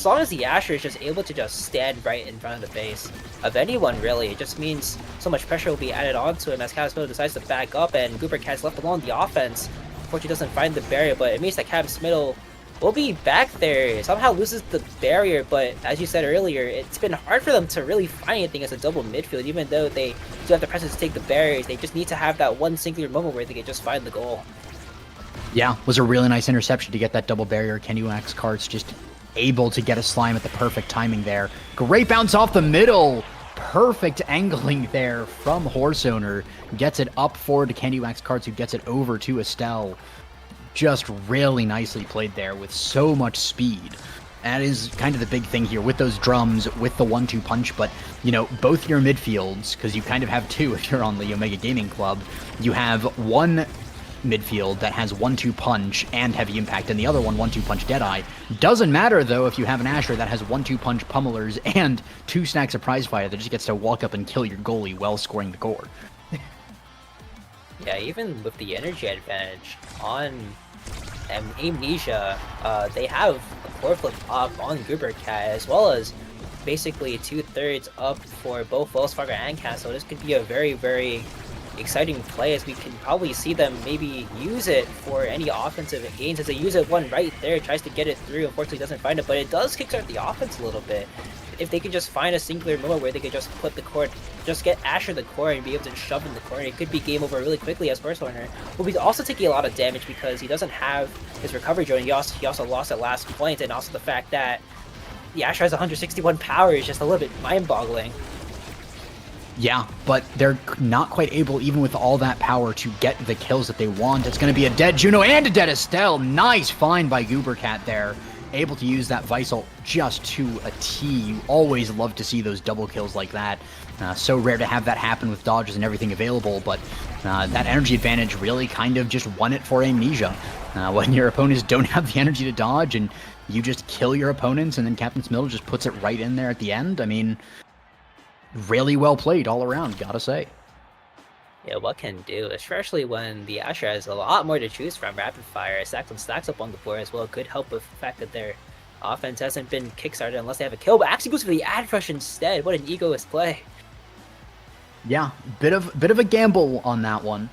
long as the Asher is just able to just stand right in front of the base of anyone, really, it just means so much pressure will be added onto him as Cam decides to back up, and Goober Cat's left alone the offense. Unfortunately, doesn't find the barrier, but it means that Cam Smittle will be back there. Somehow loses the barrier, but as you said earlier, it's been hard for them to really find anything as a double midfield. Even though they do have the pressure to take the barriers, they just need to have that one singular moment where they can just find the goal. Yeah, was a really nice interception to get that double barrier. Kenny Wax Carts just able to get a slime at the perfect timing there. Great bounce off the middle. Perfect angling there from Horse Owner. Gets it up forward to Kenny Wax Carts, who gets it over to Estelle. Just really nicely played there with so much speed. That is kind of the big thing here with those drums, with the 1-2 punch, but, you know, both your midfields, because you kind of have two if you're on the Omega Gaming Club, you have one midfield that has 1-2 punch and heavy impact, and the other one 1-2 punch Deadeye. Doesn't matter, though, if you have an Asher that has 1-2 punch pummelers and 2 stacks of prize fire that just gets to walk up and kill your goalie while scoring the core. Yeah, even with the energy advantage on Amnesia, they have a core flip up on Goober Cat, as well as basically 2/3 up for both Wells Fargo and Cat, so this could be a very, very exciting play, as we can probably see them maybe use it for any offensive gains, as they use it one right there, tries to get it through, unfortunately doesn't find it, but it does kickstart the offense a little bit. If they could just find a singular moment where they could just put the core, just get Asher the core and be able to shove in the corner, it could be game over really quickly as Horse Owner. Will be also taking a lot of damage because he doesn't have his recovery drone. He also lost at last point, and also the fact that the Asher has 161 power is just a little bit mind-boggling. Yeah, but they're not quite able, even with all that power, to get the kills that they want. It's going to be a dead Juno and a dead Estelle. Nice find by Goober Cat there. Able to use that Vice ult just to a T. You always love to see those double kills like that. So rare to have that happen with dodges and everything available, but that energy advantage really kind of just won it for Amnesia. When your opponents don't have the energy to dodge and you just kill your opponents, and then Captain Smiddle just puts it right in there at the end. I mean, really well played all around, gotta say. Yeah, what can do, especially when the Asher has a lot more to choose from. Rapid fire, stacks up on the board as well. Could help with the fact that their offense hasn't been kickstarted unless they have a kill, but actually goes for the ad rush instead. What an egoist play. Yeah, bit of a gamble on that one,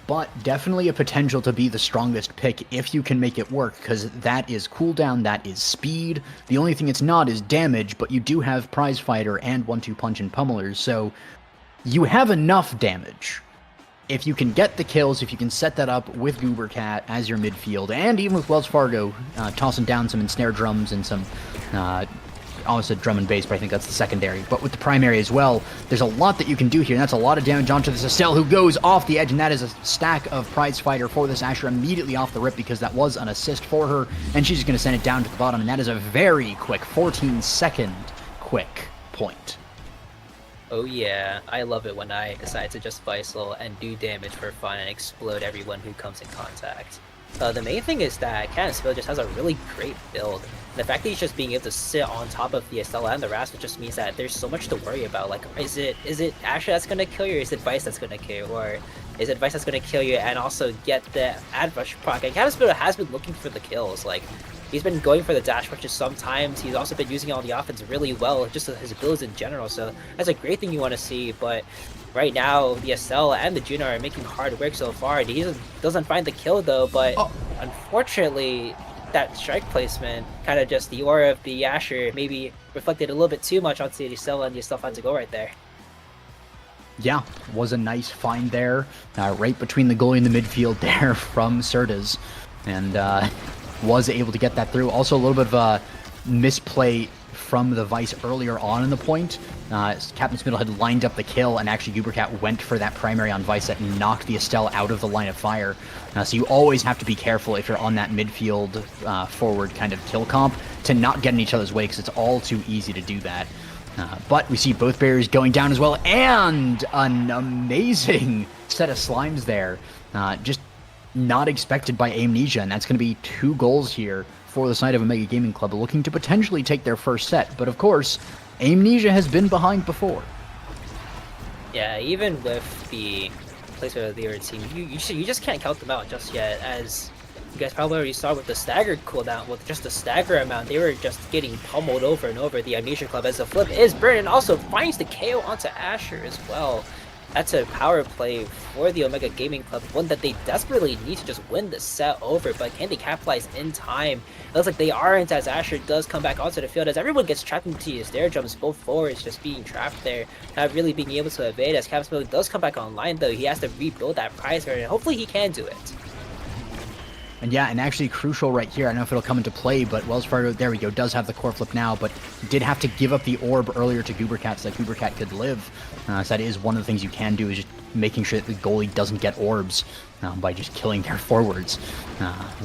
but definitely a potential to be the strongest pick if you can make it work, because that is cooldown, that is speed. The only thing it's not is damage, but you do have prize fighter and 1-2 punch and pummelers, so you have enough damage. If you can get the kills, if you can set that up with Goober Cat as your midfield, and even with Wells Fargo tossing down some ensnare drums and some, I almost said drum and bass, but I think that's the secondary. But with the primary as well, there's a lot that you can do here, and that's a lot of damage onto this Estelle, who goes off the edge, and that is a stack of prize fighter for this Asher immediately off the rip, because that was an assist for her, and she's just going to send it down to the bottom, and that is a very quick 14-second quick point. Oh yeah, I love it when I decide to just Visal and do damage for fun and explode everyone who comes in contact. The main thing is that Cannon Spill just has a really great build. The fact that he's just being able to sit on top of the Estella and the Rasmus just means that there's so much to worry about. Like, is it Asher that's gonna kill you, or is it Vice that's gonna kill you, or is it Vice that's gonna kill you and also get the ad rush proc? And Cannon Spill has been looking for the kills. Like, he's been going for the dash rushes sometimes. He's also been using it on the offense really well, just his abilities in general. So that's a great thing you want to see. But right now, the Estelle and the Juno are making hard work so far. He doesn't find the kill though, but unfortunately, that strike placement, kind of just the aura of the Asher, maybe reflected a little bit too much onto the Estelle, and the Estelle finds a goal right there. Yeah, was a nice find there, right between the goalie and the midfield there from Cerdas, and was able to get that through. Also, a little bit of a misplay from the Vice earlier on in the point. Captain Spittle had lined up the kill, and actually Gubercat went for that primary on Vice that knocked the Estelle out of the line of fire. So you always have to be careful if you're on that midfield forward kind of kill comp to not get in each other's way, because it's all too easy to do that. But we see both barriers going down as well, and an amazing set of slimes there. Just not expected by Amnesia, and that's going to be 2 goals here for the side of Omega Gaming Club, looking to potentially take their first set. But of course, Amnesia has been behind before. Yeah, even with the placement of the other team, you just can't count them out just yet, as you guys probably already saw with the staggered cooldown, with just the stagger amount, they were just getting pummeled over and over, the Amnesia Club, as the flip is burned and also finds the KO onto Asher as well. That's a power play for the Omega Gaming Club, one that they desperately need to just win the set over, but can they capitalize in time? It looks like they aren't, as Asher does come back onto the field, as everyone gets trapped into his stair jumps, both forwards just being trapped there, not really being able to evade. As Captain Spilling does come back online though, he has to rebuild that prize card, and hopefully he can do it. And yeah, and actually crucial right here, I don't know if it'll come into play, but Wells Fargo, there we go, does have the core flip now, but did have to give up the orb earlier to Gubercat so that Gubercat could live. So that is one of the things you can do, is just making sure that the goalie doesn't get orbs by just killing their forwards.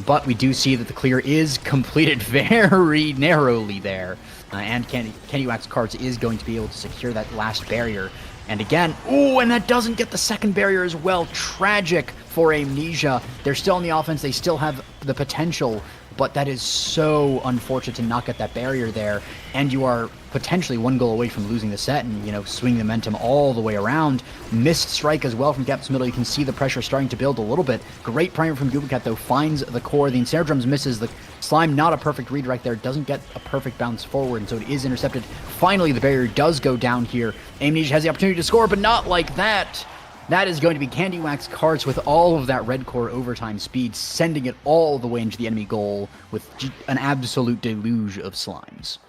But we do see that the clear is completed very narrowly there, and Kenny Wax Cards is going to be able to secure that last barrier. And again, ooh, and that doesn't get the second barrier as well. Tragic for Amnesia. They're still on the offense. They still have the potential, but that is so unfortunate to not get that barrier there. And you are potentially 1 goal away from losing the set and, you know, swing the momentum all the way around. Missed strike as well from Cap's Middle. You can see the pressure starting to build a little bit. Great primer from Gubercat, though, finds the core. The Ensnare Drums misses. The Slime, not a perfect redirect there. Doesn't get a perfect bounce forward, and so it is intercepted. Finally, the barrier does go down here. Amnesia has the opportunity to score, but not like that. That is going to be Candy Wax Cards with all of that red core overtime speed, sending it all the way into the enemy goal with an absolute deluge of slimes.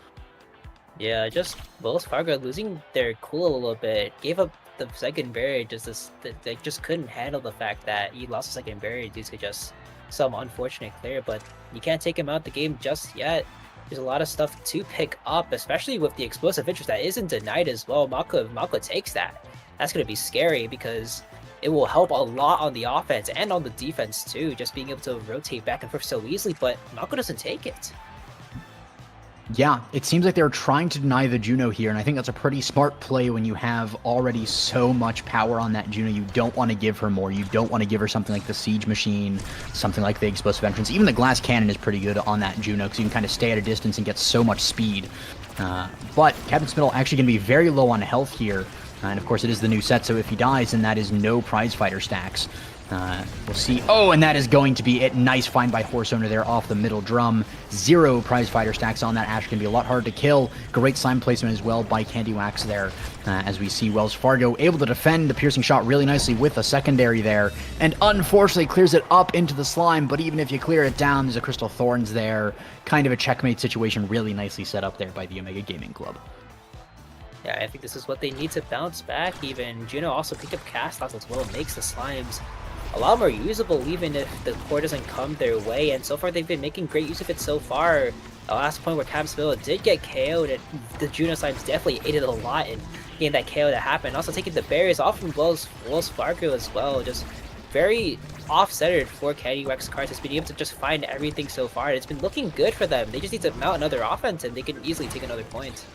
Yeah, just Wells Fargo losing their cool a little bit, gave up the second barrier, they just couldn't handle the fact that you lost the second barrier due to just some unfortunate clear, but you can't take him out the game just yet. There's a lot of stuff to pick up, especially with the explosive interest that isn't denied as well. Mako takes that. That's going to be scary because it will help a lot on the offense and on the defense too, just being able to rotate back and forth so easily, but Mako doesn't take it. Yeah, it seems like they're trying to deny the Juno here, and I think that's a pretty smart play when you have already so much power on that Juno. You don't want to give her more. You don't want to give her something like the Siege Machine, something like the Explosive Entrance. Even the Glass Cannon is pretty good on that Juno, because you can kind of stay at a distance and get so much speed. But Captain Spittle actually going to be very low on health here, and of course it is the new set, so if he dies, then that is no prize fighter stacks. We'll see. Oh, and that is going to be it. Nice find by Horse Owner there off the middle drum. 0 prize fighter stacks on that. Ash can be a lot harder to kill. Great slime placement as well by Candy Wax there. As we see Wells Fargo able to defend the piercing shot really nicely with a secondary there. And unfortunately clears it up into the slime. But even if you clear it down, there's a Crystal Thorns there. Kind of a checkmate situation, really nicely set up there by the Omega Gaming Club. Yeah, I think this is what they need to bounce back even. Juno also picked up cast loss as well. Makes the slimes a lot more usable even if the core doesn't come their way, and so far they've been making great use of it so far. The last point where Capsville did get KO'd, and the Juno Slimes definitely aided a lot in getting that KO to happen. Also taking the barriers off from Wells Fargo as well, just very off-centered for Candy Wax Cards. Has been able to just find everything so far, and it's been looking good for them. They just need to mount another offense and they can easily take another point.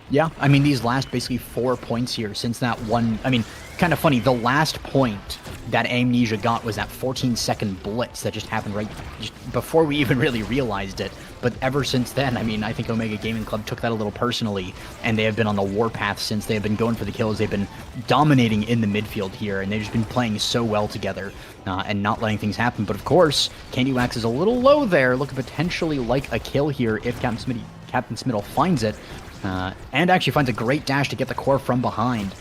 Yeah, I mean, these last basically 4 points here since that one, I mean, kind of funny, the last point that Amnesia got was that 14-second blitz that just happened right just before we even really realized it. But ever since then, I mean, I think Omega Gaming Club took that a little personally, and they have been on the warpath since. They have been going for the kills. They've been dominating in the midfield here, and they've just been playing so well together and not letting things happen. But of course, Candy Wax is a little low there, looking potentially like a kill here if Captain Smittle finds it. And actually finds a great dash to get the core from behind.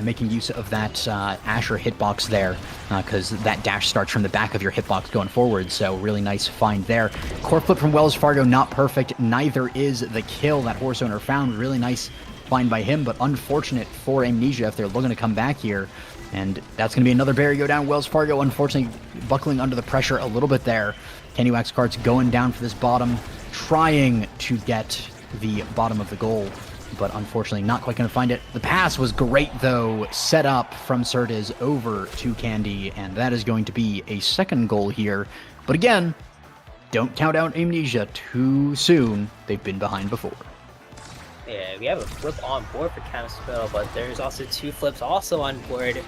Making use of that Asher hitbox there, because that dash starts from the back of your hitbox going forward, so really nice find there. Core flip from Wells Fargo, not perfect. Neither is the kill that Horse Owner found. Really nice fine by him, but unfortunate for Amnesia if they're looking to come back here. And that's going to be another barrier go down. Wells Fargo, unfortunately, buckling under the pressure a little bit there. Kenny Wax Carts going down for this bottom, trying to get the bottom of the goal, but unfortunately not quite going to find it. The pass was great, though, set up from Certez over to Candy, and that is going to be a second goal here. But again, don't count out Amnesia too soon. They've been behind before. Yeah, we have a flip on board for Campbell, but there's also 2 flips also on board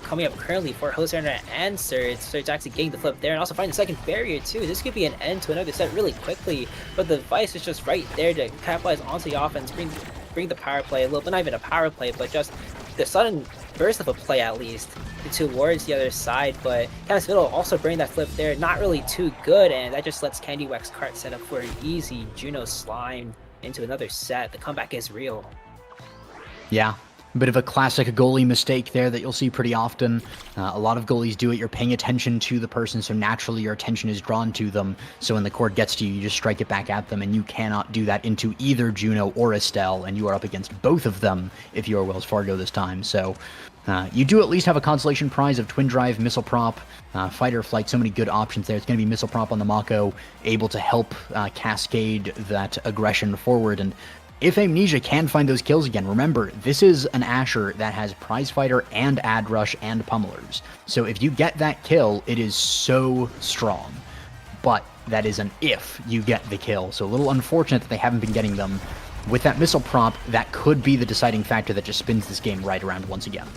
coming up currently for Hosanna and Surge. So it's actually getting the flip there and also finding the second barrier too. This could be an end to another set really quickly, but the Vice is just right there to capitalize onto the offense, bring the power play a little bit, not even a power play, but just the sudden burst of a play at least towards the other side. But Campbell also bring that flip there, not really too good, and that just lets Candy Wax Cart set up for an easy Juno slime into another set. The comeback is real. Yeah, a bit of a classic goalie mistake there that you'll see pretty often. A lot of goalies do it. You're paying attention to the person, so naturally your attention is drawn to them. So when the cord gets to you, you just strike it back at them, and you cannot do that into either Juno or Estelle, and you are up against both of them if you are Wells Fargo this time. So you do at least have a consolation prize of Twin Drive, Missile Prop, Fighter Flight, so many good options there. It's going to be Missile Prop on the Mako, able to help cascade that aggression forward. And if Amnesia can find those kills again, remember, this is an Asher that has Prize Fighter and Ad Rush and Pummelers. So if you get that kill, it is so strong. But that is an if you get the kill. So a little unfortunate that they haven't been getting them. With that Missile Prop, that could be the deciding factor that just spins this game right around once again.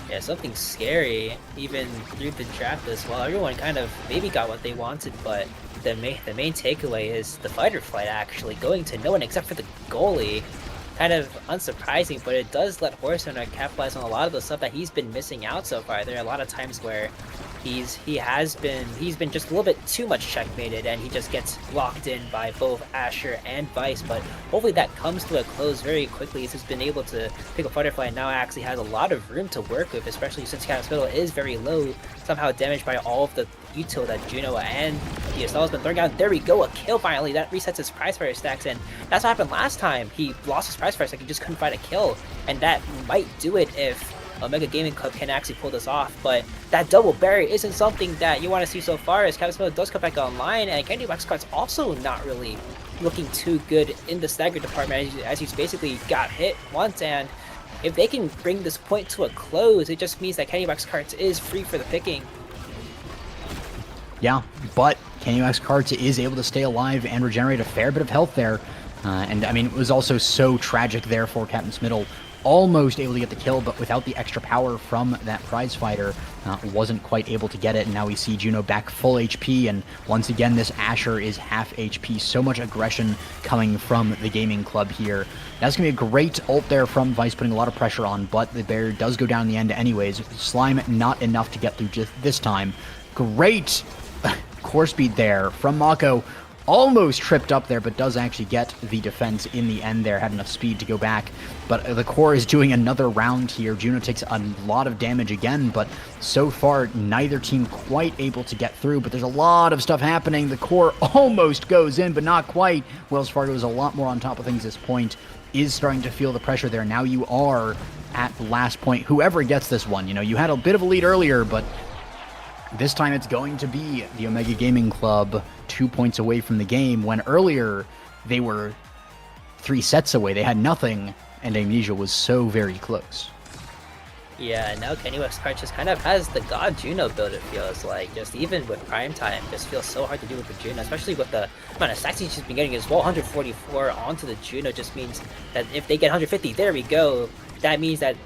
Yeah, something scary even through the draft as well. Everyone kind of maybe got what they wanted, but the main takeaway is the fighter flight actually going to no one except for the goalie. Kind of unsurprising, but it does let Horseman capitalize on a lot of the stuff that he's been missing out so far. There are a lot of times where he's been just a little bit too much checkmated, and he just gets locked in by both Asher and Vice. But hopefully that comes to a close very quickly. He's been able to pick up Butterfly, and now actually has a lot of room to work with, especially since Hospital is very low, somehow damaged by all of the util that Juno and the Estelle has been throwing out. There we go, a kill finally. That resets his prize fire stacks, and that's what happened last time. He lost his prize fire stack, he just couldn't find a kill, and that might do it if Omega Gaming Club can actually pull this off. But that double barrier isn't something that you want to see so far, as Campbell does come back online, and Candy Wax Cart's also not really looking too good in the stagger department, as he's basically got hit once. And if they can bring this point to a close, it just means that Candy Wax Carts is free for the picking. Yeah, but Candy Wax Carts is able to stay alive and regenerate a fair bit of health there. And I mean, it was also so tragic there for Captain Smiddle. Almost able to get the kill, but without the extra power from that prize fighter, wasn't quite able to get it. And now we see Juno back full HP, and once again this Asher is half HP. So much aggression coming from the gaming club here. That's going to be a great ult there from Vice, putting a lot of pressure on, but the barrier does go down in the end anyways. Slime not enough to get through just this time. Great core speed there from Mako. Almost tripped up there, but does actually get the defense in the end there. Had enough speed to go back, but the core is doing another round here. Juno takes a lot of damage again, but so far neither team quite able to get through. But there's a lot of stuff happening. The core almost goes in, but not quite. Wells Fargo is a lot more on top of things at this point, is starting to feel the pressure there. Now you are at the last point. Whoever gets this one, you know, you had a bit of a lead earlier, but this time it's going to be the Omega Gaming Club 2 points away from the game, when earlier they were 3 sets away. They had nothing, and Amnesia was so very close. Yeah, now Kenny Wax Cart just kind of has the God Juno build, it feels like. Just even with Prime Time, just feels so hard to do with the Juno, especially with the amount of stacks he's just been getting as well. 144 onto the Juno just means that if they get 150, there we go. That means that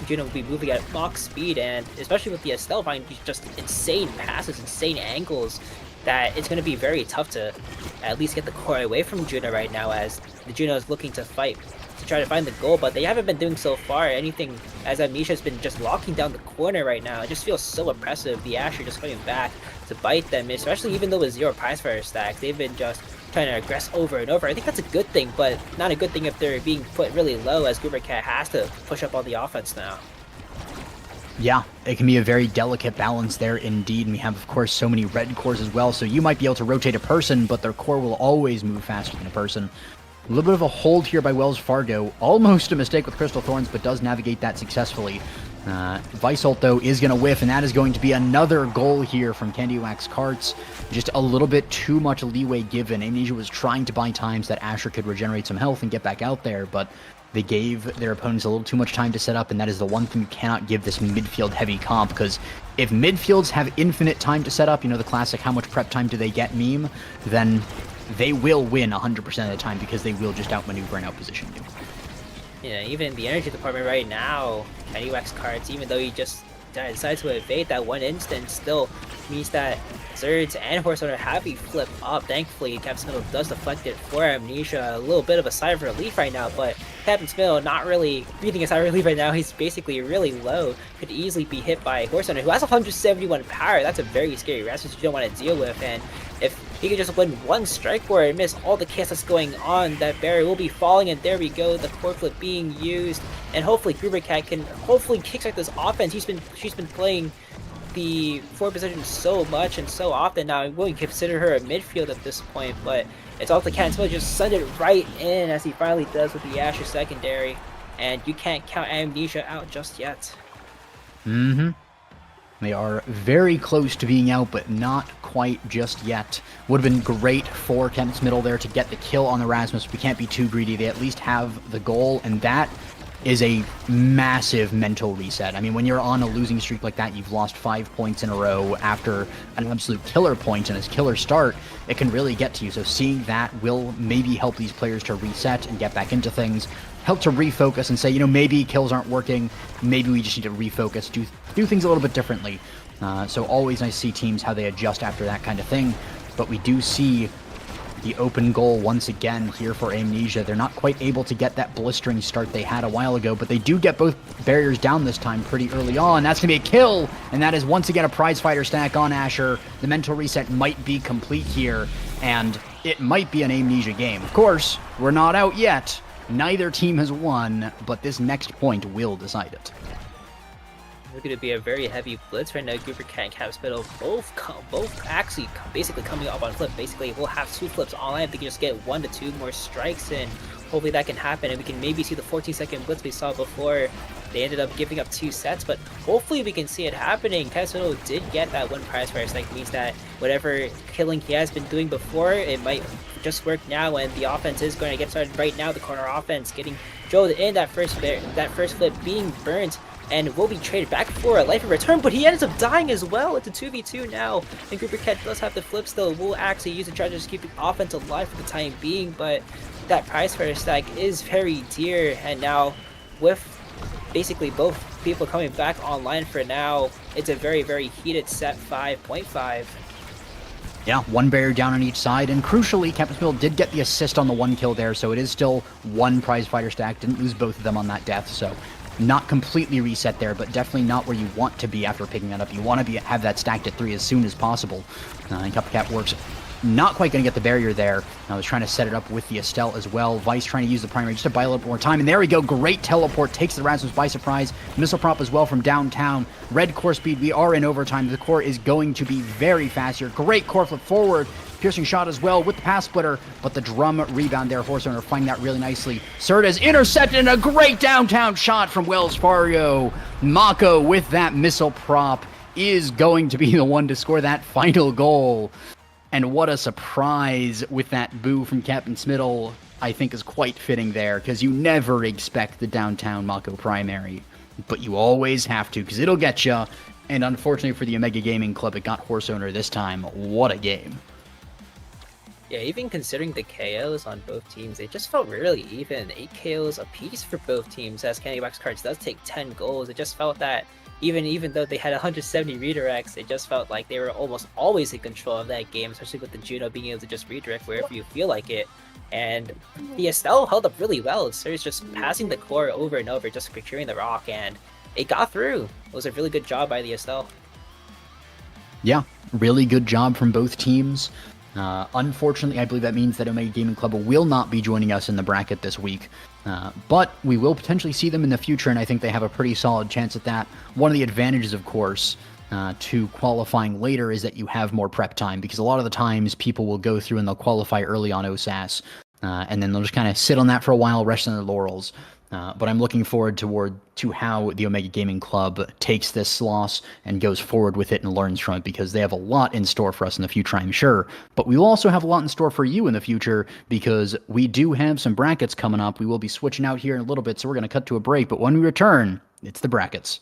Juno will be moving at Mach speed, and especially with the Estelle finding just insane passes, insane angles, that it's going to be very tough to at least get the core away from Juno right now, as the Juno is looking to fight to try to find the goal, but they haven't been doing so far anything, as Amnesia has been just locking down the corner right now. It just feels so oppressive. The Asher just coming back to bite them, especially even though with 0 prize fire stacks, they've been just trying to aggress over and over. I think that's a good thing, but not a good thing if they're being put really low, as Goober Cat has to push up on the offense now. Yeah, it can be a very delicate balance there indeed, and we have, of course, so many red cores as well, so you might be able to rotate a person, but their core will always move faster than a person. A little bit of a hold here by Wells Fargo. Almost a mistake with Crystal Thorns, but does navigate that successfully. Vice ult, though, is going to whiff, and that is going to be another goal here from Candy Wax Carts. Just a little bit too much leeway given. Amnesia was trying to buy times that Asher could regenerate some health and get back out there, but they gave their opponents a little too much time to set up, and that is the one thing you cannot give this midfield-heavy comp, because if midfields have infinite time to set up, you know, the classic how much prep time do they get meme, then they will win 100% of the time because they will just outmaneuver and outposition you. Yeah, even the energy department right now, Candy Wax Cards, even though he just decides to evade that one instance, still means that Zerds and Horse Owner have a flip up. Thankfully, Captain Smith does deflect it for Amnesia. A little bit of a sigh of relief right now, but Captain Smith not really breathing a sigh of relief right now. He's basically really low. Could easily be hit by Horse Owner, who has 171 power. That's a very scary response you don't want to deal with, and if he could just win one strike for it and miss all the chaos that's going on, that barrier will be falling, and there we go, the core flip being used, and hopefully Gruber Cat can hopefully kickstart this offense. She's been playing the forward position so much and so often now. I wouldn't consider her a midfield at this point, but it's all the Cat Smith just send it right in as he finally does with the Asher secondary, and you can't count Amnesia out just yet. Mm-hmm. They are very close to being out, but not quite just yet. Would have been great for Kent's middle there to get the kill on the Rasmus. We can't be too greedy. They at least have the goal, and that is a massive mental reset. I mean, when you're on a losing streak like that, you've lost 5 points in a row after an absolute killer point and a killer start, it can really get to you. So seeing that will maybe help these players to reset and get back into things, help to refocus and say, you know, maybe kills aren't working, maybe we just need to refocus, do things a little bit differently. So always nice to see teams how they adjust after that kind of thing. But we do see the open goal once again here for Amnesia. They're not quite able to get that blistering start they had a while ago, but they do get both barriers down this time pretty early on. That's going to be a kill, and that is once again a prize fighter stack on Asher. The mental reset might be complete here, and it might be an Amnesia game. Of course, we're not out yet. Neither team has won, but this next point will decide it. It's going to be a very heavy blitz right now. Gruber Cat and Cap Spittle both actually basically coming up on flip. Basically, we'll have 2 flips online if they can just get 1 to 2 more strikes in. Hopefully that can happen, and we can maybe see the 14-second blitz we saw before. They ended up giving up 2 sets, but hopefully we can see it happening. Cap Spittle did get that 1 prize fire strike, means that whatever killing he has been doing before, it might just work now, and the offense is going to get started right now. The corner offense getting drilled in, that first flip being burnt, and will be traded back for a life of return, but he ends up dying as well. It's a 2v2 now, and Gruber Cat does have the flip still. Will actually use the charges to keep the offense alive for the time being, but that prize for stack is very dear, and now with basically both people coming back online for now, it's a very, very heated set 5.5. Yeah, 1 barrier down on each side, and crucially, Captain Smith did get the assist on the 1 kill there, so it is still 1 prize fighter stack. Didn't lose both of them on that death, so not completely reset there, but definitely not where you want to be after picking that up. You want to have that stacked at 3 as soon as possible. And Cupcat works. Not quite going to get the barrier there. I was trying to set it up with the Estelle as well. Vice trying to use the primary just to buy a little bit more time. And there we go. Great teleport. Takes the Rasmus by surprise. Missile prop as well from downtown. Red core speed. We are in overtime. The core is going to be very fast here. Great core flip forward. Piercing shot as well with the pass splitter. But the drum rebound there. Horse Owner finding that really nicely. Serta's intercepted, and a great downtown shot from Wells Fargo. Mako with that missile prop is going to be the one to score that final goal. And what a surprise with that boo from Captain Smiddle, I think is quite fitting there, because you never expect the downtown Mako primary, but you always have to, because it'll get you. And unfortunately for the Omega Gaming Club, it got Horse Owner this time. What a game. Yeah, even considering the KOs on both teams, it just felt really even. 8 KOs apiece for both teams, as Candy Wax Cards does take 10 goals. It just felt that even though they had 170 redirects, it just felt like they were almost always in control of that game, especially with the Juno being able to just redirect wherever you feel like it. And the Estelle held up really well. So it's just passing the core over and over, just procuring the rock, and it got through. It was a really good job by the Estelle. Yeah, really good job from both teams. Unfortunately, I believe that means that Omega Gaming Club will not be joining us in the bracket this week. But we will potentially see them in the future, and I think they have a pretty solid chance at that. One of the advantages, of course, to qualifying later is that you have more prep time, because a lot of the times people will go through and they'll qualify early on OSAS, and then they'll just kind of sit on that for a while, rest on their laurels. But I'm looking forward to how the Omega Gaming Club takes this loss and goes forward with it and learns from it, because they have a lot in store for us in the future, I'm sure. But we will also have a lot in store for you in the future, because we do have some brackets coming up. We will be switching out here in a little bit, so we're going to cut to a break. But when we return, it's the brackets.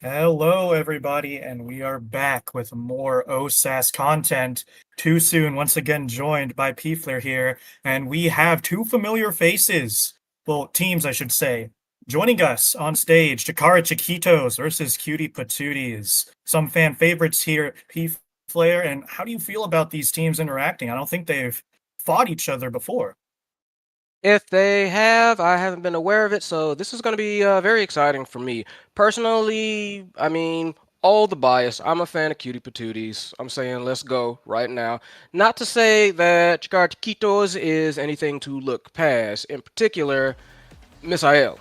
Hello, everybody, and we are back with more OSAS content. Too soon, once again joined by P-Flare here, and we have two familiar faces. Well, teams, I should say. Joining us on stage, Chikara Chiquitos versus Cutie Patooties. Some fan favorites here, P-Flare, and how do you feel about these teams interacting? I don't think they've fought each other before. If they have, I haven't been aware of it, so this is going to be very exciting for me. Personally, I mean, all the bias. I'm a fan of Cutie Patooties. I'm saying let's go right now. Not to say that Chicar Chiquitos is anything to look past. In particular, Misael.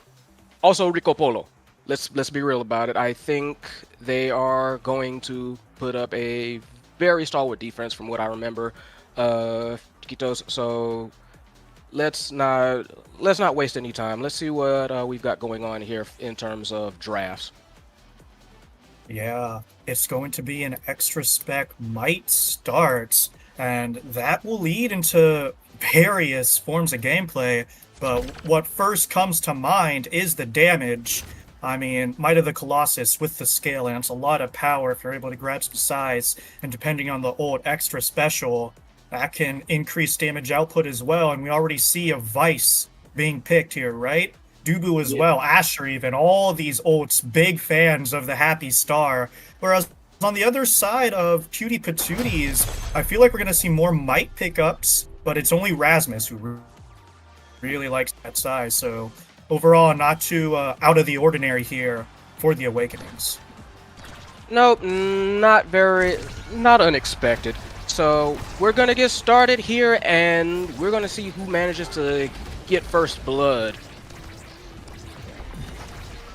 Also Rico Polo. Let's be real about it. I think they are going to put up a very stalwart defense from what I remember. Chiquitos, so let's not waste any time. Let's see what we've got going on here in terms of drafts. Yeah, it's going to be an extra spec might start, and that will lead into various forms of gameplay. But what first comes to mind is the damage. I mean, Might of the Colossus with the scale, and it's a lot of power if you're able to grab some size, and depending on the old extra special, that can increase damage output as well. And we already see a Vice being picked here, right? Dubu as well, Asher even, all these ults, big fans of the Happy Star. Whereas on the other side of Cutie Patooties, I feel like we're going to see more Might pickups, but it's only Rasmus who really likes that size. So overall, not too out of the ordinary here for the Awakenings. Nope, not unexpected. So we're gonna get started here, and we're gonna see who manages to get first blood.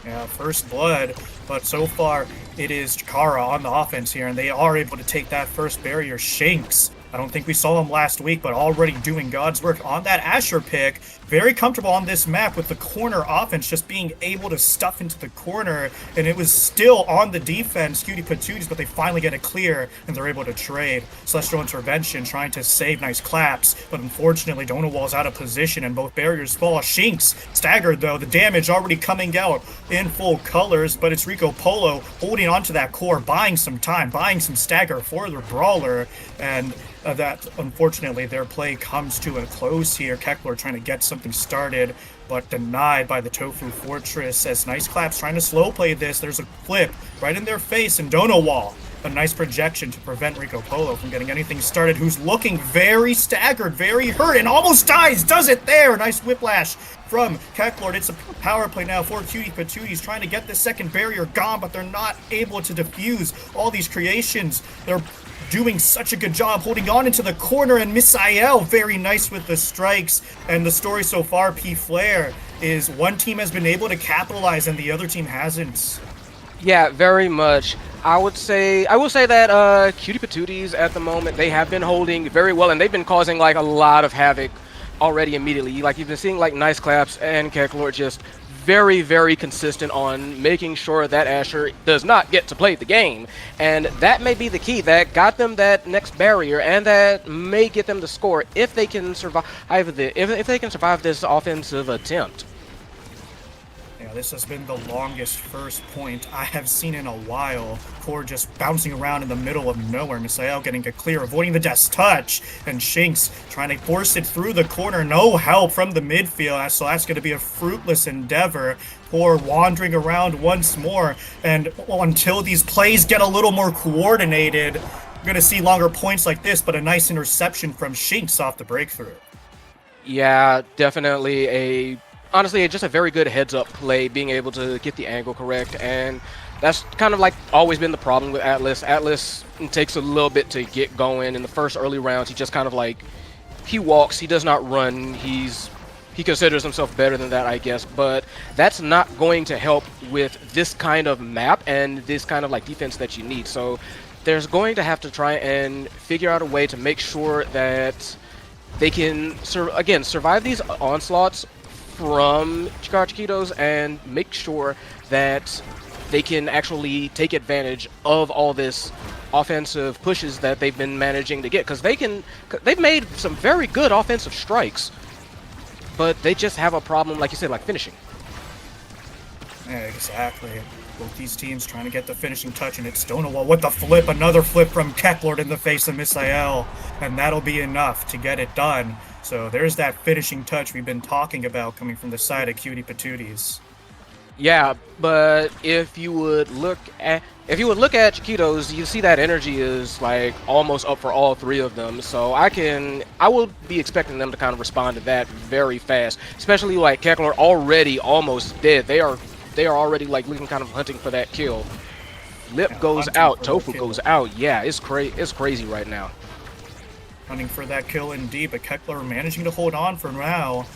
Yeah, first blood, but so far it is Chikara on the offense here, and they are able to take that first barrier. Shanks, I don't think we saw him last week, but already doing God's work on that Asher pick. Very comfortable on this map with the corner offense, just being able to stuff into the corner, and it was still on the defense, Cutie Patooties, but they finally get it clear, and they're able to trade. Celestial Intervention trying to save nice claps, but unfortunately Donawall's out of position, and both barriers fall. Shinx staggered though, the damage already coming out in full colors, but it's Rico Polo holding onto that core, buying some time, buying some stagger for the brawler, and that unfortunately their play comes to a close here. Kekler trying to get something started, but denied by the Tofu Fortress as Nice Claps trying to slow play this. There's a flip right in their face, and Donawall, a nice projection to prevent Rico Polo from getting anything started, who's looking very staggered, very hurt, and almost dies. Does it there. Nice whiplash from Keklord. It's a power play now for Cutie Patooties, trying to get the second barrier gone, but they're not able to defuse all these creations. They're doing such a good job holding on into the corner, and Misael very nice with the strikes. And the story so far, P-Flare, is one team has been able to capitalize and the other team hasn't. Yeah, very much. I will say that Cutie Patooties at the moment, they have been holding very well, and they've been causing like a lot of havoc already immediately. Like you've been seeing like Nice Claps and Keklord just very, very consistent on making sure that Asher does not get to play the game. And that may be the key that got them that next barrier, and that may get them the score if they can survive if they can survive this offensive attempt. Yeah, this has been the longest first point I have seen in a while. Core just bouncing around in the middle of nowhere. Misael getting it clear, avoiding the death's touch, and Shinx trying to force it through the corner. No help from the midfield, so that's going to be a fruitless endeavor. Core wandering around once more, and until these plays get a little more coordinated, we're going to see longer points like this, but a nice interception from Shinx off the breakthrough. Yeah, definitely honestly, just a very good heads-up play, being able to get the angle correct, and that's kind of like always been the problem with Atlas. Atlas takes a little bit to get going. In the first early rounds, he just kind of like, he walks, he does not run, he considers himself better than that, I guess, but that's not going to help with this kind of map and this kind of like defense that you need. So there's going to have to try and figure out a way to make sure that they can, survive these onslaughts from Chicar Chiquitos, and make sure that they can actually take advantage of all this offensive pushes that they've been managing to get, because they've made some very good offensive strikes, but they just have a problem, like you said, like finishing. Yeah, exactly. Both these teams trying to get the finishing touch, and it's Stonewall with the flip. Another flip from Keklord in the face of Misael, and that'll be enough to get it done. So there's that finishing touch we've been talking about coming from the side of Cutie Patooties. Yeah, but if you would look at Chiquitos, you see that energy is like almost up for all three of them. So I will be expecting them to kind of respond to that very fast. Especially like Kekler already almost dead. They are already like looking kind of hunting for that kill. Lip goes out, Tofu goes out. Yeah, it's crazy right now. Hunting for that kill indeed, but Kekler managing to hold on for now.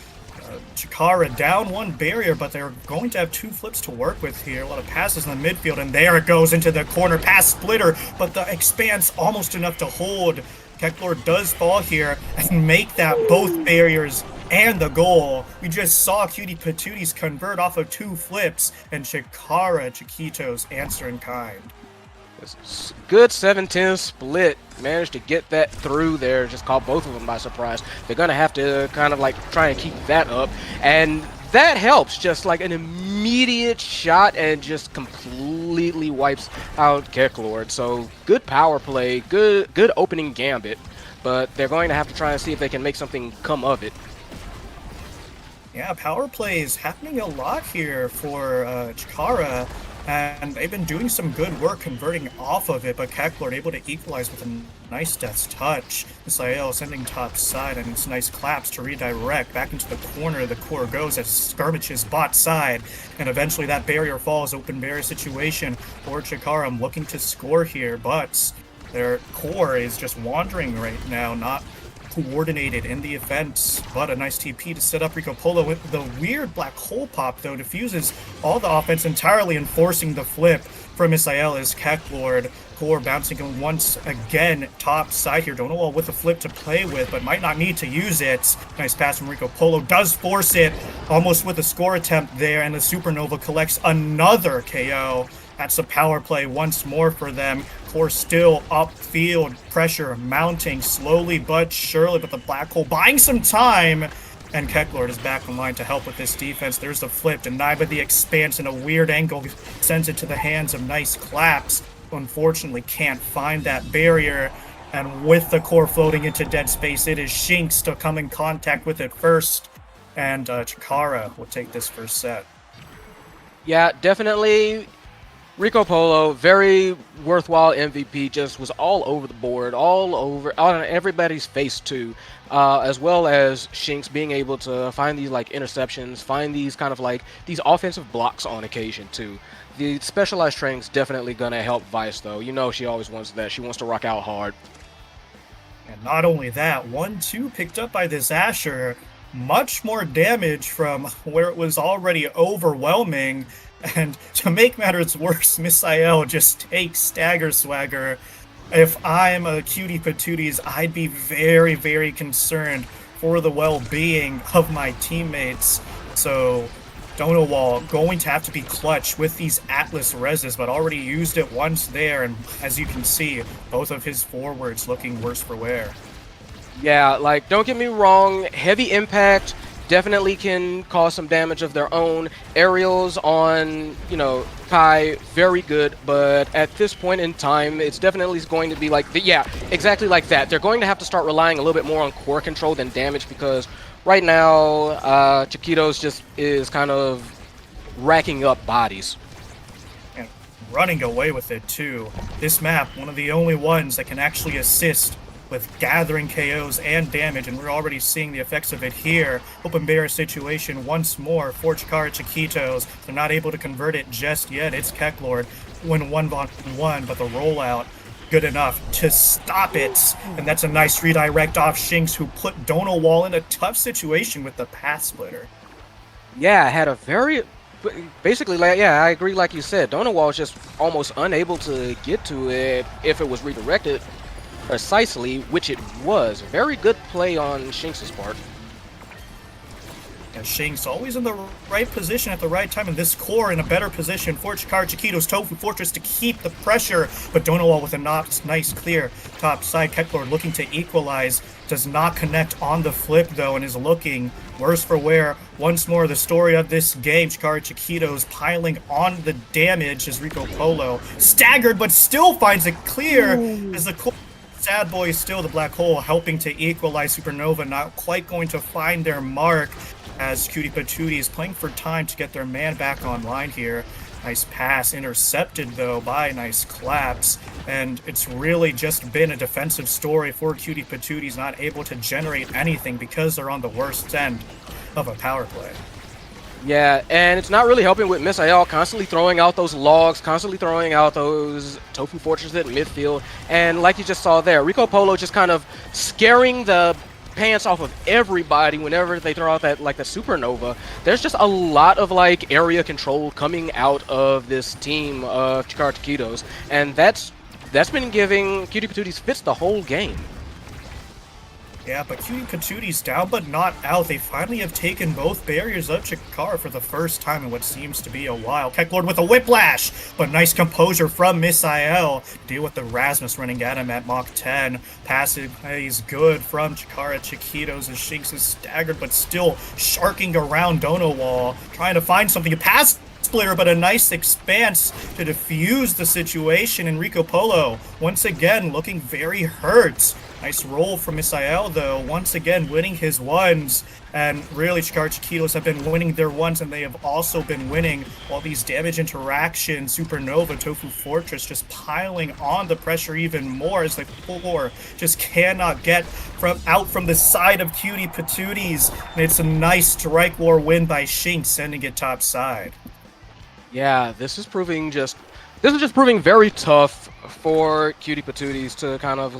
Chikara down one barrier, but they're going to have two flips to work with here. A lot of passes in the midfield, and there it goes into the corner. Pass splitter, but the expanse almost enough to hold. Kekler does fall here and make that both barriers and the goal. We just saw Cutie Patooties convert off of two flips, and Chiquitos answer in kind. Good 7-10 split. Managed to get that through there. Just caught both of them by surprise. They're going to have to kind of like try and keep that up. And that helps. Just like an immediate shot and just completely wipes out Keklord. So good power play. Good opening gambit. But they're going to have to try and see if they can make something come of it. Yeah, power play is happening a lot here for Chikara. And they've been doing some good work converting off of it, but Keklord able to equalize with a nice death's touch. Misael sending top side, and it's nice claps to redirect back into the corner. The core goes as skirmishes bot side, and eventually that barrier falls. Open barrier situation for Chikara looking to score here, but their core is just wandering right now, not coordinated in the offense, but a nice TP to set up Rico Polo with the weird black hole pop, though, diffuses all the offense entirely and forcing the flip from Misael as Keklord. Core bouncing once again top side here. Donowall with a flip to play with, but might not need to use it. Nice pass from Rico Polo. Does force it almost with a score attempt there, and the Supernova collects another KO. That's a power play once more for them. Core still upfield, pressure mounting slowly but surely, but the black hole buying some time. And Keklord is back in line to help with this defense. There's the flip, denied by the expanse in a weird angle. Sends it to the hands of Nice Claps. Unfortunately can't find that barrier. And with the core floating into dead space, it is Shinx to come in contact with it first. And Chikara will take this first set. Yeah, definitely. Rico Polo, very worthwhile MVP, just was all over the board, all on everybody's face too, as well as Shinx being able to find these like interceptions, find these kind of like these offensive blocks on occasion too. The specialized training's definitely gonna help Vice though. You know she always wants that. She wants to rock out hard. And not only that, 1-2 picked up by this Asher, much more damage from where it was already overwhelming. And to make matters worse, Misael just takes Stagger Swagger. If I'm a Cutie Patooties, I'd be very, very concerned for the well-being of my teammates. So Donowall going to have to be clutch with these Atlas Reses, but already used it once there. And as you can see, both of his forwards looking worse for wear. Yeah, like, don't get me wrong, heavy impact definitely can cause some damage of their own. Aerials on, you know, Kai, very good, but at this point in time, it's definitely going to be like, yeah, exactly like that. They're going to have to start relying a little bit more on core control than damage, because right now, Chiquitos just is kind of racking up bodies. And running away with it, too. This map, one of the only ones that can actually assist with gathering KOs and damage, and we're already seeing the effects of it here. Open barrier situation once more for Chikara Chiquitos. They're not able to convert it just yet. It's Keklord win 1v1, but the rollout good enough to stop it. And that's a nice redirect off Shinx, who put Donowall in a tough situation with the path splitter. Yeah, had a very... Basically, like, yeah, I agree like you said. Donowall was just almost unable to get to it if it was redirected precisely, which it was. Very good play on Shinx's part. Shinx always in the right position at the right time, and this core in a better position for Chikara Chiquito's Tofu Fortress to keep the pressure, but Donowall with a nice clear top side. Keklor looking to equalize, does not connect on the flip though, and is looking worse for wear. Once more, the story of this game, Chikara Chiquito's piling on the damage as Rico Polo staggered, but still finds it clear as the core Sad Boy is still the black hole, helping to equalize. Supernova not quite going to find their mark as Cutie Patootie is playing for time to get their man back online here. Nice pass, intercepted though by Nice Claps, and it's really just been a defensive story for Cutie Patooties, not able to generate anything because they're on the worst end of a power play. Yeah, and it's not really helping with Misael constantly throwing out those logs, constantly throwing out those Tofu Fortresses at midfield. And like you just saw there, Rico Polo just kind of scaring the pants off of everybody whenever they throw out that the Supernova. There's just a lot of area control coming out of this team of Chikara Chiquitos, and that's been giving Cutie Patooties fits the whole game. Yeah, but Cutie Patooties down but not out. They finally have taken both barriers of Chikara for the first time in what seems to be a while. Keklord with a whiplash, but nice composure from Misael. Deal with the Rasmus running at him at Mach 10. Passive plays good from Chikara Chiquitos as Shinx is staggered, but still sharking around Donowall, trying to find something to pass. Splitter, but a nice expanse to defuse the situation. Enrico Polo once again looking very hurt. Nice roll from Misael though, once again winning his ones, and really Chikara Chiquitos have been winning their ones, and they have also been winning all these damage interactions. Supernova, Tofu Fortress just piling on the pressure even more as the core just cannot get out from the side of Cutie Patooties, and it's a nice strike war win by Shinx, sending it top side. Yeah, this is just proving very tough for Cutie Patooties to kind of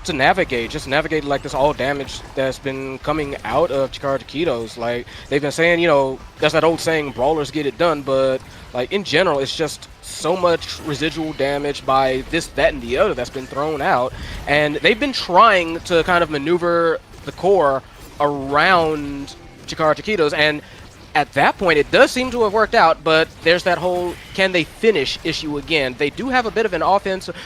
to navigate this all damage that's been coming out of Chikara Chiquitos. They've been saying, that's that old saying, brawlers get it done, but in general, it's just so much residual damage by this, that, and the other that's been thrown out, and they've been trying to kind of maneuver the core around Chikara Chiquitos, and at that point, it does seem to have worked out, but there's that whole can they finish issue again. They do have a bit of an offensive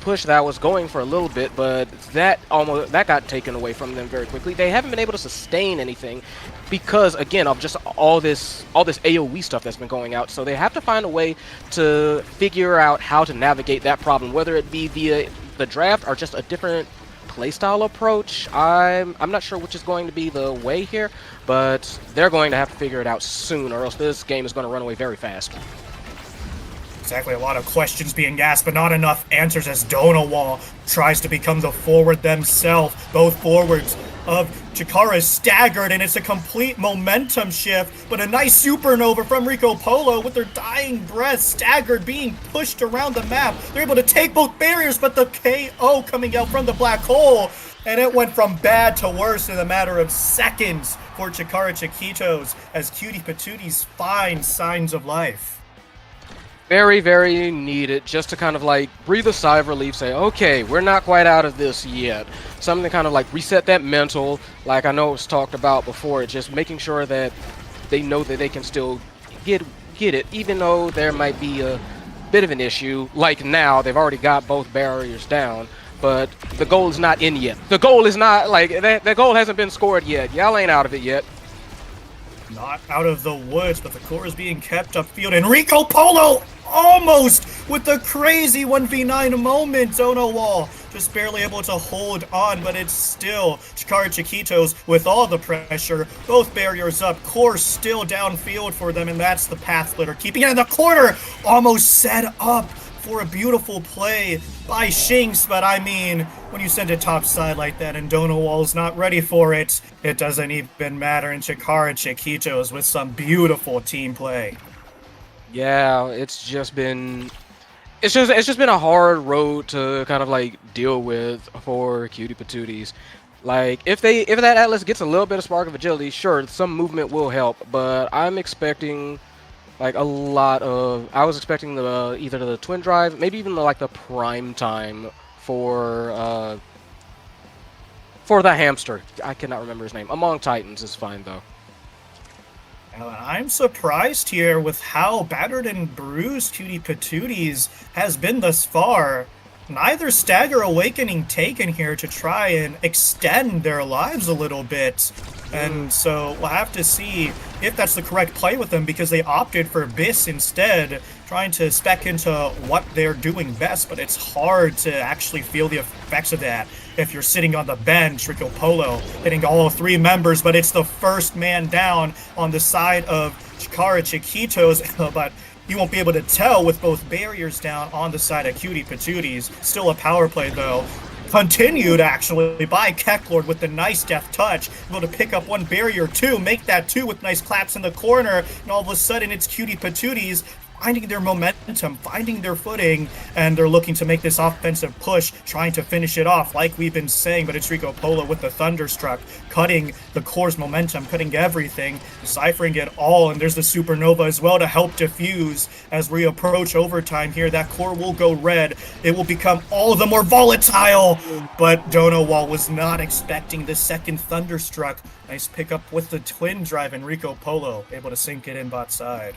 push that was going for a little bit, but that got taken away from them very quickly. They haven't been able to sustain anything because, again, of just all this AoE stuff that's been going out. So they have to find a way to figure out how to navigate that problem, whether it be via the draft or just a different playstyle approach. I'm not sure which is going to be the way here, but they're going to have to figure it out soon, or else this game is going to run away very fast. Exactly, a lot of questions being asked, but not enough answers as Donowall tries to become the forward themselves. Both forwards of Chikara is staggered, and it's a complete momentum shift, but a nice supernova from Rico Polo with their dying breath, staggered, being pushed around the map. They're able to take both barriers, but the KO coming out from the black hole, and it went from bad to worse in a matter of seconds for Chikara Chiquitos as Cutie Patooties find signs of life. Very, very needed just to kind of breathe a sigh of relief, say, okay, we're not quite out of this yet. Something to kind of reset that mental, I know it was talked about before, just making sure that they know that they can still get it, even though there might be a bit of an issue. Now, they've already got both barriers down, but the goal is not in yet. The goal is not, the goal hasn't been scored yet. Y'all ain't out of it yet. Not out of the woods, but the core is being kept upfield. Enrico Polo almost with the crazy 1v9 moment. Donowall just barely able to hold on, but it's still Chikara Chiquitos with all the pressure. Both barriers up, core still downfield for them, and that's the path splitter. Keeping it in the corner, almost set up for a beautiful play by Shinx, but I mean, when you send it topside like that and Donowall's not ready for it, it doesn't even matter. And Chikara Chiquitos with some beautiful team play. Yeah, it's just been a hard road to kind of deal with for Cutie Patooties. If that Atlas gets a little bit of spark of agility, sure, some movement will help, but I'm expecting I was expecting either the twin drive, maybe even the prime time for the hamster. I cannot remember his name. Among Titans is fine though. I'm surprised here with how battered and bruised Cutie Patooties has been thus far. Neither Stagger Awakening taken here to try and extend their lives a little bit. And so we'll have to see if that's the correct play with them, because they opted for Biss instead, trying to spec into what they're doing best, but it's hard to actually feel the effects of that if you're sitting on the bench. Rico Polo hitting all 3 members, but it's the first man down on the side of Chikara Chiquitos, but you won't be able to tell with both barriers down on the side of Cutie Patooties. Still a power play though. Continued actually by Kecklord with the nice death touch, able to pick up 1 barrier, 2, make that 2 with nice claps in the corner, and all of a sudden it's Cutie Patooties finding their momentum, finding their footing, and they're looking to make this offensive push, trying to finish it off like we've been saying, but it's Rico Polo with the Thunderstruck, cutting the core's momentum, cutting everything, deciphering it all, and there's the Supernova as well to help diffuse as we approach overtime here. That core will go red. It will become all the more volatile, but Donowall was not expecting the second Thunderstruck. Nice pickup with the twin drive, and Rico Polo able to sink it in bot side.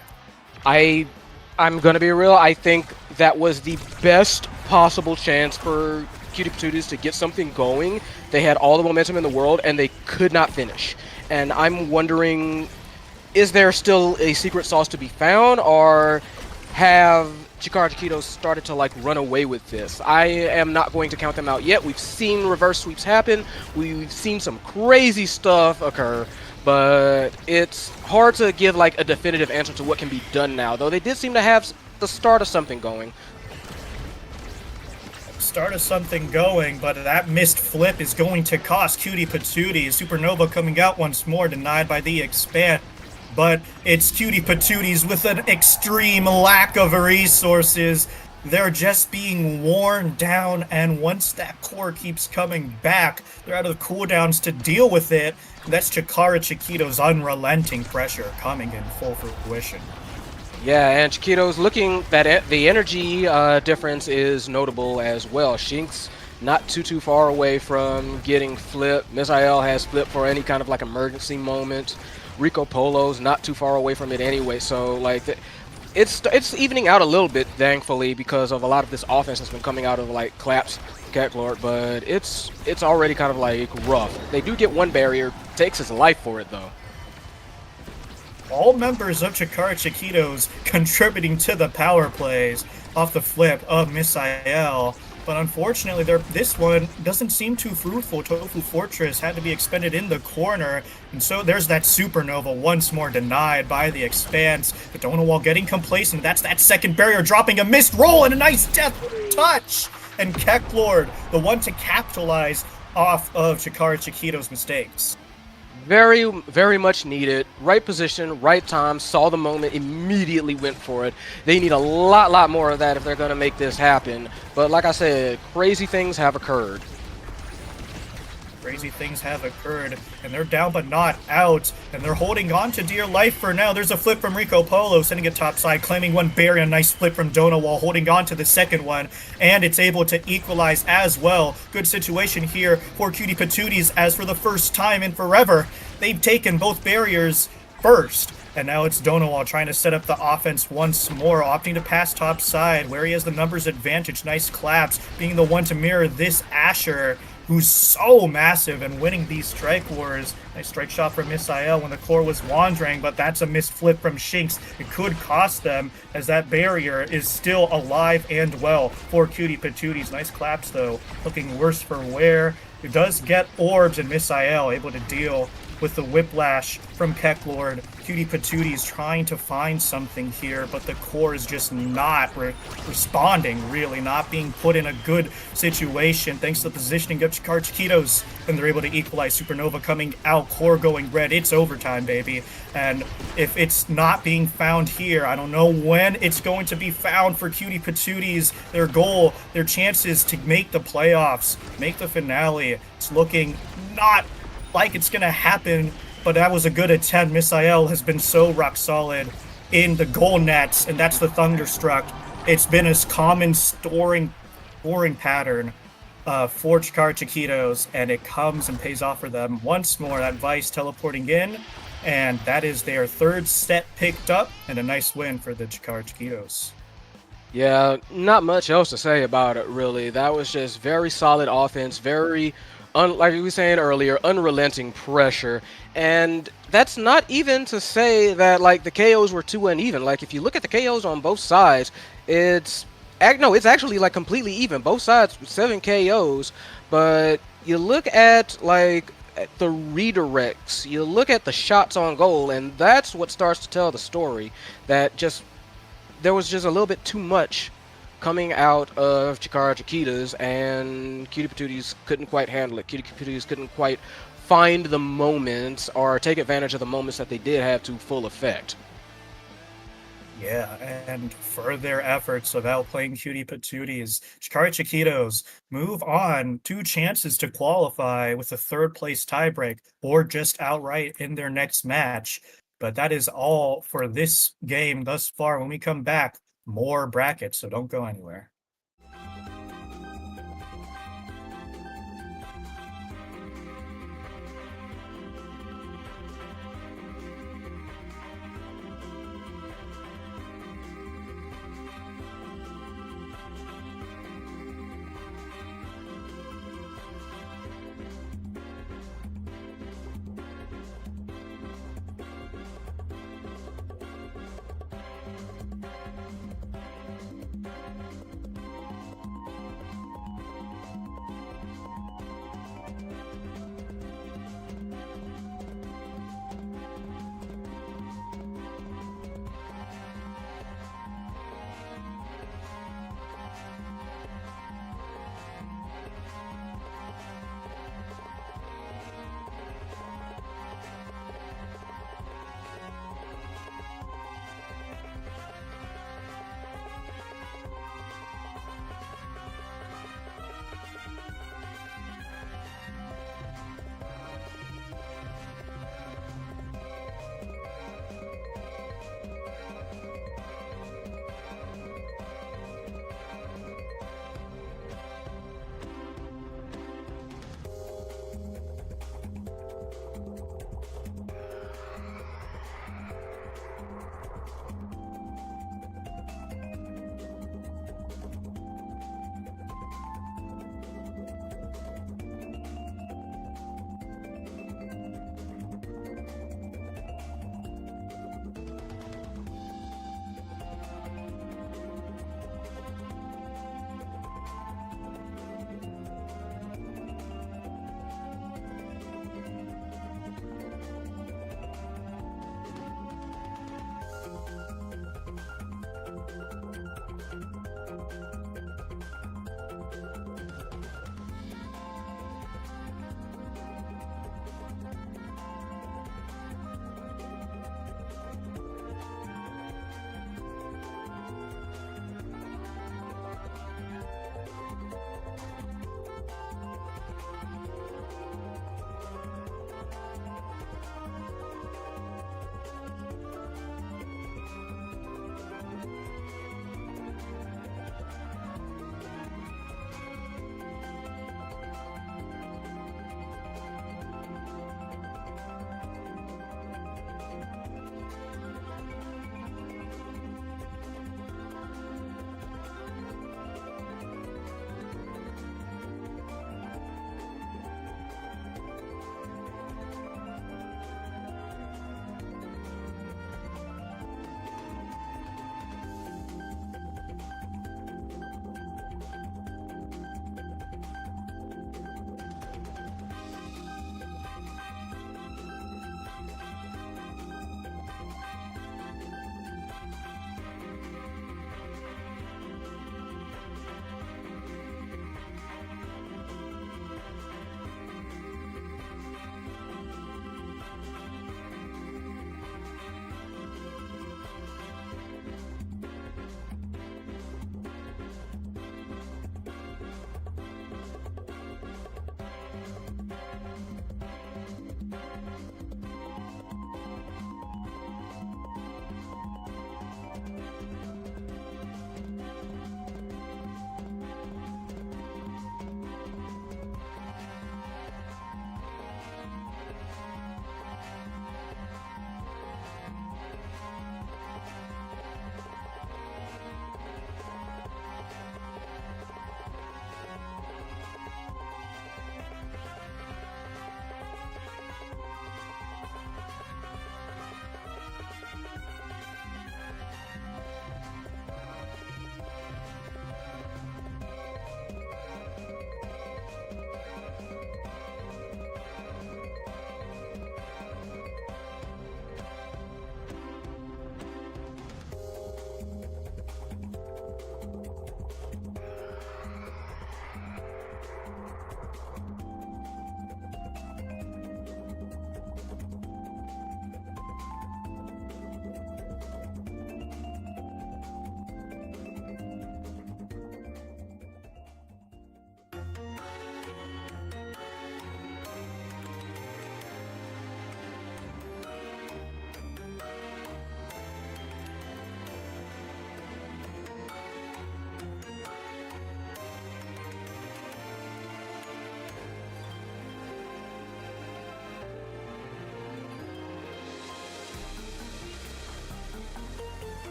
I'm gonna be real. I think that was the best possible chance for Cutie Patooties to get something going. They had all the momentum in the world, and they could not finish. And I'm wondering, is there still a secret sauce to be found, or have Chikara Chiquitos started to like run away with this? I am not going to count them out yet. We've seen reverse sweeps happen. We've seen some crazy stuff occur. But it's hard to give like a definitive answer to what can be done now, though they did seem to have the start of something going. Start of something going, but that missed flip is going to cost Cutie Patooties. Supernova coming out once more, denied by the expand. But it's Cutie Patooties with an extreme lack of resources. They're just being worn down, and once that core keeps coming back, they're out of the cooldowns to deal with it. That's Chikara Chiquito's unrelenting pressure coming in full fruition. Yeah, and Chiquito's looking that the energy difference is notable as well. Shinx not too far away from getting flipped. Misael has flipped for any kind of like emergency moment. Rico Polo's not too far away from it anyway, so like it's evening out a little bit, thankfully, because of a lot of this offense that's been coming out of like Claps, Kecklord, but it's already kind of like rough. They do get 1 barrier, takes his life for it though. All members of Chikara Chiquitos contributing to the power plays off the flip of Misael. But unfortunately, this one doesn't seem too fruitful. Tofu Fortress had to be expended in the corner. And so there's that Supernova once more denied by the Expanse. But Donowall getting complacent. That's that second barrier, dropping a missed roll and a nice death touch. And Kecklord, the one to capitalize off of Chikara Chiquito's mistakes. Very, very much needed. Right position, right time, saw the moment, immediately went for it. They need a lot more of that if they're going to make this happen. But like I said, crazy things have occurred. Crazy things have occurred, and they're down but not out, and they're holding on to dear life for now. There's a flip from Rico Polo, sending it topside, claiming 1 barrier. A nice flip from Donowall, holding on to the second one, and it's able to equalize as well. Good situation here for Cutie Patooties, as for the first time in forever, they've taken both barriers first. And now it's Donowall trying to set up the offense once more, opting to pass topside, where he has the numbers advantage. Nice claps, being the one to mirror this Asher, who's so massive and winning these strike wars. Nice strike shot from Misael when the core was wandering, but that's a missed flip from Shinx. It could cost them, as that barrier is still alive and well for Cutie Patooties. Nice claps though, looking worse for wear. It does get orbs, and Misael able to deal with the whiplash from Kecklord. Cutie Patooties trying to find something here, but the core is just not responding, really, not being put in a good situation thanks to the positioning of Chikara Chiquitos, and they're able to equalize. Supernova coming out, core going red. It's overtime, baby. And if it's not being found here, I don't know when it's going to be found for Cutie Patooties. Their goal, their chances to make the playoffs, make the finale, it's looking not like it's gonna happen, but that was a good attempt. Misael has been so rock solid in the goal nets, and that's the Thunderstruck. It's been a common scoring pattern for Chikara Chiquitos, and it comes and pays off for them once more. That Vice teleporting in, And that is their third set picked up, and a nice win for the Chikara Chiquitos. Yeah, not much else to say about it, really. That was just very solid offense, very, like we were saying earlier, unrelenting pressure. And that's not even to say that, like, the KOs were too uneven. Like, if you look at the KOs on both sides, it's actually, like, completely even. Both sides, 7 KOs. But you look at, like, at the redirects, you look at the shots on goal, and that's what starts to tell the story. That just there was just a little bit too much coming out of Chikara Chiquitas, and Cutie Patooties couldn't quite handle it. Cutie Patooties couldn't quite find the moments or take advantage of the moments that they did have to full effect. Yeah, and for their efforts of outplaying Cutie Patooties, Chikara Chiquitos move on 2 chances to qualify with a 3rd place tiebreak or just outright in their next match. But that is all for this game thus far. When we come back, more brackets, so don't go anywhere.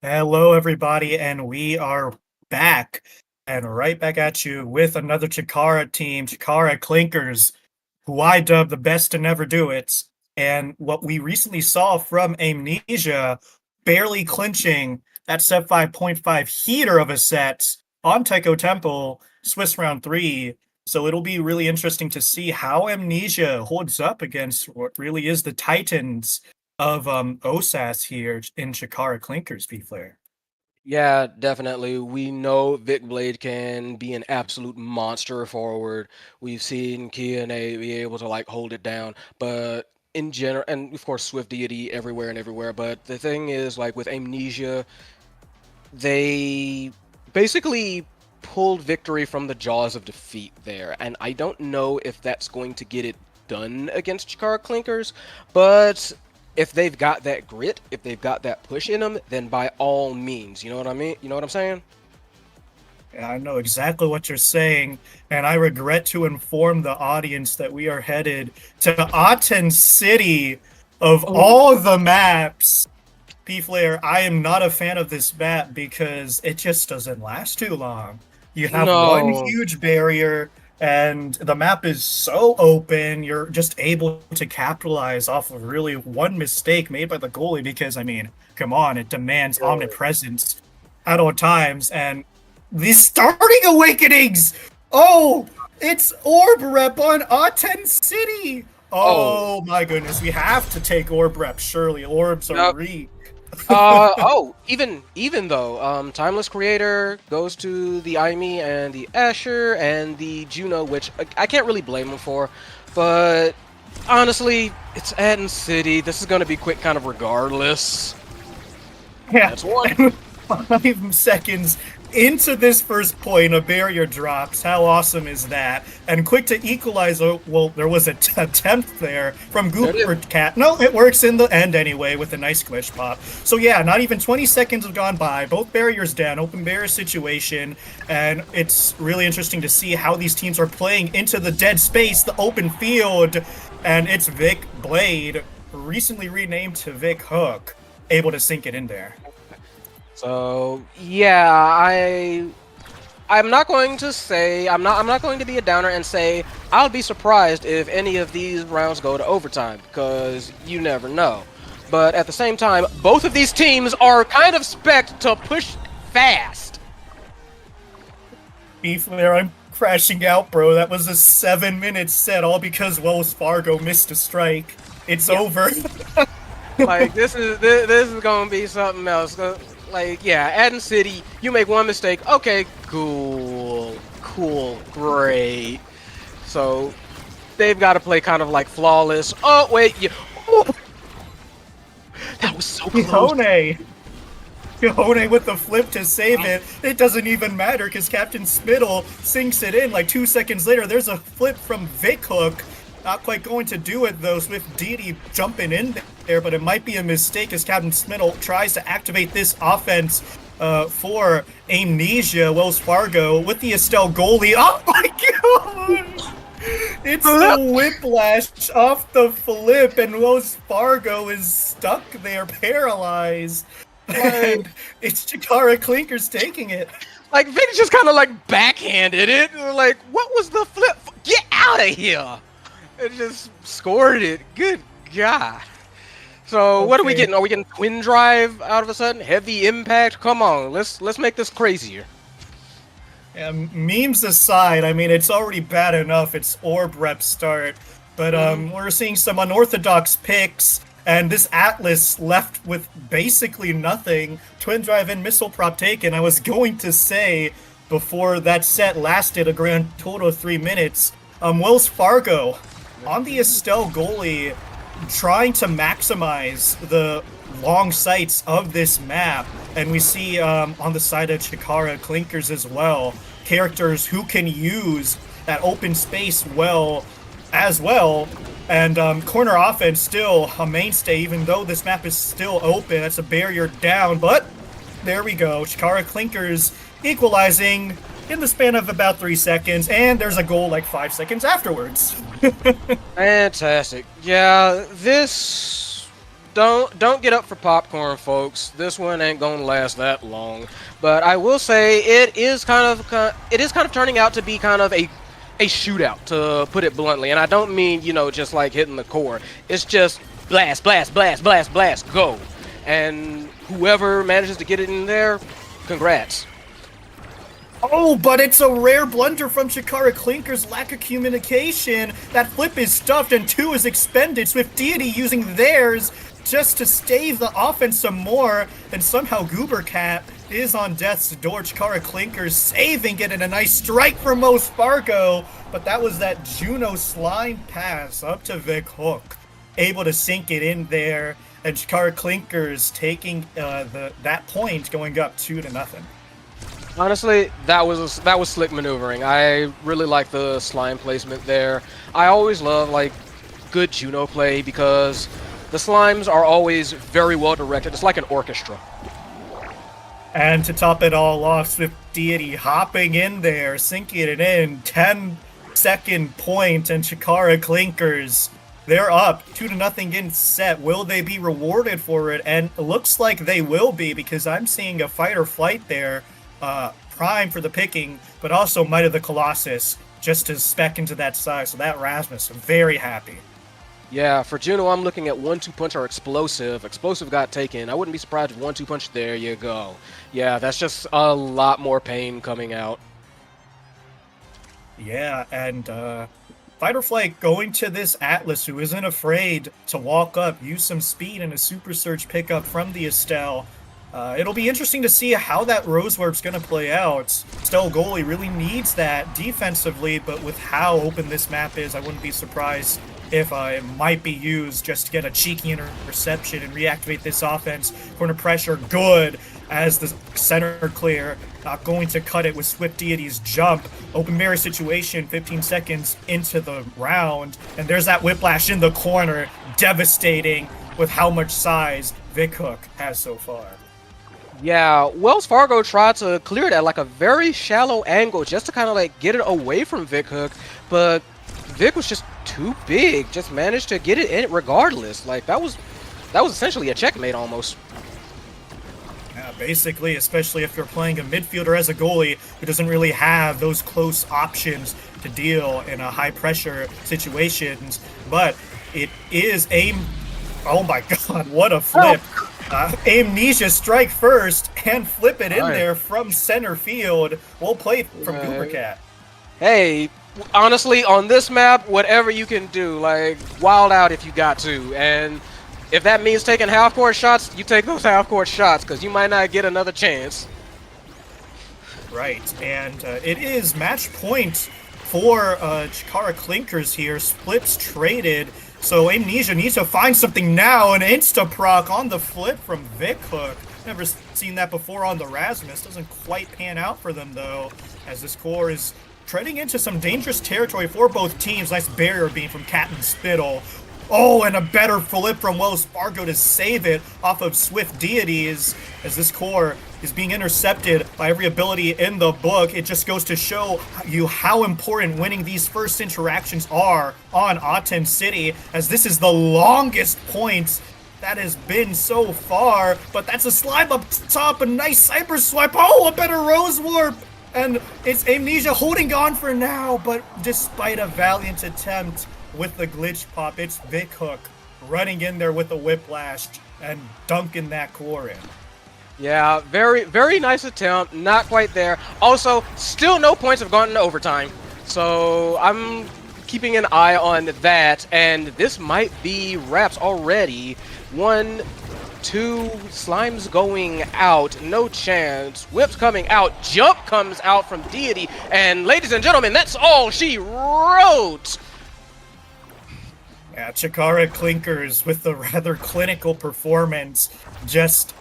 Hello, everybody, and we are back and right back at you with another Chikara team, Chikara Clinkers, who I dub the best to never do it. And what we recently saw from Amnesia, barely clinching that set 5.5 heater of a set on Taiko Temple, Swiss round 3. So it'll be really interesting to see how Amnesia holds up against what really is the Titans of OSAS here in Chikara Clinkers, B-Flare. Yeah, definitely. We know Vic Blade can be an absolute monster forward. We've seen Kia be able to like hold it down, but in general, and of course Swift Deity everywhere and everywhere. But the thing is, like with Amnesia, they basically pulled victory from the jaws of defeat there, and I don't know if that's going to get it done against Chikara Clinkers, but if they've got that grit, if they've got that push in them, then by all means, you know what I mean? You know what I'm saying? Yeah, I know exactly what you're saying, and I regret to inform the audience that we are headed to Aten City of all the maps. P-Flare, I am not a fan of this map because it just doesn't last too long. You have one No. huge barrier, and the map is so open, you're just able to capitalize off of really one mistake made by the goalie because, I mean, come on, it demands omnipresence at all times, and the starting awakenings! Oh, it's Orb Rep on Aten City! Oh my goodness, we have to take Orb Rep, surely. Orbs are re. Even though Timeless Creator goes to the Aimi and the Asher and the Juno, which I can't really blame him for, but honestly, it's Aten City. This is going to be quick kind of regardless. Yeah, That's one. 5 seconds into this first point, a barrier drops. How awesome is that? And quick to equalize. Well, there was an attempt there from Gooper Cat. No, it works in the end anyway with a nice glitch pop. So yeah, not even 20 seconds have gone by. Both barriers down, open barrier situation, and it's really interesting to see how these teams are playing into the dead space, the open field, and it's Vic Blade, recently renamed to Vic Hook, able to sink it in there. So yeah, I'm not going to say I'm not going to be a downer and say I'll be surprised if any of these rounds go to overtime because you never know. But at the same time, both of these teams are kind of spec'd to push fast. B-Flare, I'm crashing out, bro. That was a 7-minute set, all because Wells Fargo missed a strike. It's over. Like this is gonna be something else. Like, yeah, Aten City, you make one mistake. Okay, cool, great. So they've got to play kind of like flawless. Oh wait, yeah. Oh. That was so close. Kihone with the flip to save it. It doesn't even matter because Captain Spittle sinks it in like 2 seconds later. There's a flip from Vic Hook. Not quite going to do it though. Swift Deity jumping in there, but it might be a mistake as Captain Spittle tries to activate this offense for Amnesia. Wells Fargo with the Estelle goalie. Oh my god! It's the whiplash off the flip, and Wells Fargo is stuck there, paralyzed. And it's Chikara Clinkers taking it. Like, Vic just kind of like backhanded it. Like, what was the flip? Get out of here! It just scored it. Good God. So what are we getting? Are we getting twin drive out of a sudden? Heavy impact? Come on, let's make this crazier. Yeah, memes aside, I mean it's already bad enough. It's Orb Rep start, but we're seeing some unorthodox picks, and this Atlas left with basically nothing. Twin drive and missile prop taken. I was going to say before that set lasted a grand total of 3 minutes. Wells Fargo on the Estelle goalie, trying to maximize the long sights of this map, and we see on the side of Chikara Clinkers as well, characters who can use that open space well as well, and corner offense still a mainstay, even though this map is still open. That's a barrier down, but there we go. Chikara Clinkers equalizing in the span of about 3 seconds, and there's a goal like 5 seconds afterwards. Fantastic. Yeah, this Don't get up for popcorn, folks. This one ain't gonna last that long. But I will say it is kind of turning out to be kind of a shootout, to put it bluntly. And I don't mean, just like hitting the core. It's just blast, blast, blast, blast, blast, go. And whoever manages to get it in there, congrats. Oh, but it's a rare blunder from Chikara Clinker's lack of communication. That flip is stuffed and 2 is expended. Swift Deity using theirs just to stave the offense some more. And somehow Goobercat is on death's door. Chikara Clinker's saving it, and a nice strike from Mo Spargo. But that was that Juno slime pass up to Vic Hook. Able to sink it in there. And Chikara Clinker's taking that point, going up 2-0. Honestly, that was slick maneuvering. I really like the slime placement there. I always love good Juno play because the slimes are always very well directed. It's like an orchestra. And to top it all off, Swift Deity hopping in there, sinking it in, 10-second point, and Chikara Clinkers, they're up 2-0 in set. Will they be rewarded for it? And it looks like they will be, because I'm seeing a fight or flight there. Prime for the picking, but also Might of the Colossus just to spec into that side. So that Rasmus, I'm very happy. Yeah, for Juno, I'm looking at 1-2 punch or explosive. Explosive got taken. I wouldn't be surprised if 1-2 punch. There you go. Yeah, that's just a lot more pain coming out. Yeah, and Fight or Flight going to this Atlas, who isn't afraid to walk up, use some speed and a Super Surge pickup from the Estelle. It'll be interesting to see how that Rose Warp's going to play out. Estelle goalie really needs that defensively, but with how open this map is, I wouldn't be surprised if it might be used just to get a cheeky interception and reactivate this offense. Corner pressure, good, as the center clear. Not going to cut it with Swift Deity's jump. Open mirror situation, 15 seconds into the round, and there's that whiplash in the corner. Devastating with how much size Vic Hook has so far. Yeah, Wells Fargo tried to clear it at a very shallow angle just to kind of get it away from Vic Hook, but Vic was just too big, just managed to get it in regardless. That was essentially a checkmate almost. Yeah, basically, especially if you're playing a midfielder as a goalie who doesn't really have those close options to deal in a high pressure situations. But it is oh my god, what a flip. Amnesia strike first and flip it in there from center field. Well played from Goobercat. Hey, honestly, on this map, whatever you can do, wild out if you got to. And if that means taking half-court shots, you take those half-court shots, because you might not get another chance. Right, and it is match point for Chikara Clinkers here. Splits traded. So Amnesia needs to find something now. An insta-proc on the flip from Vic Hook. Never seen that before on the Rasmus. Doesn't quite pan out for them, though, as this core is treading into some dangerous territory for both teams. Nice barrier beam from Captain Spittle. Oh, and a better flip from Wells Fargo to save it off of Swift Deities, as this core is being intercepted by every ability in the book. It just goes to show you how important winning these first interactions are on Autumn City, as this is the longest point that has been so far. But that's a slime up top, a nice cyber swipe. Oh, a better Rose Warp! And it's Amnesia holding on for now, but despite a valiant attempt with the glitch pop, it's Vic Hook running in there with a whiplash and dunking that core in. Yeah, very, very nice attempt. Not quite there. Also, still no points have gone into overtime. So I'm keeping an eye on that. And this might be wraps already. 1, 2, Slime's going out. No chance. Whip's coming out. Jump comes out from Deity. And ladies and gentlemen, that's all she wrote. Yeah, Chikara Clinkers with the rather clinical performance. Just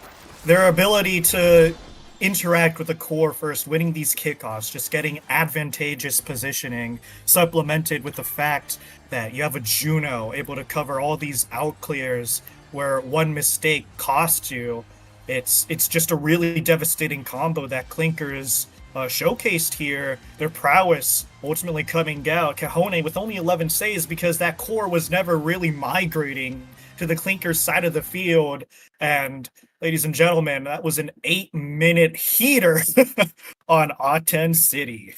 their ability to interact with the core first, winning these kickoffs, just getting advantageous positioning, supplemented with the fact that you have a Juno able to cover all these out clears where one mistake costs you. It's just a really devastating combo that Clinkers showcased here. Their prowess ultimately coming out. Cajone with only 11 saves because that core was never really migrating to the Clinkers side of the field. And ladies and gentlemen, that was an 8-minute heater on Aten City.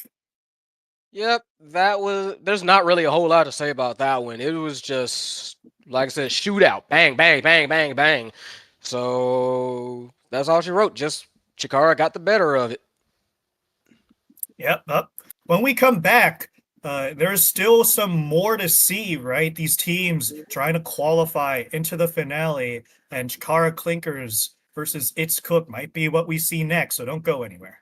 Yep, there's not really a whole lot to say about that one. It was just, like I said, shootout. Bang, bang, bang, bang, bang. So that's all she wrote. Just Chikara got the better of it. Yep. When we come back, there's still some more to see, right? These teams trying to qualify into the finale, and Chikara Clinkers versus It's Cook might be what we see next, so don't go anywhere.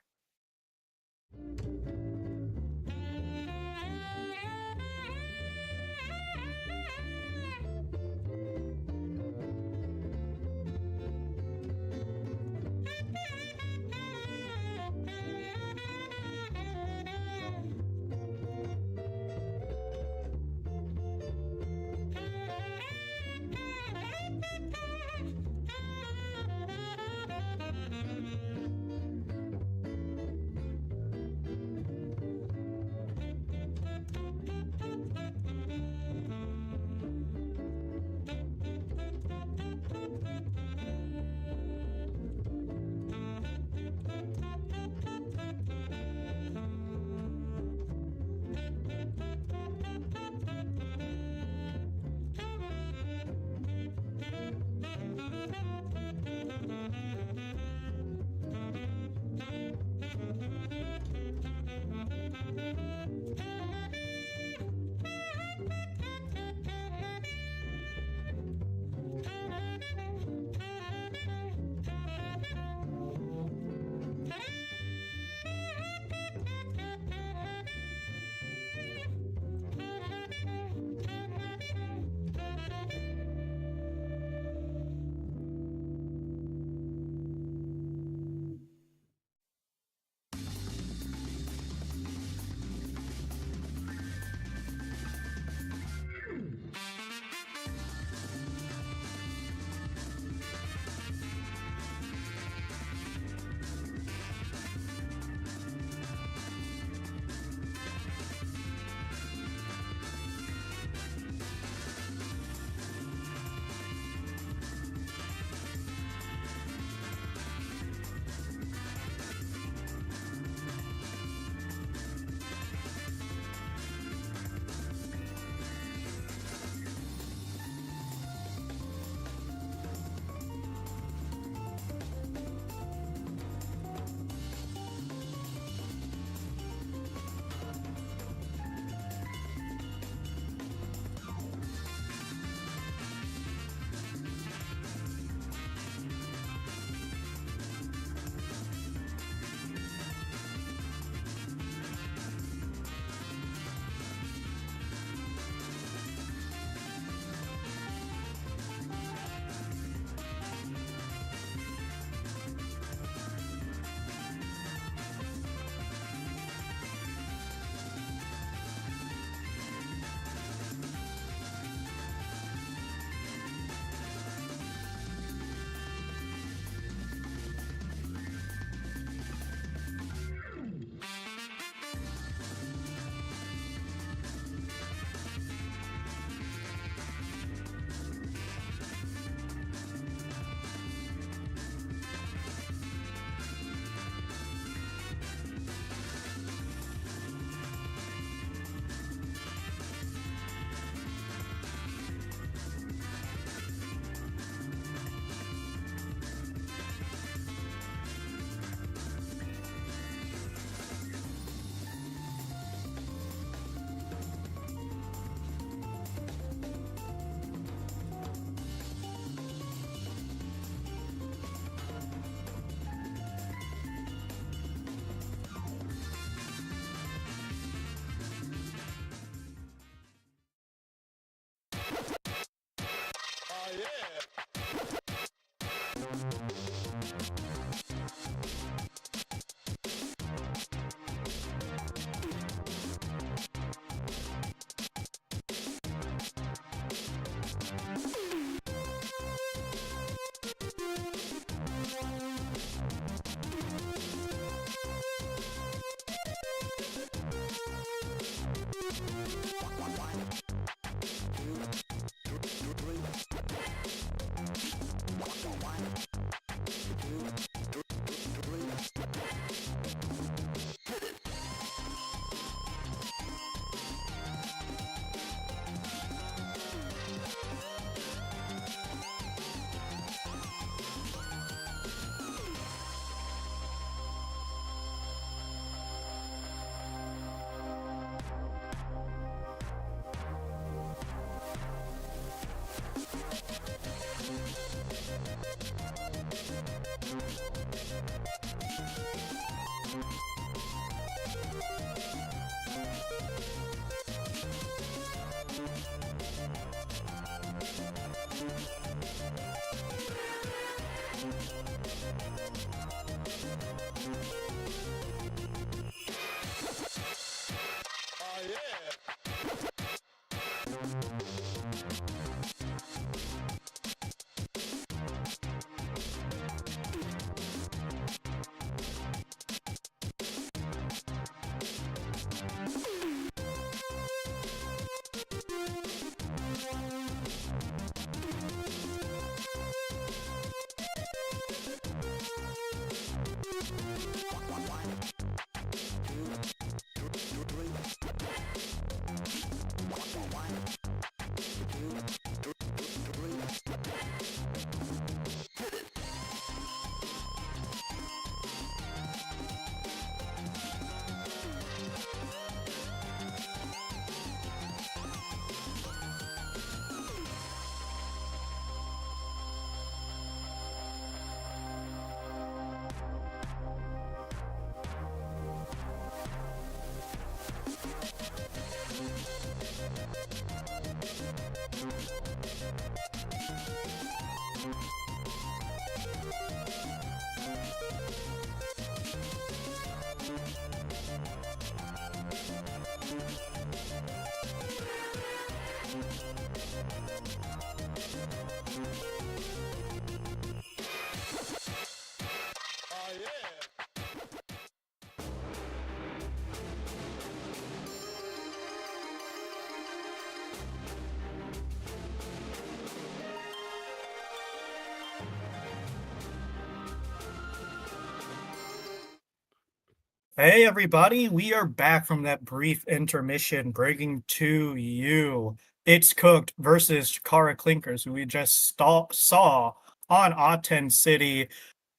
Hey everybody, we are back from that brief intermission, bringing to you It's Cooked versus Chikara Clinkers, who we just saw on Aten City,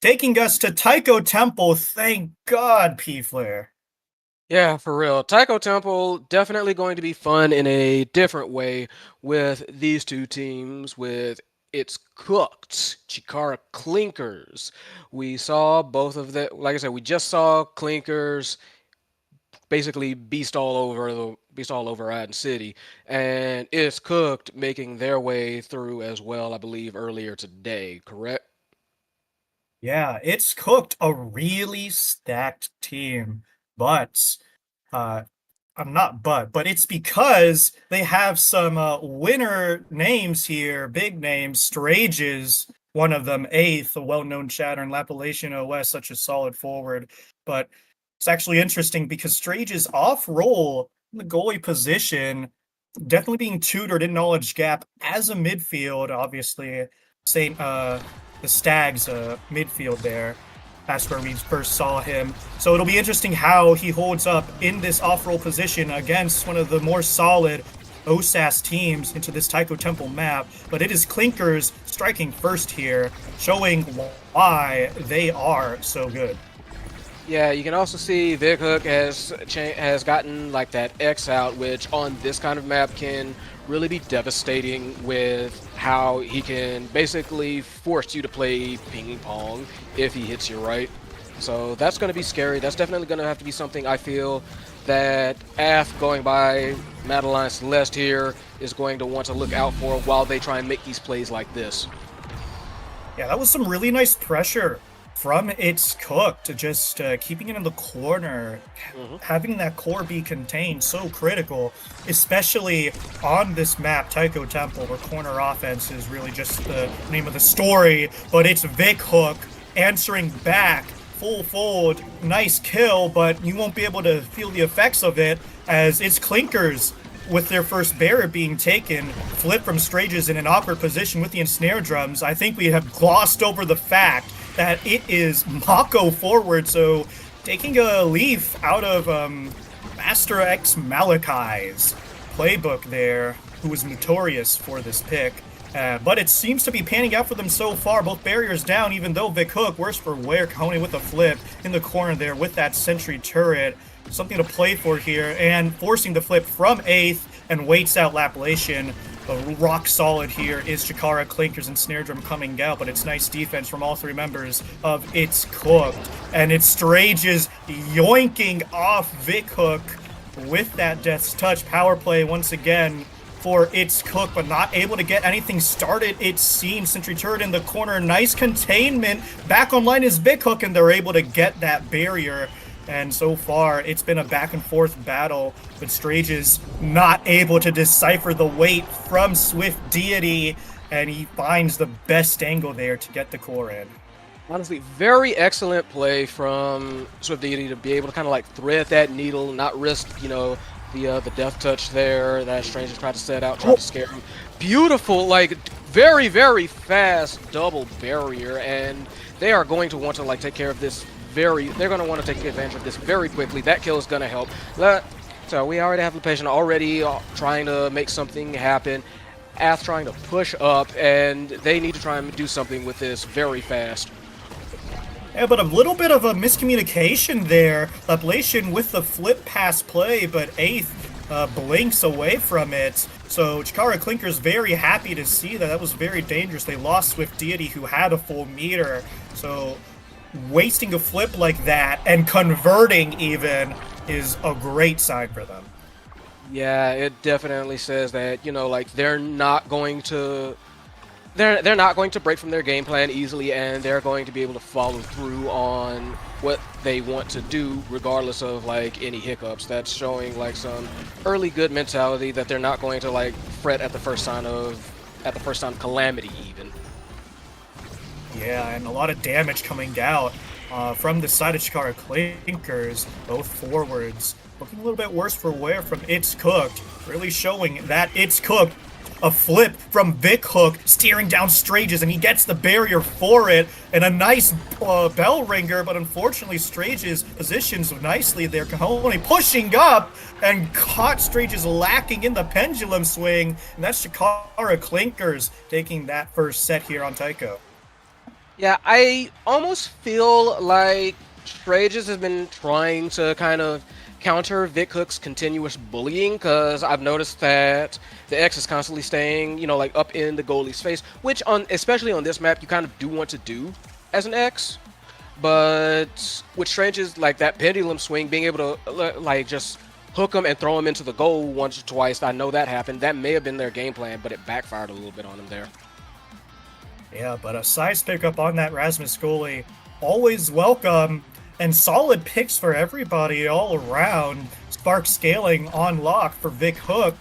taking us to Taiko Temple. Thank God, P-Flare. Yeah, for real. Taiko Temple definitely going to be fun in a different way with these two teams, with It's Cooked, Chikara Clinkers. We saw both of the, like I said, we just saw Clinkers basically beast all over Aden City, and It's Cooked making their way through as well, I believe, earlier today, correct? Yeah, It's Cooked, a really stacked team, but uh, but it's because they have some winner names here, big names. Strages, one of them, Eighth, a well-known chatter in Lappalachian OS, such a solid forward. But it's actually interesting because Strages off-roll in the goalie position, definitely being tutored in knowledge gap as a midfield, obviously. The Stags midfield there. That's where we first saw him. So it'll be interesting how he holds up in this off-roll position against one of the more solid OSAS teams into this Taiko Temple map. But it is Clinkers striking first here, showing why they are so good. Yeah, you can also see Vic Hook has gotten like that X out, which on this kind of map can really be devastating with how he can basically force you to play ping pong if he hits you right. So that's going to be scary. That's definitely going to have to be something I feel that AF going by Madeline Celeste here is going to want to look out for while they try and make these plays like this. Yeah, that was some really nice pressure from It's Cooked, just keeping it in the corner, having that core be contained, so critical, especially on this map, Taiko Temple, where corner offense is really just the name of the story, but it's Vic Hook answering back, full fold, nice kill, but you won't be able to feel the effects of it as it's Clinkers with their first barrier being taken, flip from Strages in an awkward position with the ensnare drums. I think we have glossed over the fact that it is Mako forward, so taking a leaf out of Master X Malachi's playbook there, who was notorious for this pick. But it seems to be panning out for them so far. Both barriers down, even though Vic Hook, worse for wear, Coney with a flip in the corner there with that sentry turret. Something to play for here, and forcing the flip from 8th and waits out Lappalachian. rock solid here is Chikara, Clinkers, and Snare Drum coming out, but it's nice defense from all three members of It's Cooked. And it's Strages yoinking off Vic Hook with that Death's Touch. Power play once again for It's Cooked, but not able to get anything started, it seems. Sentry turret in the corner, nice containment. Back online is Vic Hook, and they're able to get that barrier. And so far, it's been a back and forth battle, but Strage is not able to decipher the weight from Swift Deity, and he finds the best angle there to get the core in. Honestly, very excellent play from Swift Deity to be able to kind of like thread that needle, not risk, you know, the death touch there that Strange has tried to set out, tried to scare him. Beautiful, like very, very fast double barrier, and they are going to want to like take care of this they're going to want to take advantage of this very quickly. That kill is going to help. So we already have the patient already trying to make something happen. Ath trying to push up, and they need to try and do something with this very fast. Yeah, but a little bit of a miscommunication there. Ablation with the flip pass play, but Eighth blinks away from it. So Chikara Clinker's very happy to see that. That was very dangerous. They lost Swift Deity, who had a full meter. So wasting a flip like that and converting even is a great sign for them. Yeah, it definitely says that, you know, like they're not going to break from their game plan easily, and they're going to be able to follow through on what they want to do regardless of like any hiccups. That's showing like some early good mentality that they're not going to like fret at the first sign of calamity even. Yeah, and a lot of damage coming out from the side of Chikara Clinkers, both forwards. Looking a little bit worse for wear from It's Cooked, really showing that It's Cooked. A flip from Vic Hook, steering down Strages, and he gets the barrier for it, and a nice bell ringer, but unfortunately Strages positions nicely there. Kahone pushing up, and caught Strages lacking in the pendulum swing, and that's Chikara Clinkers taking that first set here on Taiko. Yeah, I almost feel like Strages has been trying to kind of counter Vic Hook's continuous bullying, because I've noticed that the X is constantly staying, you know, like up in the goalie's face, which especially on this map, you kind of do want to do as an X. But with Strages, like that pendulum swing, being able to like just hook him and throw him into the goal once or twice, I know that happened. That may have been their game plan, but it backfired a little bit on him there. Yeah, but a size pickup on that Rasmus goalie, always welcome, and solid picks for everybody all around. Spark scaling on lock for Vic Hook,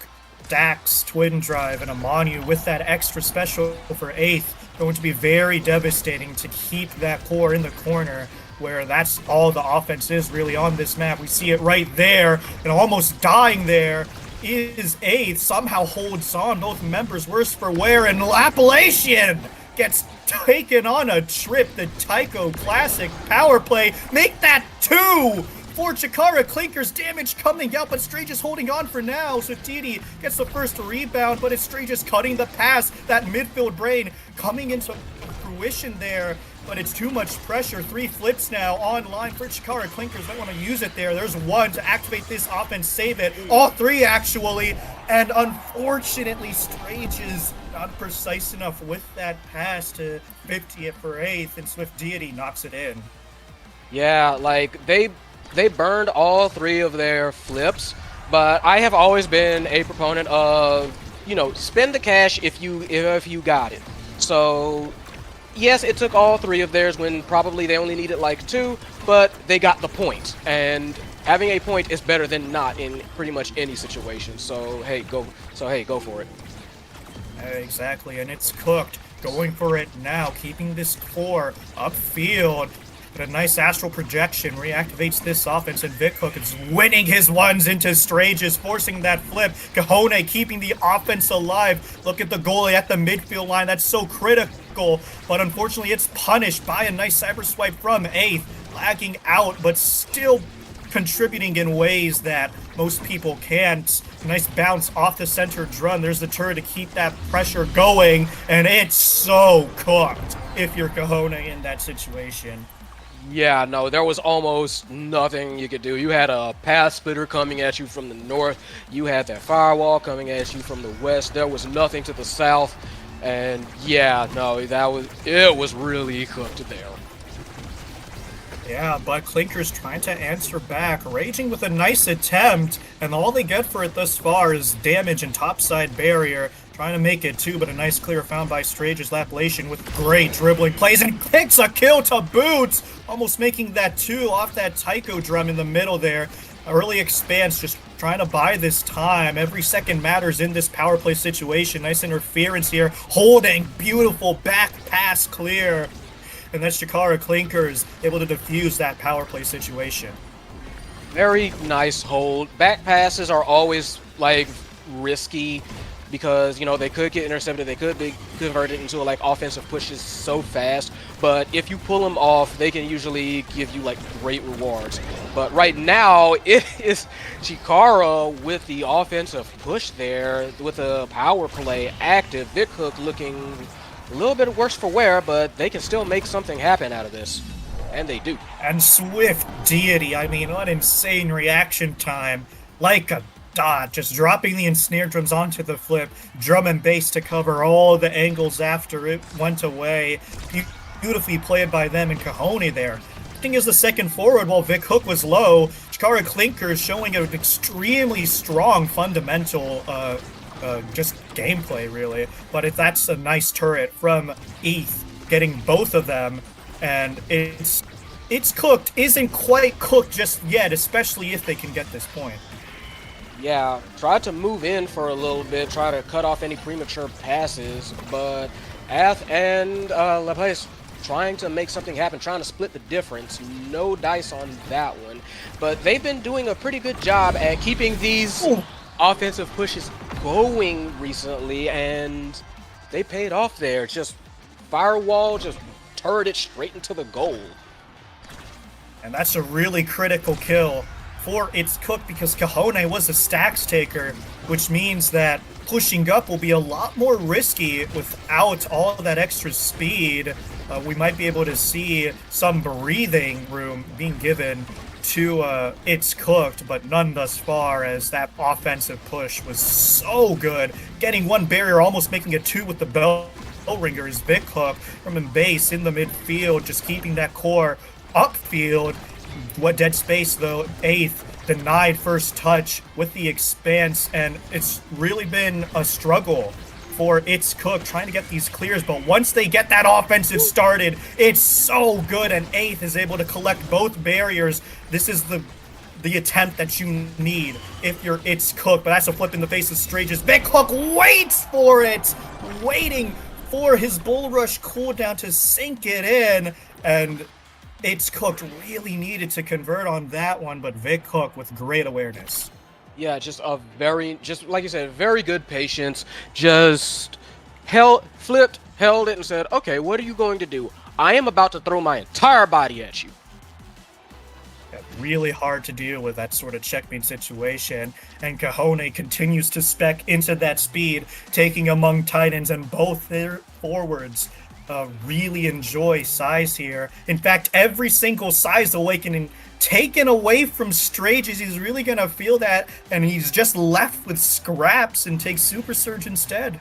Dax, Twin Drive, and Amanu with that extra special for 8th. Going to be very devastating to keep that core in the corner, where that's all the offense is really on this map. We see it right there, and almost dying there is 8th. Somehow holds on, both members worse for wear, and Appalachian gets taken on a trip. The Taiko Classic power play. Make that 2 for Chikara. Clinkers damage coming out, but Strange is holding on for now. So Didi gets the first rebound, but it's Strange is cutting the pass. That midfield brain coming into fruition there, but it's too much pressure. 3 flips now online for Chikara. Clinkers don't want to use it there. There's 1 to activate this offense, save it. All 3 actually, and unfortunately Strange is not precise enough with that pass to 50th for 8th, and Swift Deity knocks it in. Yeah, like they burned all 3 of their flips, but I have always been a proponent of, you know, spend the cash if you got it. So yes, it took all 3 of theirs when probably they only needed like 2, but they got the point, and having a point is better than not in pretty much any situation. So hey, go for it. Exactly, and it's Cooked, going for it now, keeping this core upfield. But a nice astral projection reactivates this offense, and Vic Hook is winning his ones into Strages, forcing that flip. Kahone keeping the offense alive. Look at the goalie at the midfield line. That's so critical, but unfortunately it's punished by a nice cyber swipe from 8th. Lagging out, but still contributing in ways that most people can't. Nice bounce off the center drum. There's the turret to keep that pressure going, and it's so cooked if you're Kahone in that situation. Yeah, no, there was almost nothing you could do. You had a path splitter coming at you from the north. You had that firewall coming at you from the west. There was nothing to the south. And yeah, no, it was really cooked there. Yeah, but Clinker's trying to answer back, raging with a nice attempt, and all they get for it thus far is damage and topside barrier. Trying to make it two, but a nice clear found by Strage's Lapulation with great dribbling plays and picks a kill to boot! Almost making that two off that Taiko drum in the middle there. Early Expanse just trying to buy this time. Every second matters in this power play situation. Nice interference here. Holding, beautiful back pass clear. And that's Chikara Clinkers able to defuse that power play situation. Very nice hold. Back passes are always like risky because, you know, they could get intercepted, they could be converted into like offensive pushes so fast, but if you pull them off, they can usually give you like great rewards. But right now, it is Chikara with the offensive push there, with the power play active. Vic Hook looking a little bit worse for wear, but they can still make something happen out of this. And they do. And Swift Deity, I mean, what insane reaction time. Like a dot, just dropping the ensnare drums onto the flip, drum and bass to cover all the angles after it went away. Beautifully played by them and Kahone there. Acting as the second forward while Vic Hook was low, Chikara Clinkers showing an extremely strong fundamental just gameplay, really. But if that's a nice turret from ETH, getting both of them, and it's cooked, isn't quite cooked just yet, especially if they can get this point. Yeah, tried to move in for a little bit, try to cut off any premature passes, but Ath and Laplace trying to make something happen, trying to split the difference. No dice on that one. But they've been doing a pretty good job at keeping these offensive pushes going recently, and they paid off there. Just firewall, just turreted straight into the goal. And that's a really critical kill for It's Cooked because Kahone was a stacks taker, which means that pushing up will be a lot more risky without all of that extra speed. We might be able to see some breathing room being given to It's Cooked, but none thus far, as that offensive push was so good. Getting one barrier, almost making it two with the bell ringer is Vic Hook from in base in the midfield, just keeping that core upfield. What dead space though, 8th denied first touch with the Expanse, and it's really been a struggle for It's Cooked trying to get these clears, but once they get that offensive started, it's so good, and 8th is able to collect both barriers. This is the attempt that you need if you're It's Cooked, but that's a flip in the face of Strages. Vic Hook waits for it, waiting for his Bull Rush cooldown to sink it in, and It's Cooked really needed to convert on that one, but Vic Hook with great awareness. Yeah, just like you said, very good patience. Just flipped, held it, and said, okay, what are you going to do? I am about to throw my entire body at you. Yeah, really hard to deal with that sort of checkmate situation, and Kahone continues to spec into that speed, taking among Titans, and both their forwards really enjoy size here. In fact, every single size awakening taken away from Strages, he's really gonna feel that, and he's just left with scraps and takes Super Surge instead.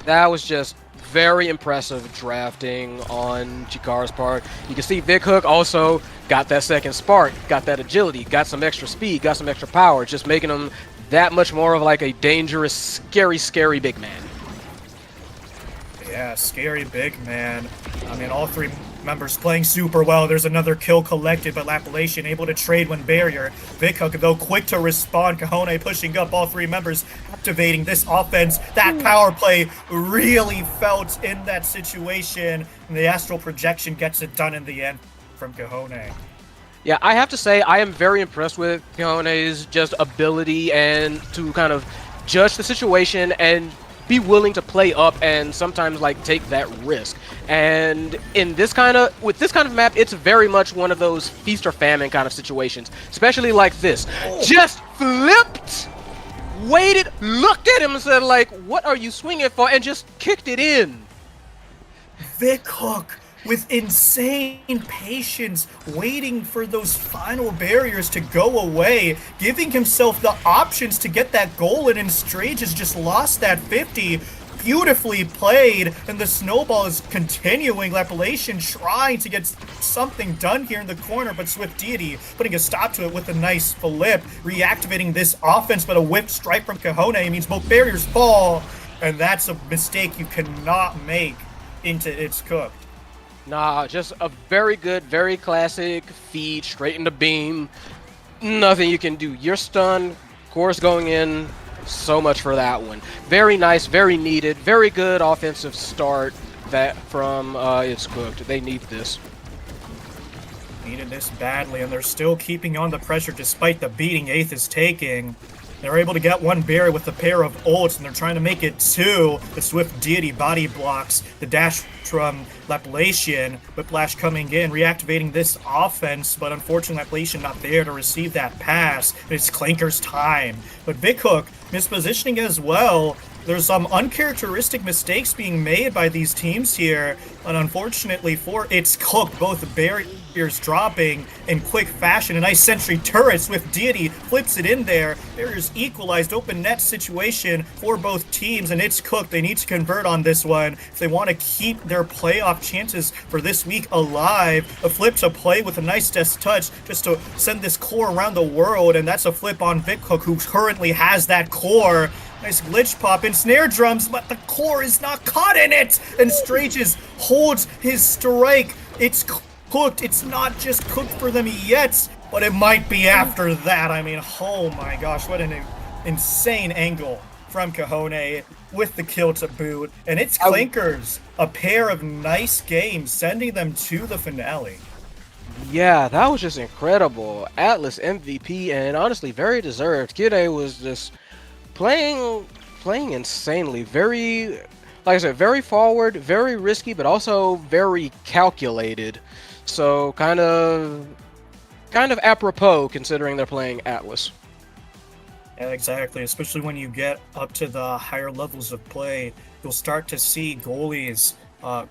That was just very impressive drafting on Chikara's part. You can see Vic Hook also got that second spark, got that agility, got some extra speed, got some extra power, just making him that much more of like a dangerous, scary big man. Yeah, scary big man. I mean, all three members playing super well. There's another kill collected, but Lapulation able to trade when barrier. Vic Hook, though, quick to respond. Kahone pushing up, all three members activating this offense. That power play really felt in that situation, and the astral projection gets it done in the end from Kahone. Yeah, I have to say, I am very impressed with Kahone's just ability and to kind of judge the situation and be willing to play up and sometimes like take that risk. And in this with this kind of map, it's very much one of those feast or famine kind of situations, especially like this. Just flipped, waited, looked at him and said like, what are you swinging for? And just kicked it in. Vic Hook with insane patience, waiting for those final barriers to go away, giving himself the options to get that goal in, and Strage has just lost that 50. Beautifully played, and the snowball is continuing. Lapulation trying to get something done here in the corner, but Swift Deity putting a stop to it with a nice flip, reactivating this offense, but a whip strike from Kahone means both barriers fall, and that's a mistake you cannot make into It's Cooked. Nah, just a very good, very classic feed straight into beam. Nothing you can do. You're stunned, course going in. So much for that one. Very nice, very needed, very good offensive start that from It's Cooked. They need this. Needed this badly, and they're still keeping on the pressure despite the beating Eighth is taking. They're able to get one barrier with a pair of ults, and they're trying to make it two. The Swift Deity body blocks the dash from Lapulation. Whiplash coming in, reactivating this offense, but unfortunately Lapulation not there to receive that pass. It's Clinker's time. But Big Hook mispositioning as well. There's some uncharacteristic mistakes being made by these teams here, and unfortunately for It's Cooked, both barriers dropping in quick fashion. A nice sentry turret, Swift Deity flips it in there. Barriers equalized, open net situation for both teams, and It's Cooked. They need to convert on this one if they want to keep their playoff chances for this week alive. A flip to play with a nice death touch just to send this core around the world, and that's a flip on Vic Hook, who currently has that core. Nice glitch pop in snare drums, but the core is not caught in it! And Strages holds his strike. It's cooked. It's not just cooked for them yet, but it might be after that. I mean, oh my gosh, what an insane angle from Kahone with the kill to boot. And it's Clinkers, a pair of nice games, sending them to the finale. Yeah, that was just incredible. Atlas MVP, and honestly, very deserved. Kide was just playing insanely. Very, like I said, very forward, very risky, but also very calculated. So kind of apropos considering they're playing Atlas. Yeah, exactly. Especially when you get up to the higher levels of play, you'll start to see goalies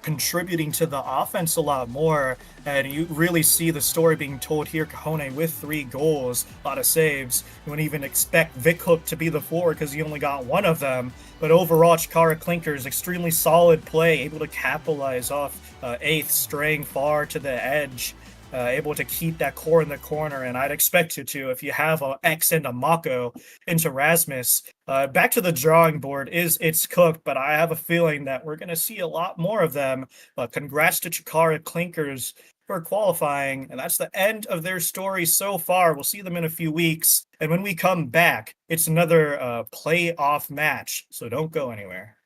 contributing to the offense a lot more, and you really see the story being told here. Kahone with 3 goals, a lot of saves. You wouldn't even expect Vic Hook to be the forward because he only got one of them, but overall Chikara Clinkers extremely solid play, able to capitalize off Eighth straying far to the edge, able to keep that core in the corner, and I'd expect you to if you have a X and a Mako into Rasmus. Back to the drawing board is It's Cooked, but I have a feeling that we're going to see a lot more of them. Congrats to Chikara Clinkers for qualifying, and that's the end of their story so far. We'll see them in a few weeks, and when we come back, it's another playoff match, so don't go anywhere.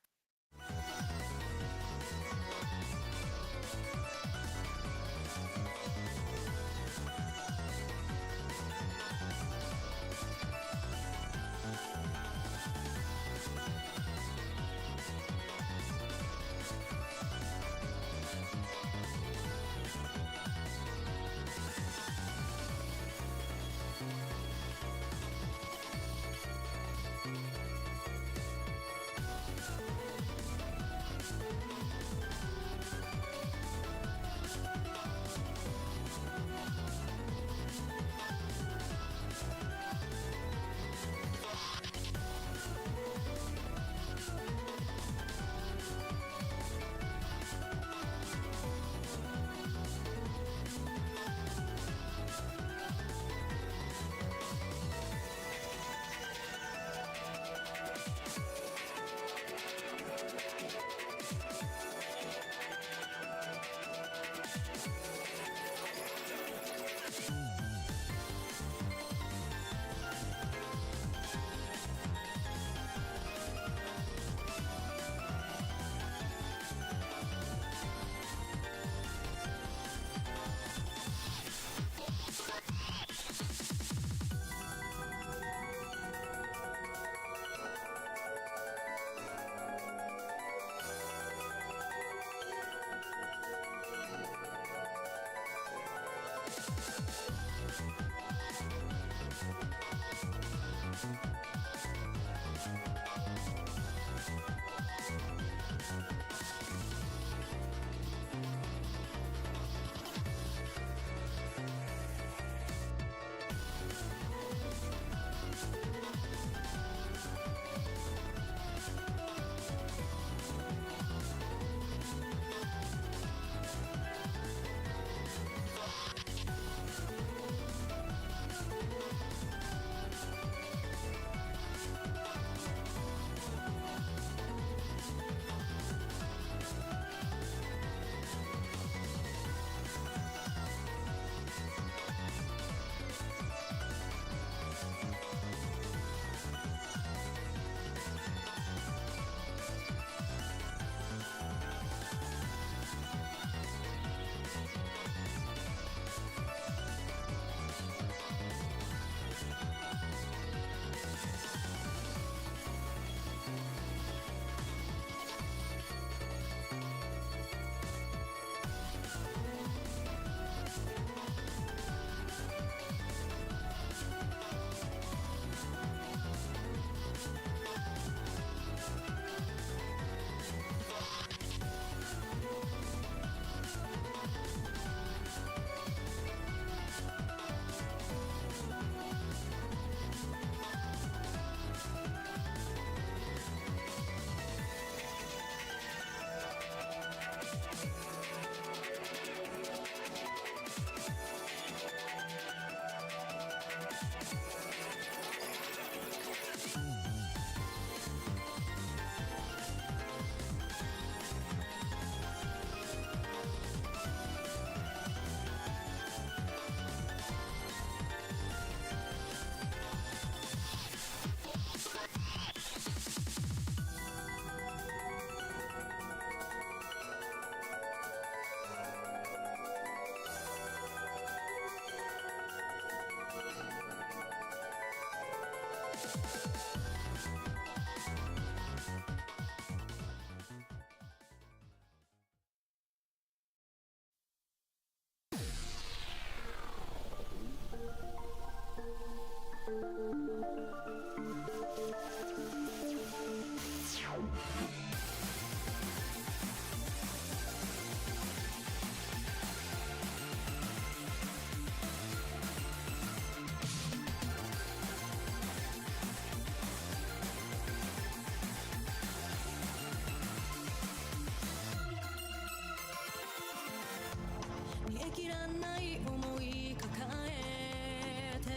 煮え切らない思い抱えて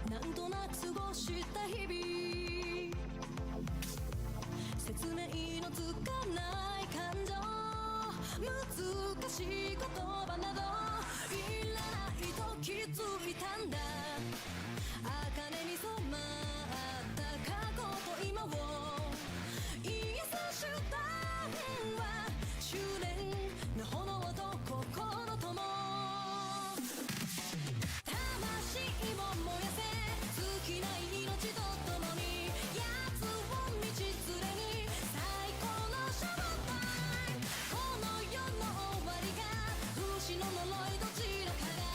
なんとなく過ごした日々説明のつかない感情難しい言葉などいらないと気づいたんだ茜に染まった過去と今を言いさしたは修練の炎と心とも魂を燃やせ尽きない命と共に奴を道連れに最高のショータイムこの世の終わりが不死の呪いどちらかが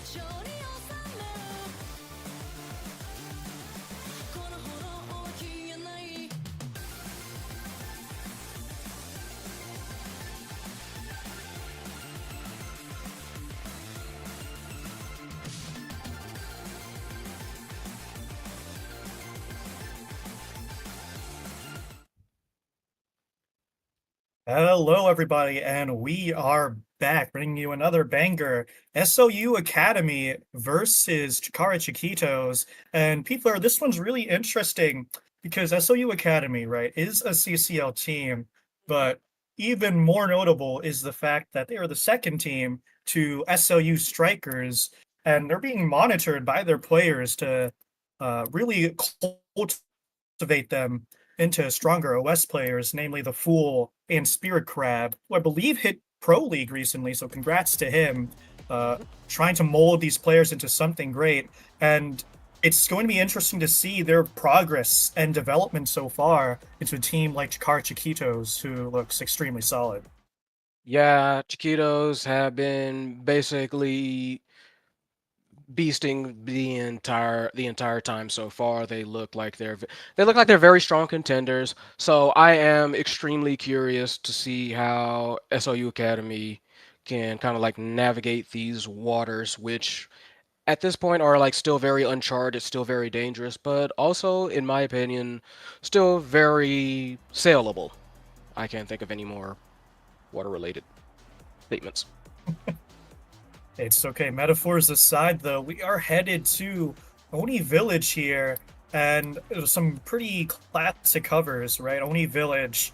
勝利を収めるこの炎は消えない Hello, everybody, and we are back bringing you another banger. SOU Academy versus Chikara Chiquitos. And people, this one's really interesting because SOU Academy, right, is a CCL team, but even more notable is the fact that they are the second team to SOU Strikers, and they're being monitored by their players to really cultivate them into stronger OS players, namely the Fool and Spirit Crab, who I believe hit Pro League recently, so congrats to him. Trying to mold these players into something great. And it's going to be interesting to see their progress and development so far into a team like Chikara Chiquitos, who looks extremely solid. Yeah, Chiquitos have been basically beasting the entire time so far. They look like they're very strong contenders. So I am extremely curious to see how SOU Academy can kind of like navigate these waters, which at this point are like still very uncharted, still very dangerous, but also, in my opinion, still very sailable. I can't think of any more water-related statements. It's okay. Metaphors aside, though, we are headed to Oni Village here, and some pretty classic covers, right? Oni Village,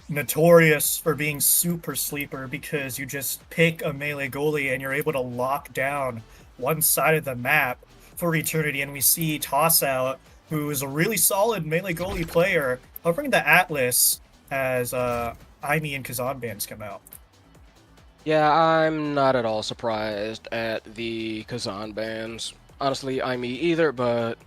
notorious for being super sleeper because you just pick a melee goalie and you're able to lock down one side of the map for eternity. And we see Toss Out, who is a really solid melee goalie player, hovering the Atlas as Aimi and Kazan bands come out. Yeah, I'm not at all surprised at the Kazan bans. Honestly, I me either, but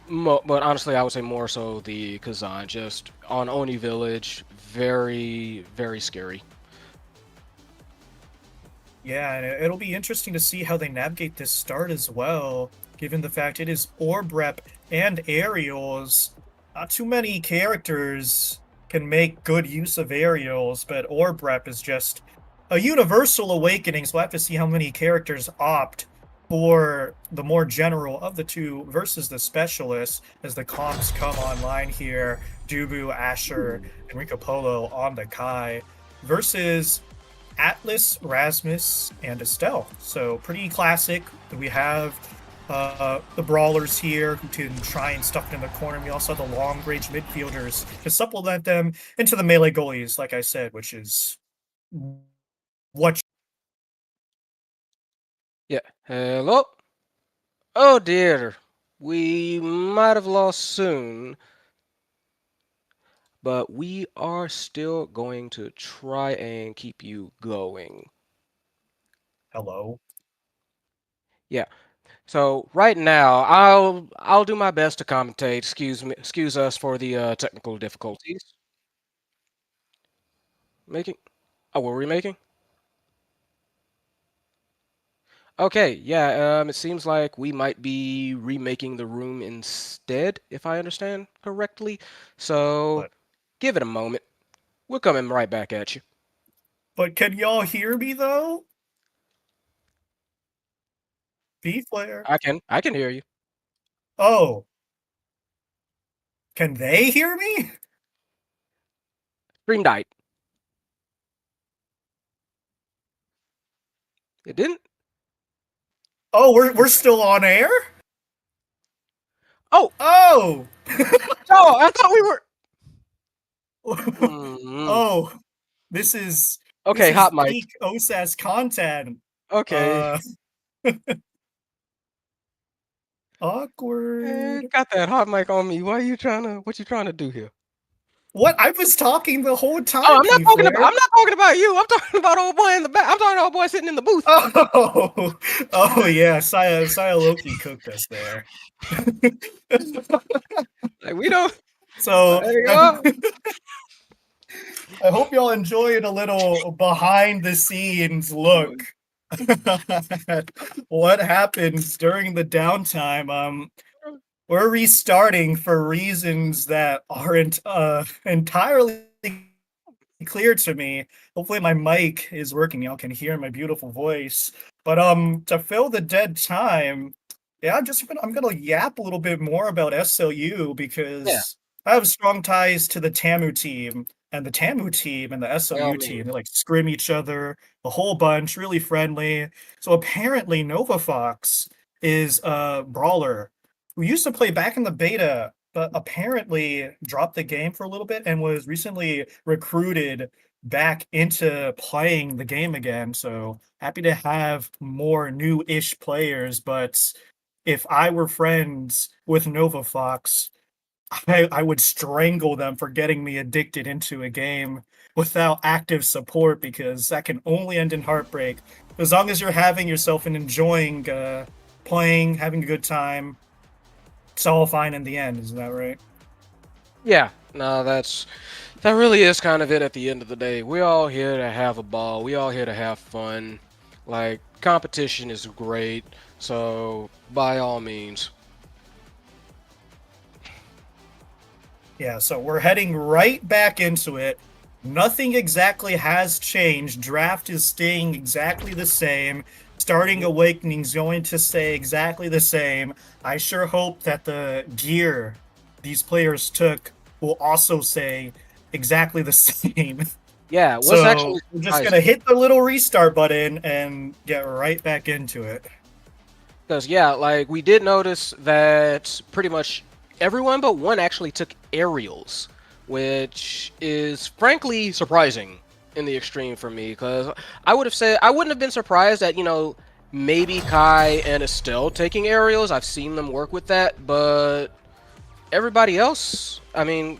honestly, I would say more so the Kazan. Just on Oni Village, very very scary. Yeah, and it'll be interesting to see how they navigate this start as well, given the fact it is Orb Rep and Aerials. Not too many characters can make good use of Aerials, but Orb Rep is just a universal awakening, so we'll have to see how many characters opt for the more general of the two versus the specialist as the comps come online here. Dubu, Asher, and Rico Polo on the Kai versus Atlas, Rasmus, and Estelle. So pretty classic. We have the brawlers here who can try and stuff it in the corner. We also have the long range midfielders to supplement them into the melee goalies, like I said, which is what. Yeah. Hello. Oh dear. We might have lost soon, but we are still going to try and keep you going. Hello. Yeah. So right now, I'll do my best to commentate. Excuse us for the technical difficulties. Making. Oh, what were we making? Okay, yeah. It seems like we might be remaking the room instead, if I understand correctly. So But give it a moment. We're coming right back at you. can y'all hear me though? B flare. I can hear you. Oh, can they hear me? Stream died. It didn't. Oh, we're still on air? Oh, Oh. oh! I thought we were. Mm, Oh, this is okay, hot mic. peak OSAS content. Okay. Awkward. Got that hot mic on me. Why you trying to? What you trying to do here? What? I was talking the whole Oh, time, I'm not talking about. P-Flare. I'm not talking about you. I'm talking about old boy in the back. I'm talking about old boy sitting in the booth. Oh, oh yeah, Saya Loki cooked us there. Like we don't. So There you go. I hope y'all enjoyed a little behind the scenes look at what happens during the downtime. We're restarting for reasons that aren't entirely clear to me. Hopefully my mic is working. Y'all can hear my beautiful voice. But to fill the dead time, yeah, I'm gonna yap a little bit more about SLU Yeah. because I have strong ties to the TAMU team and the TAMU team and the By all SLU team. means. They like scrim each other a whole bunch, really friendly. So apparently Nova Fox is a brawler who used to play back in the beta, but apparently dropped the game for a little bit and was recently recruited back into playing the game again. So happy to have more new-ish players. But if I were friends with Nova Fox, I would strangle them for getting me addicted into a game without active support because that can only end in heartbreak. As long as you're having yourself and enjoying playing, having a good time, it's all fine in the end. Isn't that right? Yeah. No, that really is kind of it at the end of the day. We're all here to have a ball. We all here to have fun. Like competition is great. So by all means. Yeah, so we're heading right back into it. Nothing exactly has changed. Draft is staying exactly the same. Starting Awakening's going to stay exactly the same. I sure hope that the gear these players took will also say exactly the same. Yeah. What's So actually we're just surprising? gonna hit the little restart button and get right back into it. Because, yeah, like, we did notice that pretty much everyone but one actually took aerials, which is frankly surprising in the extreme for me. Because I would have said, I wouldn't have been surprised at, maybe Kai and Estelle taking aerials. I've seen them work with that, but everybody else, I mean,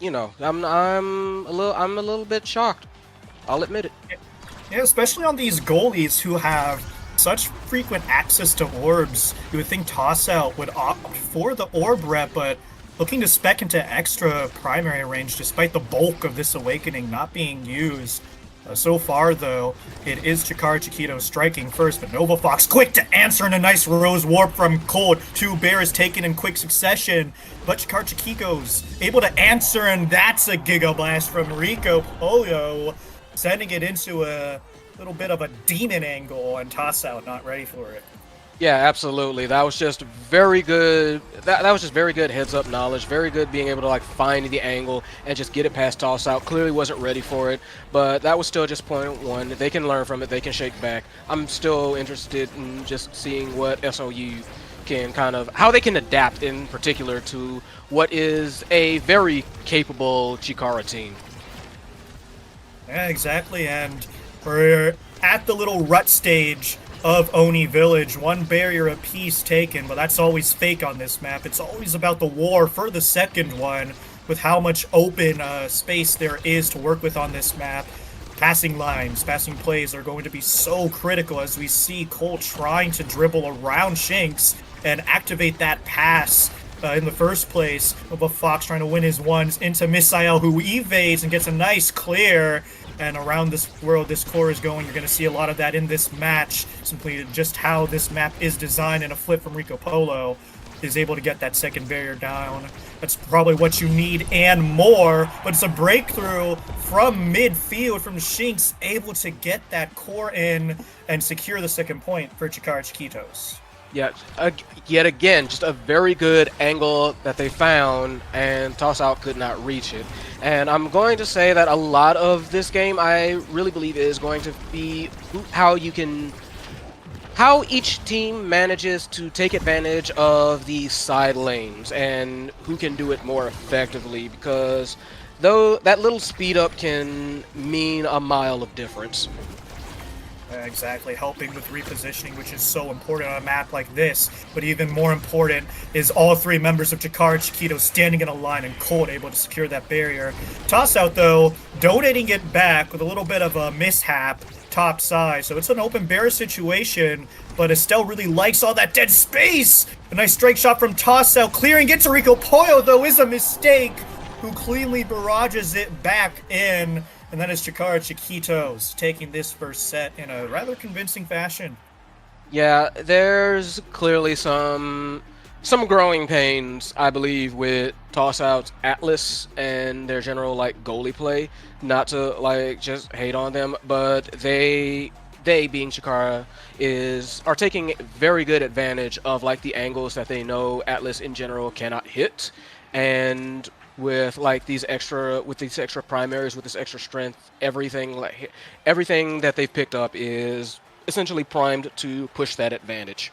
I'm a little bit shocked. I'll admit it. Yeah, especially on these goalies who have such frequent access to orbs. You would think Toss Out would opt for the orb rep, but looking to spec into extra primary range despite the bulk of this awakening not being used. So far, though, it is Chikara Chiquito striking first, but Nova Fox quick to answer in a nice Rose Warp from Cold. Two bears taken in quick succession, but Chikara Chiquito's able to answer, and that's a Giga Blast from Rico Pollo, sending it into a little bit of a demon angle, and Toss Out not ready for it. Yeah, absolutely. That was just very good. That was just very good heads-up knowledge. Very good being able to like find the angle and just get it past Toss Out. Clearly wasn't ready for it, but that was still just point one. They can learn from it. They can shake back. I'm still interested in just seeing what SOU can how they can adapt in particular to what is a very capable Chikara team. Yeah, exactly, and we're at the little rut stage of Oni Village. One barrier apiece taken, but that's always fake on this map. It's always about the war for the second one, with how much open space there is to work with on this map. passing lines, passing plays are going to be so critical as we see Cole trying to dribble around Shinx and activate that pass in the first place. But Fox trying to win his ones into Misael, who evades and gets a nice clear. And around this world, this core is going. You're going to see a lot of that in this match, simply just how this map is designed, and a flip from Rico Polo is able to get that second barrier down. That's probably what you need and more, but it's a breakthrough from midfield from Shinx, able to get that core in and secure the second point for Chikara Chiquitos. Yeah, yet again, just a very good angle that they found, and Toss Out could not reach it. And I'm going to say that a lot of this game, I really believe, is going to be how each team manages to take advantage of the side lanes and who can do it more effectively, because though that little speed up can mean a mile of difference. Exactly, helping with repositioning, which is so important on a map like this. But even more important is all three members of Chikara Chiquito standing in a line, and Colt able to secure that barrier. Toss Out, though, donating it back with a little bit of a mishap top side. So it's an open barrier situation, but Estelle really likes all that dead space. A nice strike shot from Toss Out. Clearing it to Rico Pollo, though, is a mistake, who cleanly barrages it back in. And that is Chikara Chiquitos taking this first set in a rather convincing fashion. Yeah, there's clearly some growing pains, I believe, with Toss Out's Atlas and their general goalie play. Not to just hate on them, but they being Chikara are taking very good advantage of the angles that they know Atlas in general cannot hit, and with these extra primaries, with this extra strength, everything that they've picked up is essentially primed to push that advantage.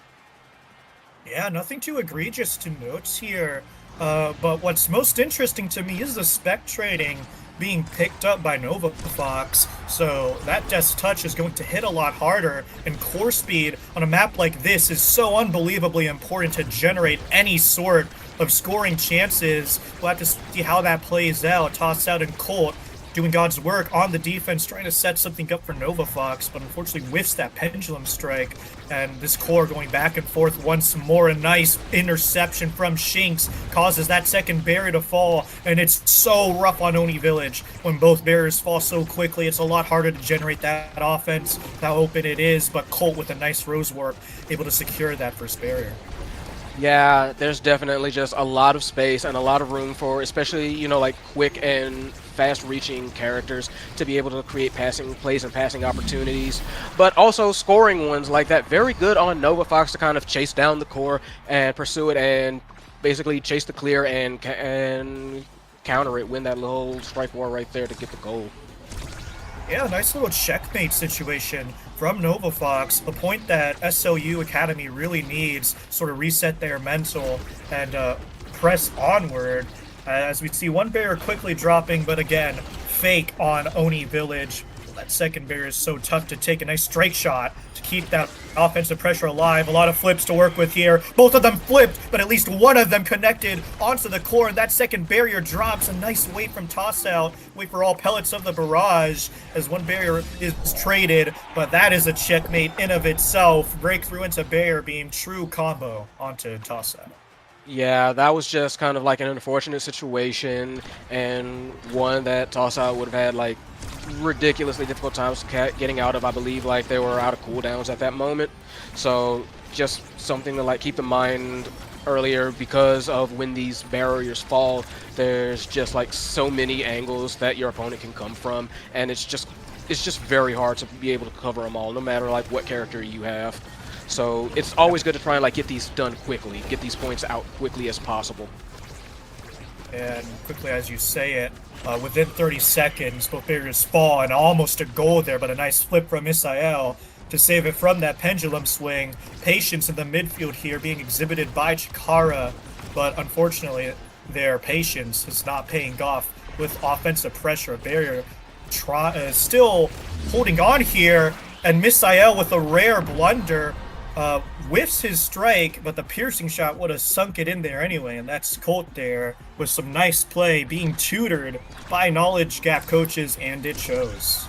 Yeah, nothing too egregious to note here. But what's most interesting to me is the spec trading being picked up by Nova Fox. So that Death's Touch is going to hit a lot harder, and core speed on a map like this is so unbelievably important to generate any sort of scoring chances. We'll have to see how that plays out. Toss Out and Colt doing God's work on the defense, trying to set something up for Nova Fox, but unfortunately whiffs that pendulum strike. And this core going back and forth once more. A nice interception from Shinx causes that second barrier to fall, and it's so rough on Oni Village when both barriers fall so quickly. It's a lot harder to generate that offense, how open it is, but Colt with a nice rose warp able to secure that first barrier. Yeah, there's definitely just a lot of space and a lot of room for, especially, quick and fast-reaching characters to be able to create passing plays and passing opportunities, but also scoring ones like that. Very good on Nova Fox to kind of chase down the core and pursue it and basically chase the clear and counter it, win that little strike war right there to get the goal. Yeah, nice little checkmate situation from Nova Fox, a point that SLU Academy really needs, sort of reset their mental and press onward. As we see one barrier quickly dropping, but again, fake on Oni Village. That second barrier is so tough to take. A nice strike shot to keep that offensive pressure alive. A lot of flips to work with here. Both of them flipped, but at least one of them connected onto the core, and that second barrier drops. A nice wait from Toss Out. Wait for all pellets of the barrage as one barrier is traded, but that is a checkmate in of itself. Breakthrough into barrier beam, true combo onto Toss Out. Yeah, that was just kind of an unfortunate situation, and one that Toss Out would have had ridiculously difficult times getting out of. I believe they were out of cooldowns at that moment, so just something to keep in mind earlier, because of when these barriers fall, there's just so many angles that your opponent can come from, and it's just very hard to be able to cover them all, no matter what character you have. So it's always good to try and get these done quickly, get these points out quickly as possible. And quickly as you say it, within 30 seconds, both barriers fall, and almost a goal there, but a nice flip from Isael to save it from that pendulum swing. Patience in the midfield here being exhibited by Chikara, but unfortunately their patience is not paying off with offensive pressure. A barrier still holding on here, and Misael with a rare blunder whiffs his strike, but the piercing shot would have sunk it in there anyway, and that's Colt there with some nice play being tutored by Knowledge Gap coaches, and it shows.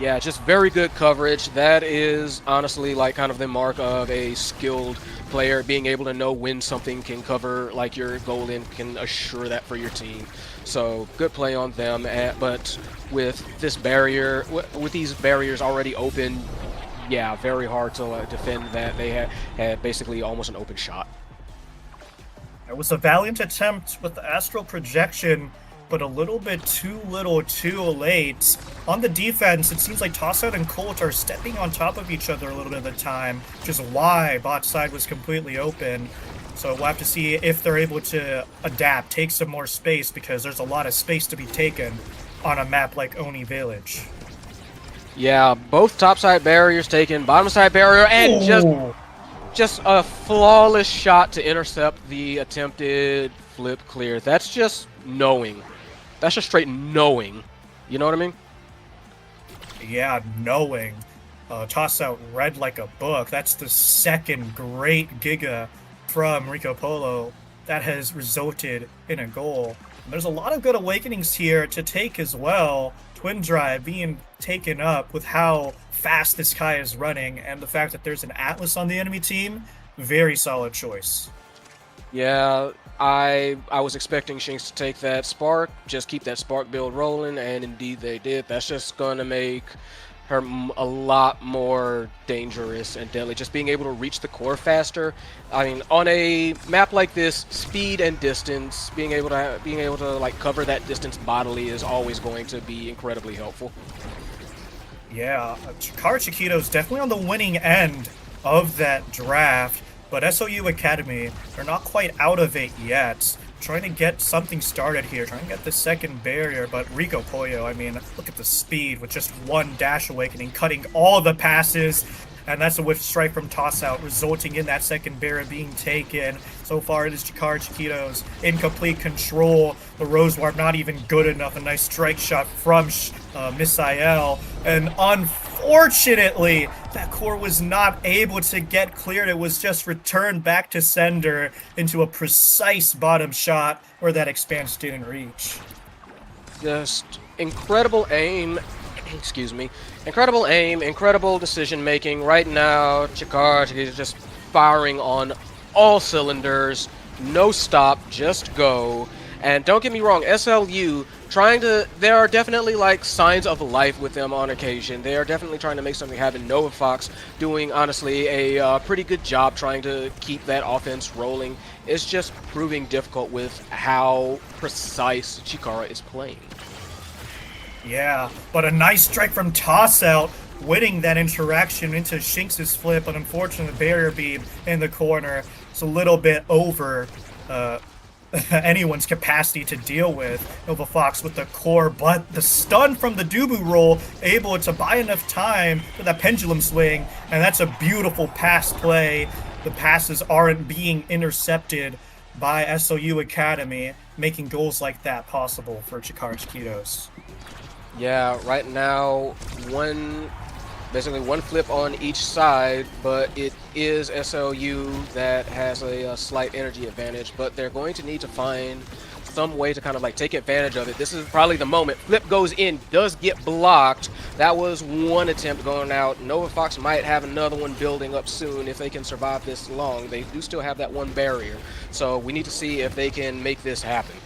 Yeah, just very good coverage. That is honestly like kind of the mark of a skilled player, being able to know when something can cover like your goal and can assure that for your team. So good play on them. But with this barrier, with these barriers already open, yeah, very hard to defend that. They had basically almost an open shot. It was a valiant attempt with the astral projection, but a little bit too little too late. On the defense, it seems like Tossout and Colt are stepping on top of each other a little bit of the time, which is why bot side was completely open. So we'll have to see if they're able to adapt, take some more space, because there's a lot of space to be taken on a map like Oni Village. Yeah, both topside barriers taken, bottom side barrier, and Ooh. just a flawless shot to intercept the attempted flip clear. That's just knowing. That's just straight knowing. You know what I mean? Yeah, knowing. Toss out read like a book. That's the second great Giga from Rico Polo that has resulted in a goal. There's a lot of good awakenings here to take as well. Twin Drive being taken up with how fast this Kai is running, and the fact that there's an Atlas on the enemy team, very solid choice. Yeah, I was expecting Shinx to take that spark, just keep that spark build rolling, and indeed they did. That's just gonna make her a lot more dangerous and deadly. Just being able to reach the core faster. I mean, on a map like this, speed and distance, being able to like cover that distance bodily is always going to be incredibly helpful. Yeah, Chikara Chiquito is definitely on the winning end of that draft, but SOU Academy, they're not quite out of it yet. Trying to get something started here, trying to get the second barrier, but Rico Pollo, I mean, look at the speed with just one dash awakening, cutting all the passes, and that's a whiff strike from toss out, resulting in that second barrier being taken. So far, it is Chikara Chiquito's in complete control. The Rose Warp not even good enough. A nice strike shot from Misael, and unfortunately, that core was not able to get cleared. It was just returned back to sender into a precise bottom shot where that expanse didn't reach. Just incredible aim. Excuse me. Incredible aim, incredible decision making. Right now, Chikara is just firing on all cylinders. No stop, just go. And don't get me wrong, SLU there are definitely like signs of life with them on occasion. They are definitely trying to make something happen. Nova Fox doing honestly a pretty good job trying to keep that offense rolling. It's just proving difficult with how precise Chikara is playing. Yeah, but a nice strike from Toss Out, winning that interaction into Shinx's flip, but unfortunately the barrier beam in the corner is a little bit over anyone's capacity to deal with. Nova Fox with the core, but the stun from the Dubu roll, able to buy enough time for that pendulum swing, and that's a beautiful pass play. The passes aren't being intercepted by SOU Academy, making goals like that possible for Chikara Chiquitos. Yeah, right now, basically one flip on each side, but it is SLU that has a slight energy advantage, but they're going to need to find some way to kind of like take advantage of it. This is probably the moment. Flip goes in, does get blocked. That was one attempt going out. Nova Fox might have another one building up soon if they can survive this long. They do still have that one barrier, so we need to see if they can make this happen.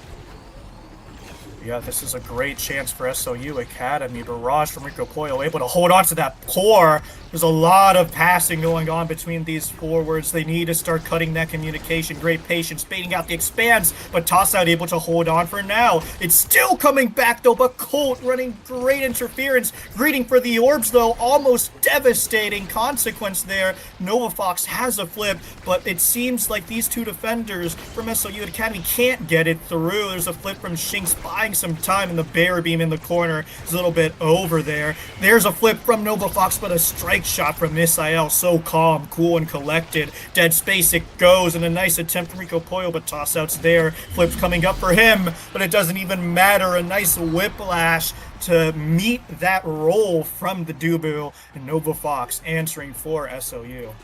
Yeah, this is a great chance for SOU Academy. Barrage from Rico Pollo able to hold on to that core. There's a lot of passing going on between these forwards. They need to start cutting that communication. Great patience, baiting out the expands, but Toss Out able to hold on for now. It's still coming back though, but Colt running great interference. Greeting for the orbs though, almost devastating consequence there. Nova Fox has a flip, but it seems like these two defenders from SOU Academy can't get it through. There's a flip from Shinx buying some time, and the barrier beam in the corner is a little bit over there. There's a flip from Nova Fox, but a strike shot from Misael, so calm, cool, and collected. Dead space it goes, and a nice attempt from Rico Pollo, but toss outs there. Flips coming up for him, but it doesn't even matter. A nice whiplash to meet that roll from the Dubu, and Nova Fox answering for SOU.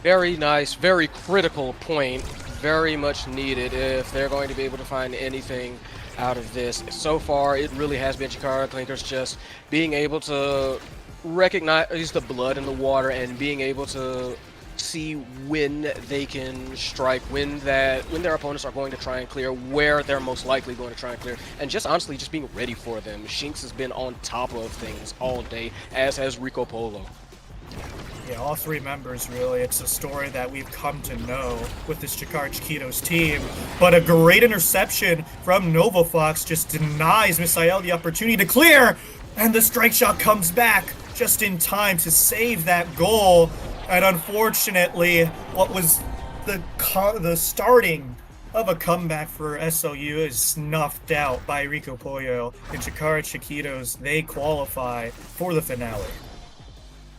Very nice, very critical point, very much needed if they're going to be able to find anything out of this. So far, it really has been Chikara Clinkers just being able to recognize the blood in the water and being able to see when they can strike, when their opponents are going to try and clear, where they're most likely going to try and clear, and just honestly just being ready for them. Shinx has been on top of things all day, as has Rico Polo. Yeah, all three members, really. It's a story that we've come to know with this Jakar Chiquitos team. But a great interception from Nova Fox just denies Misael the opportunity to clear, and the strike shot comes back just in time to save that goal. And unfortunately, what was the starting of a comeback for SLU is snuffed out by Rico Pollo and Chikara Chiquitos. They qualify for the finale.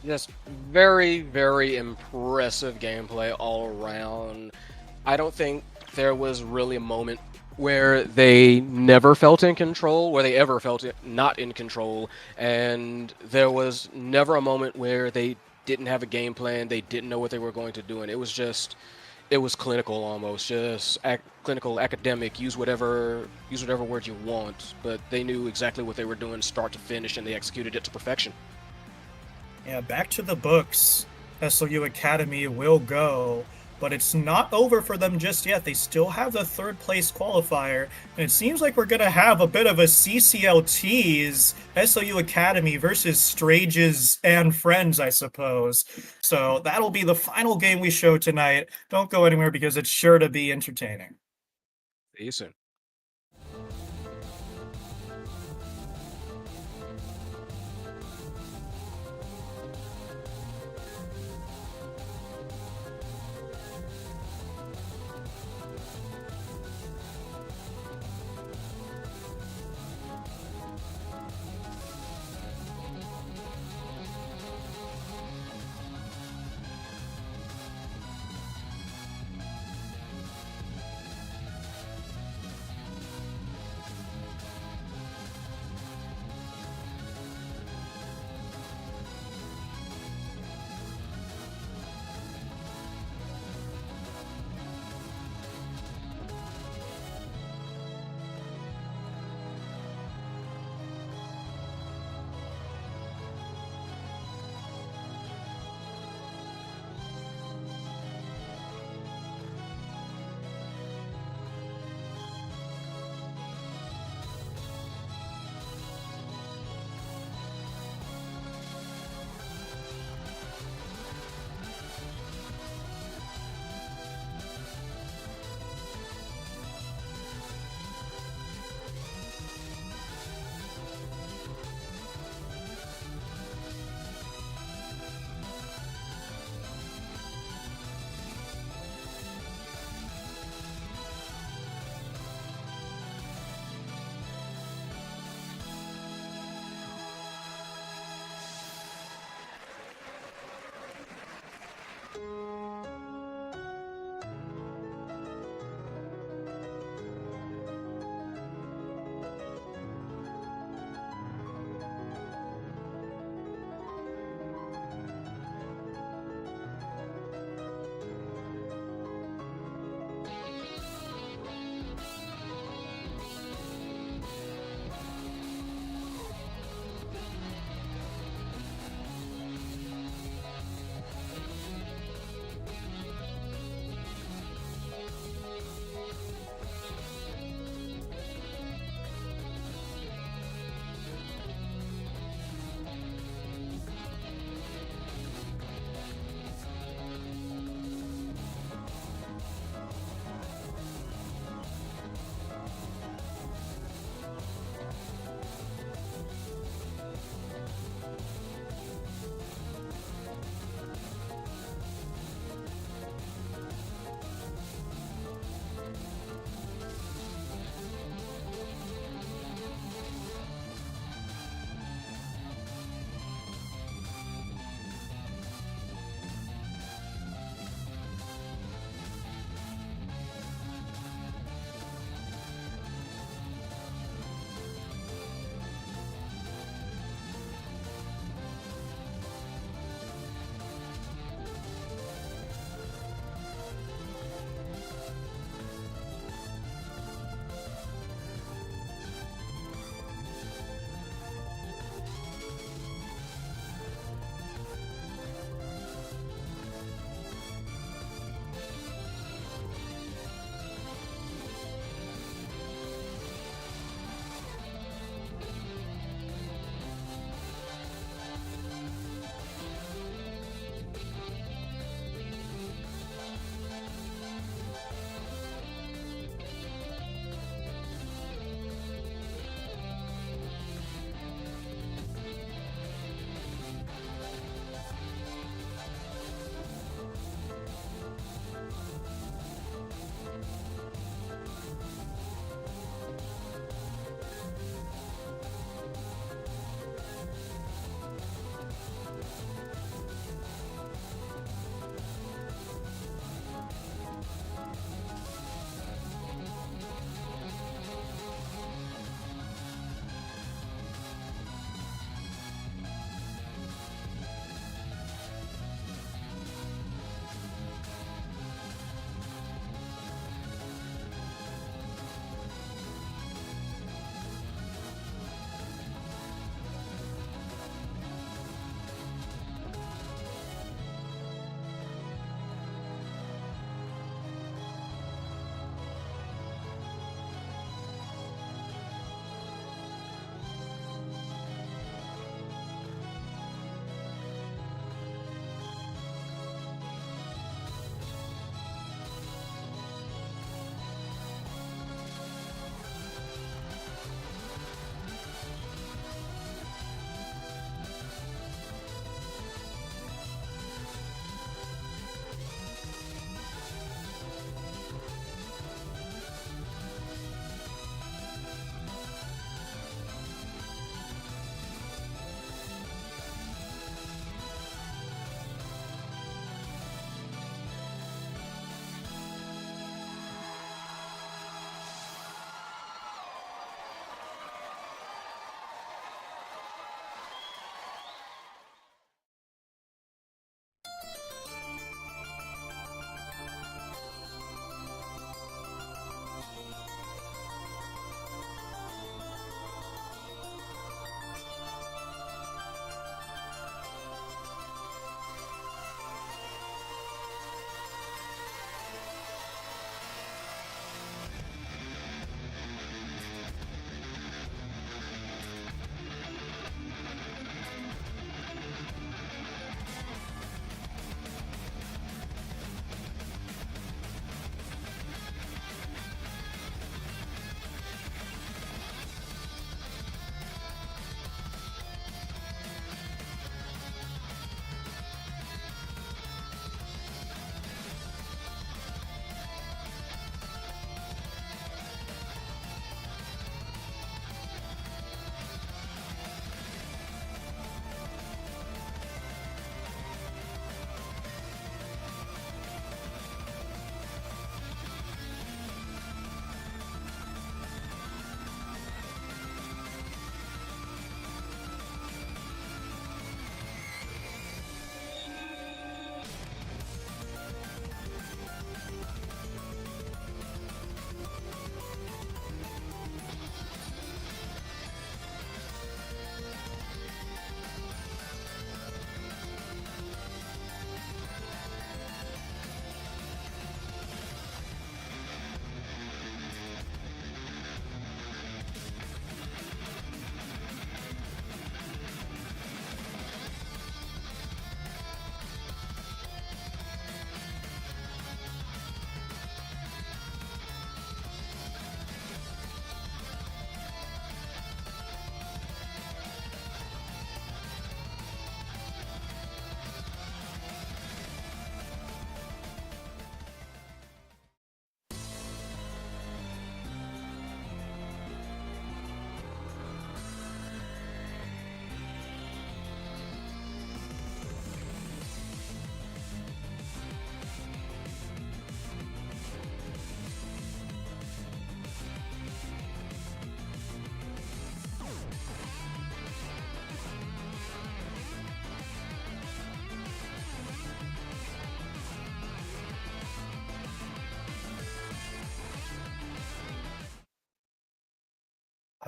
Just very, very impressive gameplay all around. I don't think there was really a moment where they never felt in control, where they ever felt not in control, and there was never a moment where they didn't have a game plan, they didn't know what they were going to do, and it was clinical almost, just clinical, academic, use whatever word you want, but they knew exactly what they were doing start to finish, and they executed it to perfection. Yeah, back to the books. SLU Academy will go, but it's not over for them just yet. They still have the third place qualifier, and it seems like we're going to have a bit of a CCL tease. SLU Academy versus Strages and Friends, I suppose. So that'll be the final game we show tonight. Don't go anywhere because it's sure to be entertaining. See you soon.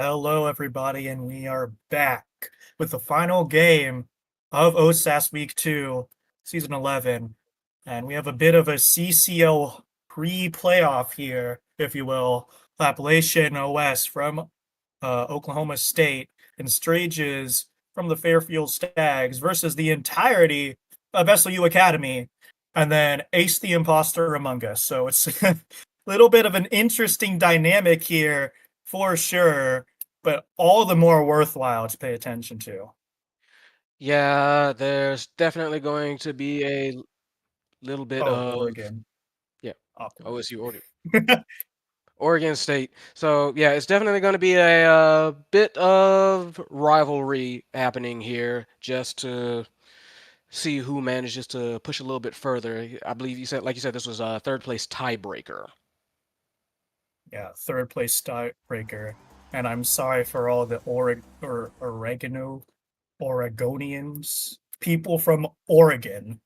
Hello, everybody, and we are back with the final game of OSAS Week 2, Season 11. And we have a bit of a CCL pre-playoff here, if you will. Appalachian OS from Oklahoma State and Strages from the Fairfield Stags versus the entirety of SLU Academy, and then Ace the Imposter among us. So it's a little bit of an interesting dynamic here for sure, but all the more worthwhile to pay attention to. Yeah, there's definitely going to be a little bit of Oregon. yeah, Awkward. OSU Oregon State. So yeah, it's definitely going to be a bit of rivalry happening here, just to see who manages to push a little bit further. I believe you said, like you said, this was a third place tiebreaker. Yeah, third place tiebreaker. And I'm sorry for all the Oregonians, people from Oregon,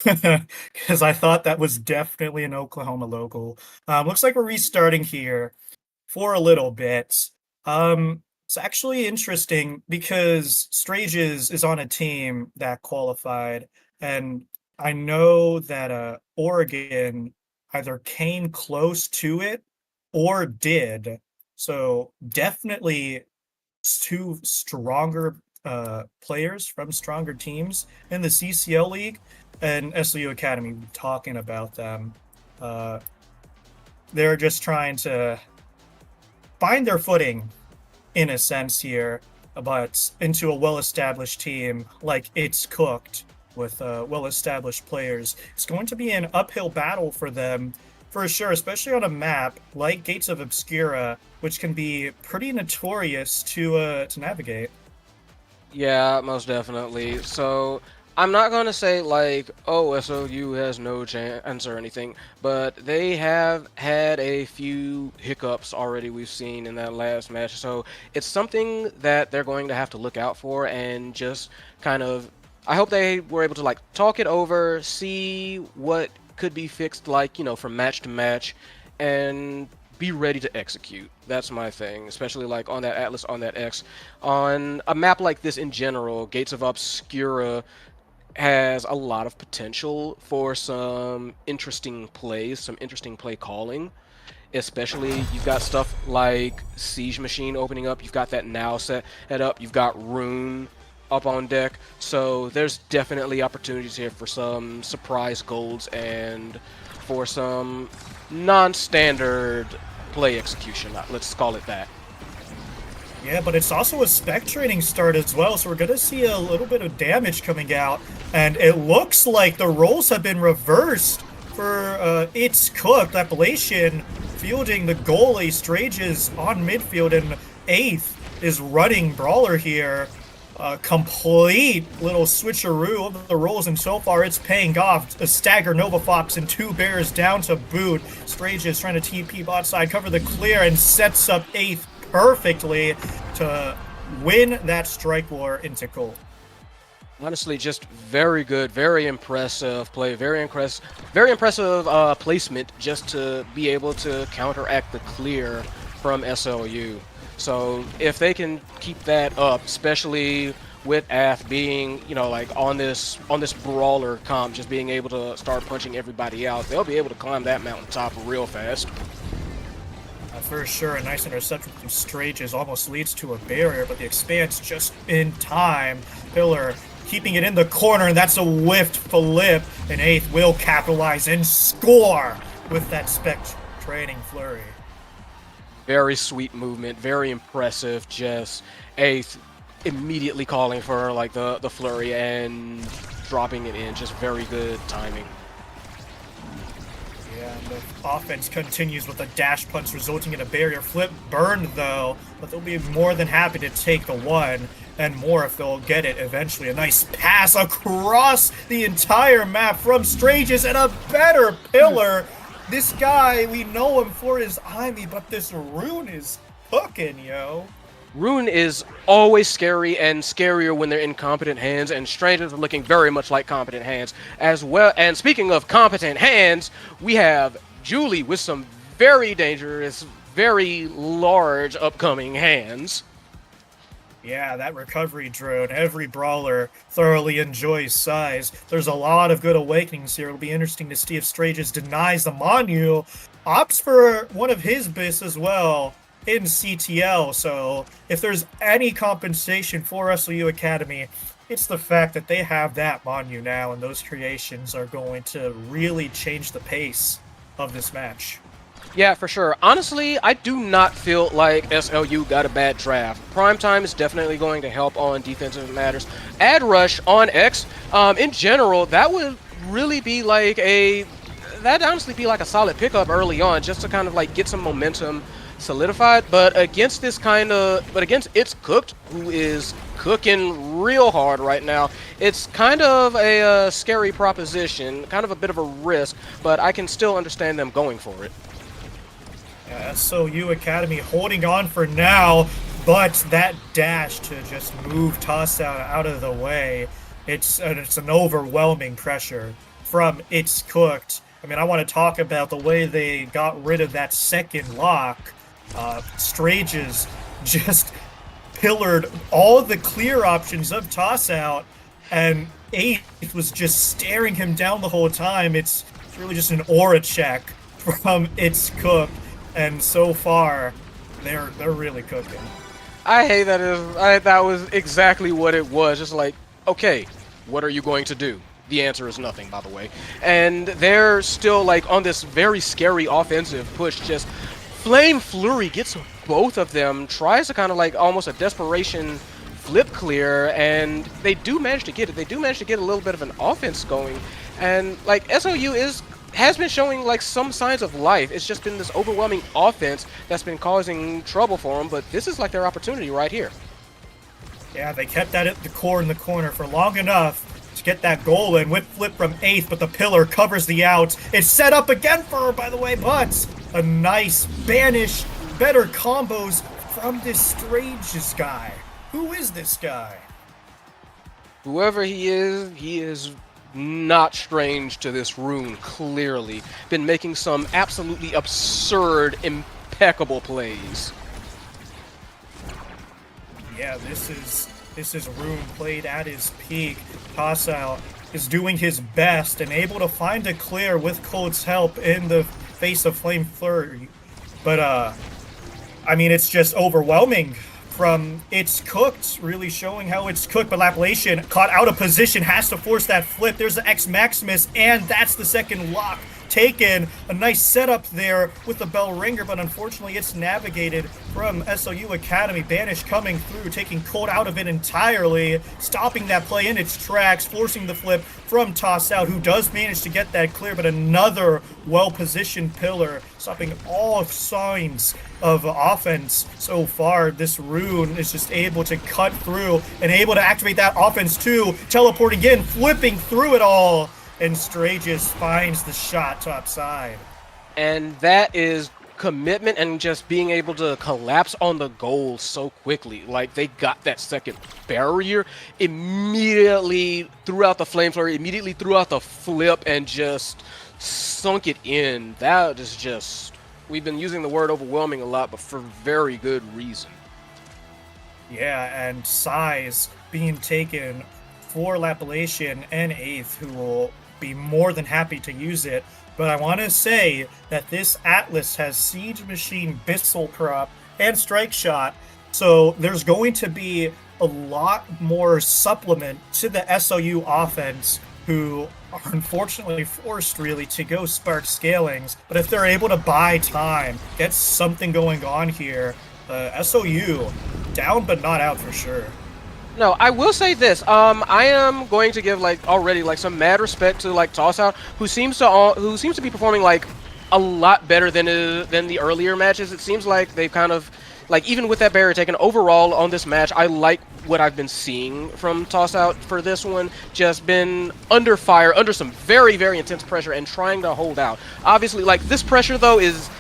because I thought that was definitely an Oklahoma local. Looks like we're restarting here for a little bit. It's actually interesting because Strages is on a team that qualified, and I know that Oregon either came close to it or did. So definitely two stronger players from stronger teams in the CCL League, and SLU Academy talking about them. They're just trying to find their footing in a sense here, but into a well-established team like It's Cooked with well-established players. It's going to be an uphill battle for them for sure, especially on a map like Gates of Obscura, which can be pretty notorious to navigate. Yeah, most definitely. So I'm not going to say like, oh, SOU has no chance or anything, but they have had a few hiccups already we've seen in that last match. So it's something that they're going to have to look out for and just kind of, I hope they were able to like talk it over, see what could be fixed, like, you know, from match to match, and be ready to execute. That's my thing, especially like on that Atlas, on that X. On a map like this in general, Gates of Obscura has a lot of potential for some interesting plays, some interesting play calling. Especially, you've got stuff like Siege Machine opening up, you've got that now set up, you've got Rune up on deck, so there's definitely opportunities here for some surprise golds and for some non-standard play execution, let's call it that. Yeah, but it's also a spectrating start as well, so we're going to see a little bit of damage coming out, and it looks like the roles have been reversed for It's Cooked. Appalachian fielding the goalie, Strages on midfield, and 8th is running Brawler here. Complete little switcheroo of the roles, and so far it's paying off. A stagger Nova Fox and 2 Bears down to boot. Strages trying to TP bot side, cover the clear, and sets up 8th perfectly to win that strike war into goal. Honestly, just very good, very impressive play, very impressive placement just to be able to counteract the clear from SLU. So if they can keep that up, especially with AF being, you know, like on this brawler comp, just being able to start punching everybody out, they'll be able to climb that mountaintop real fast. For sure, a nice interception from Strages almost leads to a barrier, but the expanse just in time. Pillar keeping it in the corner, and that's a whiffed flip, and 8th will capitalize and score with that spectrating flurry. Very sweet movement, very impressive. Just 8th immediately calling for like the flurry and dropping it in. Just very good timing. Yeah, and the offense continues with a dash punch resulting in a barrier flip. Burned though, but they'll be more than happy to take the one and more if they'll get it eventually. A nice pass across the entire map from Strages and a better Pillar. This guy, we know him for his Ivy, but this Rune is cooking, yo. Rune is always scary, and scarier when they're in competent hands, and Strangers are looking very much like competent hands as well. And speaking of competent hands, we have Julie with some very dangerous very large upcoming hands. Yeah, that recovery drone, every brawler thoroughly enjoys size. There's a lot of good awakenings here. It'll be interesting to see if Strages denies the Manu, opts for one of his bists as well in CTL. So if there's any compensation for SLU Academy, it's the fact that they have that Manu now, and those creations are going to really change the pace of this match. Yeah, for sure. Honestly, I do not feel like SLU got a bad draft. Primetime is definitely going to help on defensive matters. Ad Rush on X, in general, that would really be like that'd honestly be like a solid pickup early on, just to kind of like get some momentum solidified. But against It's Cooked, who is cooking real hard right now, it's kind of a scary proposition, kind of a bit of a risk, but I can still understand them going for it. Yeah, SOU Academy holding on for now, but that dash to just move Toss out of the way, it's an overwhelming pressure from It's Cooked. I mean, I want to talk about the way they got rid of that second lock. Strages just pillared all the clear options of Toss out, and 8th was just staring him down the whole time. It's really just an aura check from It's Cooked. And so far, they're really cooking. I hate that. That was exactly what it was. Just like, okay, what are you going to do? The answer is nothing, by the way. And they're still like on this very scary offensive push. Just Flame Flurry gets both of them, tries to kind of like almost a desperation flip clear, and they do manage to get it. They do manage to get a little bit of an offense going. And like SOU has been showing like some signs of life. It's just been this overwhelming offense that's been causing trouble for them, but this is like their opportunity right here. Yeah, they kept that at the core in the corner for long enough to get that goal in. Whip flip from 8th, but the pillar covers the out. It's set up again for her, by the way, but a nice banish, better combos from this Strages guy. Who is this guy? Whoever he is not strange to this rune, clearly. Been making some absolutely absurd, impeccable plays. Yeah, this is Rune played at his peak. Toss-out is doing his best and able to find a clear with Cold's help in the face of Flame Flurry. But, I mean, it's just overwhelming from It's Cooked, really showing how It's Cooked, but Lapulation caught out of position, has to force that flip. There's the X Maximus, and that's the second lock taken. A nice setup there with the bell ringer, but unfortunately it's navigated from SOU Academy. Banish coming through, taking Cold out of it entirely, stopping that play in its tracks, forcing the flip from Toss Out, who does manage to get that clear, but another well-positioned pillar, stopping all signs of offense so far. This Rune is just able to cut through and able to activate that offense too. Teleport again, flipping through it all, and Strages finds the shot top side. And that is commitment and just being able to collapse on the goal so quickly. Like, they got that second barrier, immediately threw out the flame flurry, immediately threw out the flip, and just sunk it in. That is just, we've been using the word overwhelming a lot, but for very good reason. Yeah, and size being taken for Lapulation and 8th, who will be more than happy to use it. But I want to say that this Atlas has Siege Machine, Bissell Prop, and Strike Shot, so there's going to be a lot more supplement to the SOU offense, who are unfortunately forced really to go Spark Scalings. But if they're able to buy time, get something going on here, SOU down but not out for sure. No, I will say this. I am going to give already some mad respect to Toss Out, who seems to be performing a lot better than the earlier matches. It seems like they've kind of even with that barrier taken overall on this match, I like what I've been seeing from Toss Out for this one. Just been under fire, under some very, very intense pressure, and trying to hold out. Obviously, this pressure though is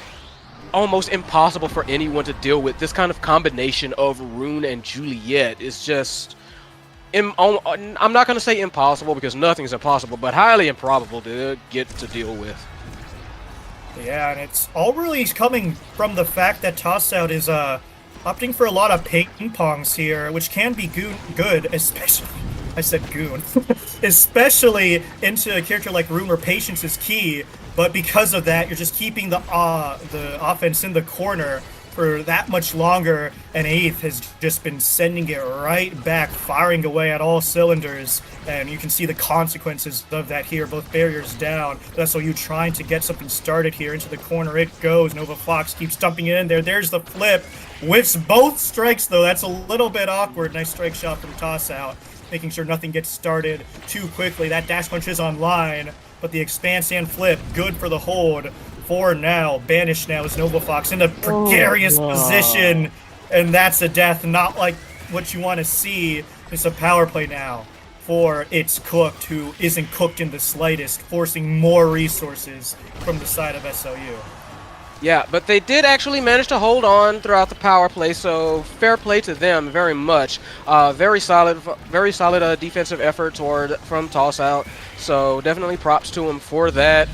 almost impossible for anyone to deal with. This kind of combination of Rune and Juliet is just, I'm not going to say impossible because nothing's impossible, but highly improbable to get to deal with. Yeah, and it's all really coming from the fact that Tossout is opting for a lot of ping pongs here, which can be good, especially I said goon, especially into a character like Room where patience is key. But because of that, you're just keeping the offense in the corner for that much longer, and Eighth has just been sending it right back, firing away at all cylinders, and you can see the consequences of that here, both barriers down. That's SLU trying to get something started here. Into the corner it goes. Nova Fox keeps dumping it in there. There's the flip. Whiffs both strikes, though. That's a little bit awkward. Nice strike shot from Tossout, making sure nothing gets started too quickly. That dash punch is online, but the expanse and flip, good for the hold. For now, banished now is Nova Fox in a precarious position, and that's a death, not like what you want to see. It's a power play now for It's Cooked, who isn't cooked in the slightest, forcing more resources from the side of SLU. Yeah, but they did actually manage to hold on throughout the power play, so fair play to them very much. Very solid defensive effort from Tossout, so definitely props to him for that.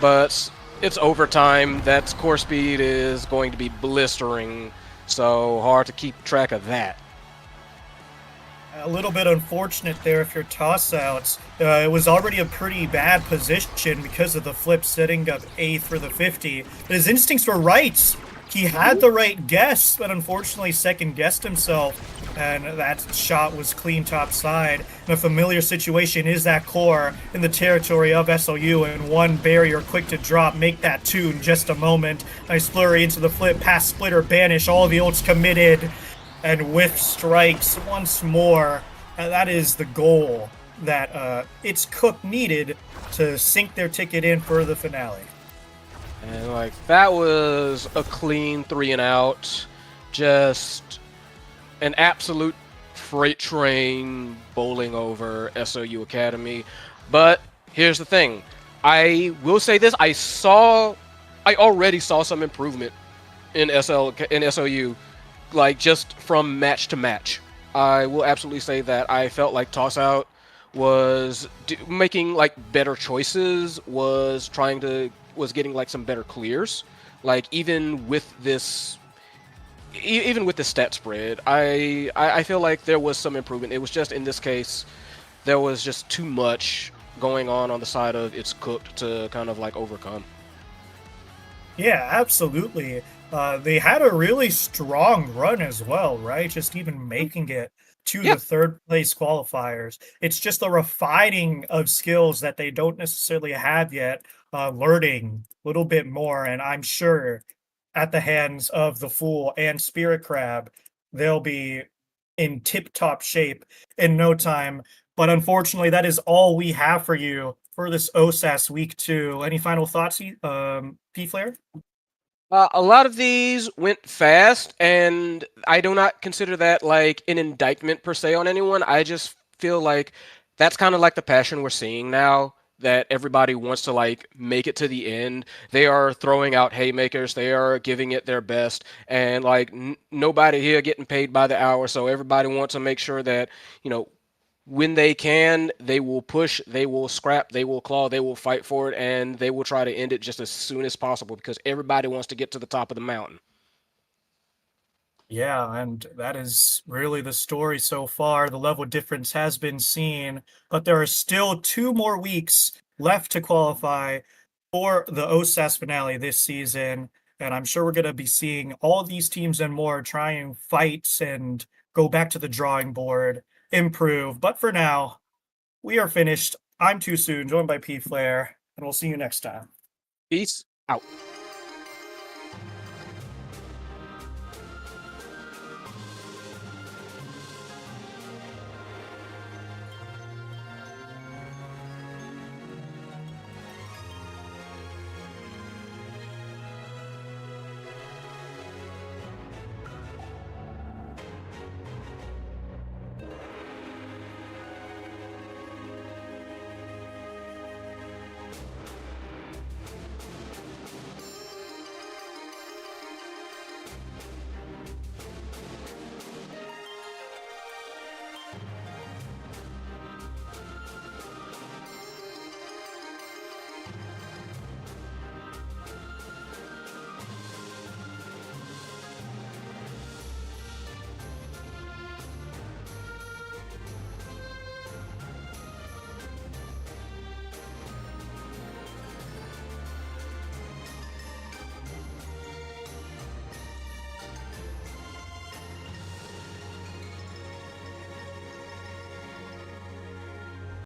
But it's overtime. That core speed is going to be blistering, so hard to keep track of that. A little bit unfortunate there if you're Tossouts. It was already a pretty bad position because of the flip setting up Eighth for the 50. But his instincts were right. He had the right guess, but unfortunately second-guessed himself, and that shot was clean top side. And a familiar situation is that core in the territory of SLU, and one barrier quick to drop, make that two in just a moment. Nice flurry into the flip, pass splitter, banish, all the ults committed, and whiff strikes once more. And that is the goal that It's Cooked needed to sink their ticket in for the finale. And like that was a clean 3 and out, just an absolute freight train bowling over SLU Academy. But here's the thing, I will say this: I already saw some improvement in SLU, like just from match to match. I will absolutely say that I felt like Tossout was making like better choices, was getting like some better clears. Like even with this stat spread, I feel like there was some improvement. It was just in this case, there was just too much going on the side of It's Cooked to kind of like overcome. Yeah, absolutely. They had a really strong run as well, right? Just even making it to the third place qualifiers. It's just the refining of skills that they don't necessarily have yet, learning a little bit more. And I'm sure at the hands of the Fool and Spirit Crab, they'll be in tip-top shape in no time. But unfortunately, that is all we have for you for this OSAS Week 2. Any final thoughts, P-Flare? A lot of these went fast, and I do not consider that like an indictment per se on anyone. I just feel like that's kind of like the passion we're seeing now, that everybody wants to like make it to the end. They are throwing out haymakers, they are giving it their best, and like nobody here getting paid by the hour, so everybody wants to make sure that, you know, when they can, they will push, they will scrap, they will claw, they will fight for it, and they will try to end it just as soon as possible because everybody wants to get to the top of the mountain. Yeah, and that is really the story so far. The level difference has been seen, but there are still 2 more weeks left to qualify for the OSAS finale this season. And I'm sure we're going to be seeing all these teams and more try and fight and go back to the drawing board, improve. But for now, we are finished. I'm Too Soon, joined by P Flare, and we'll see you next time. Peace out.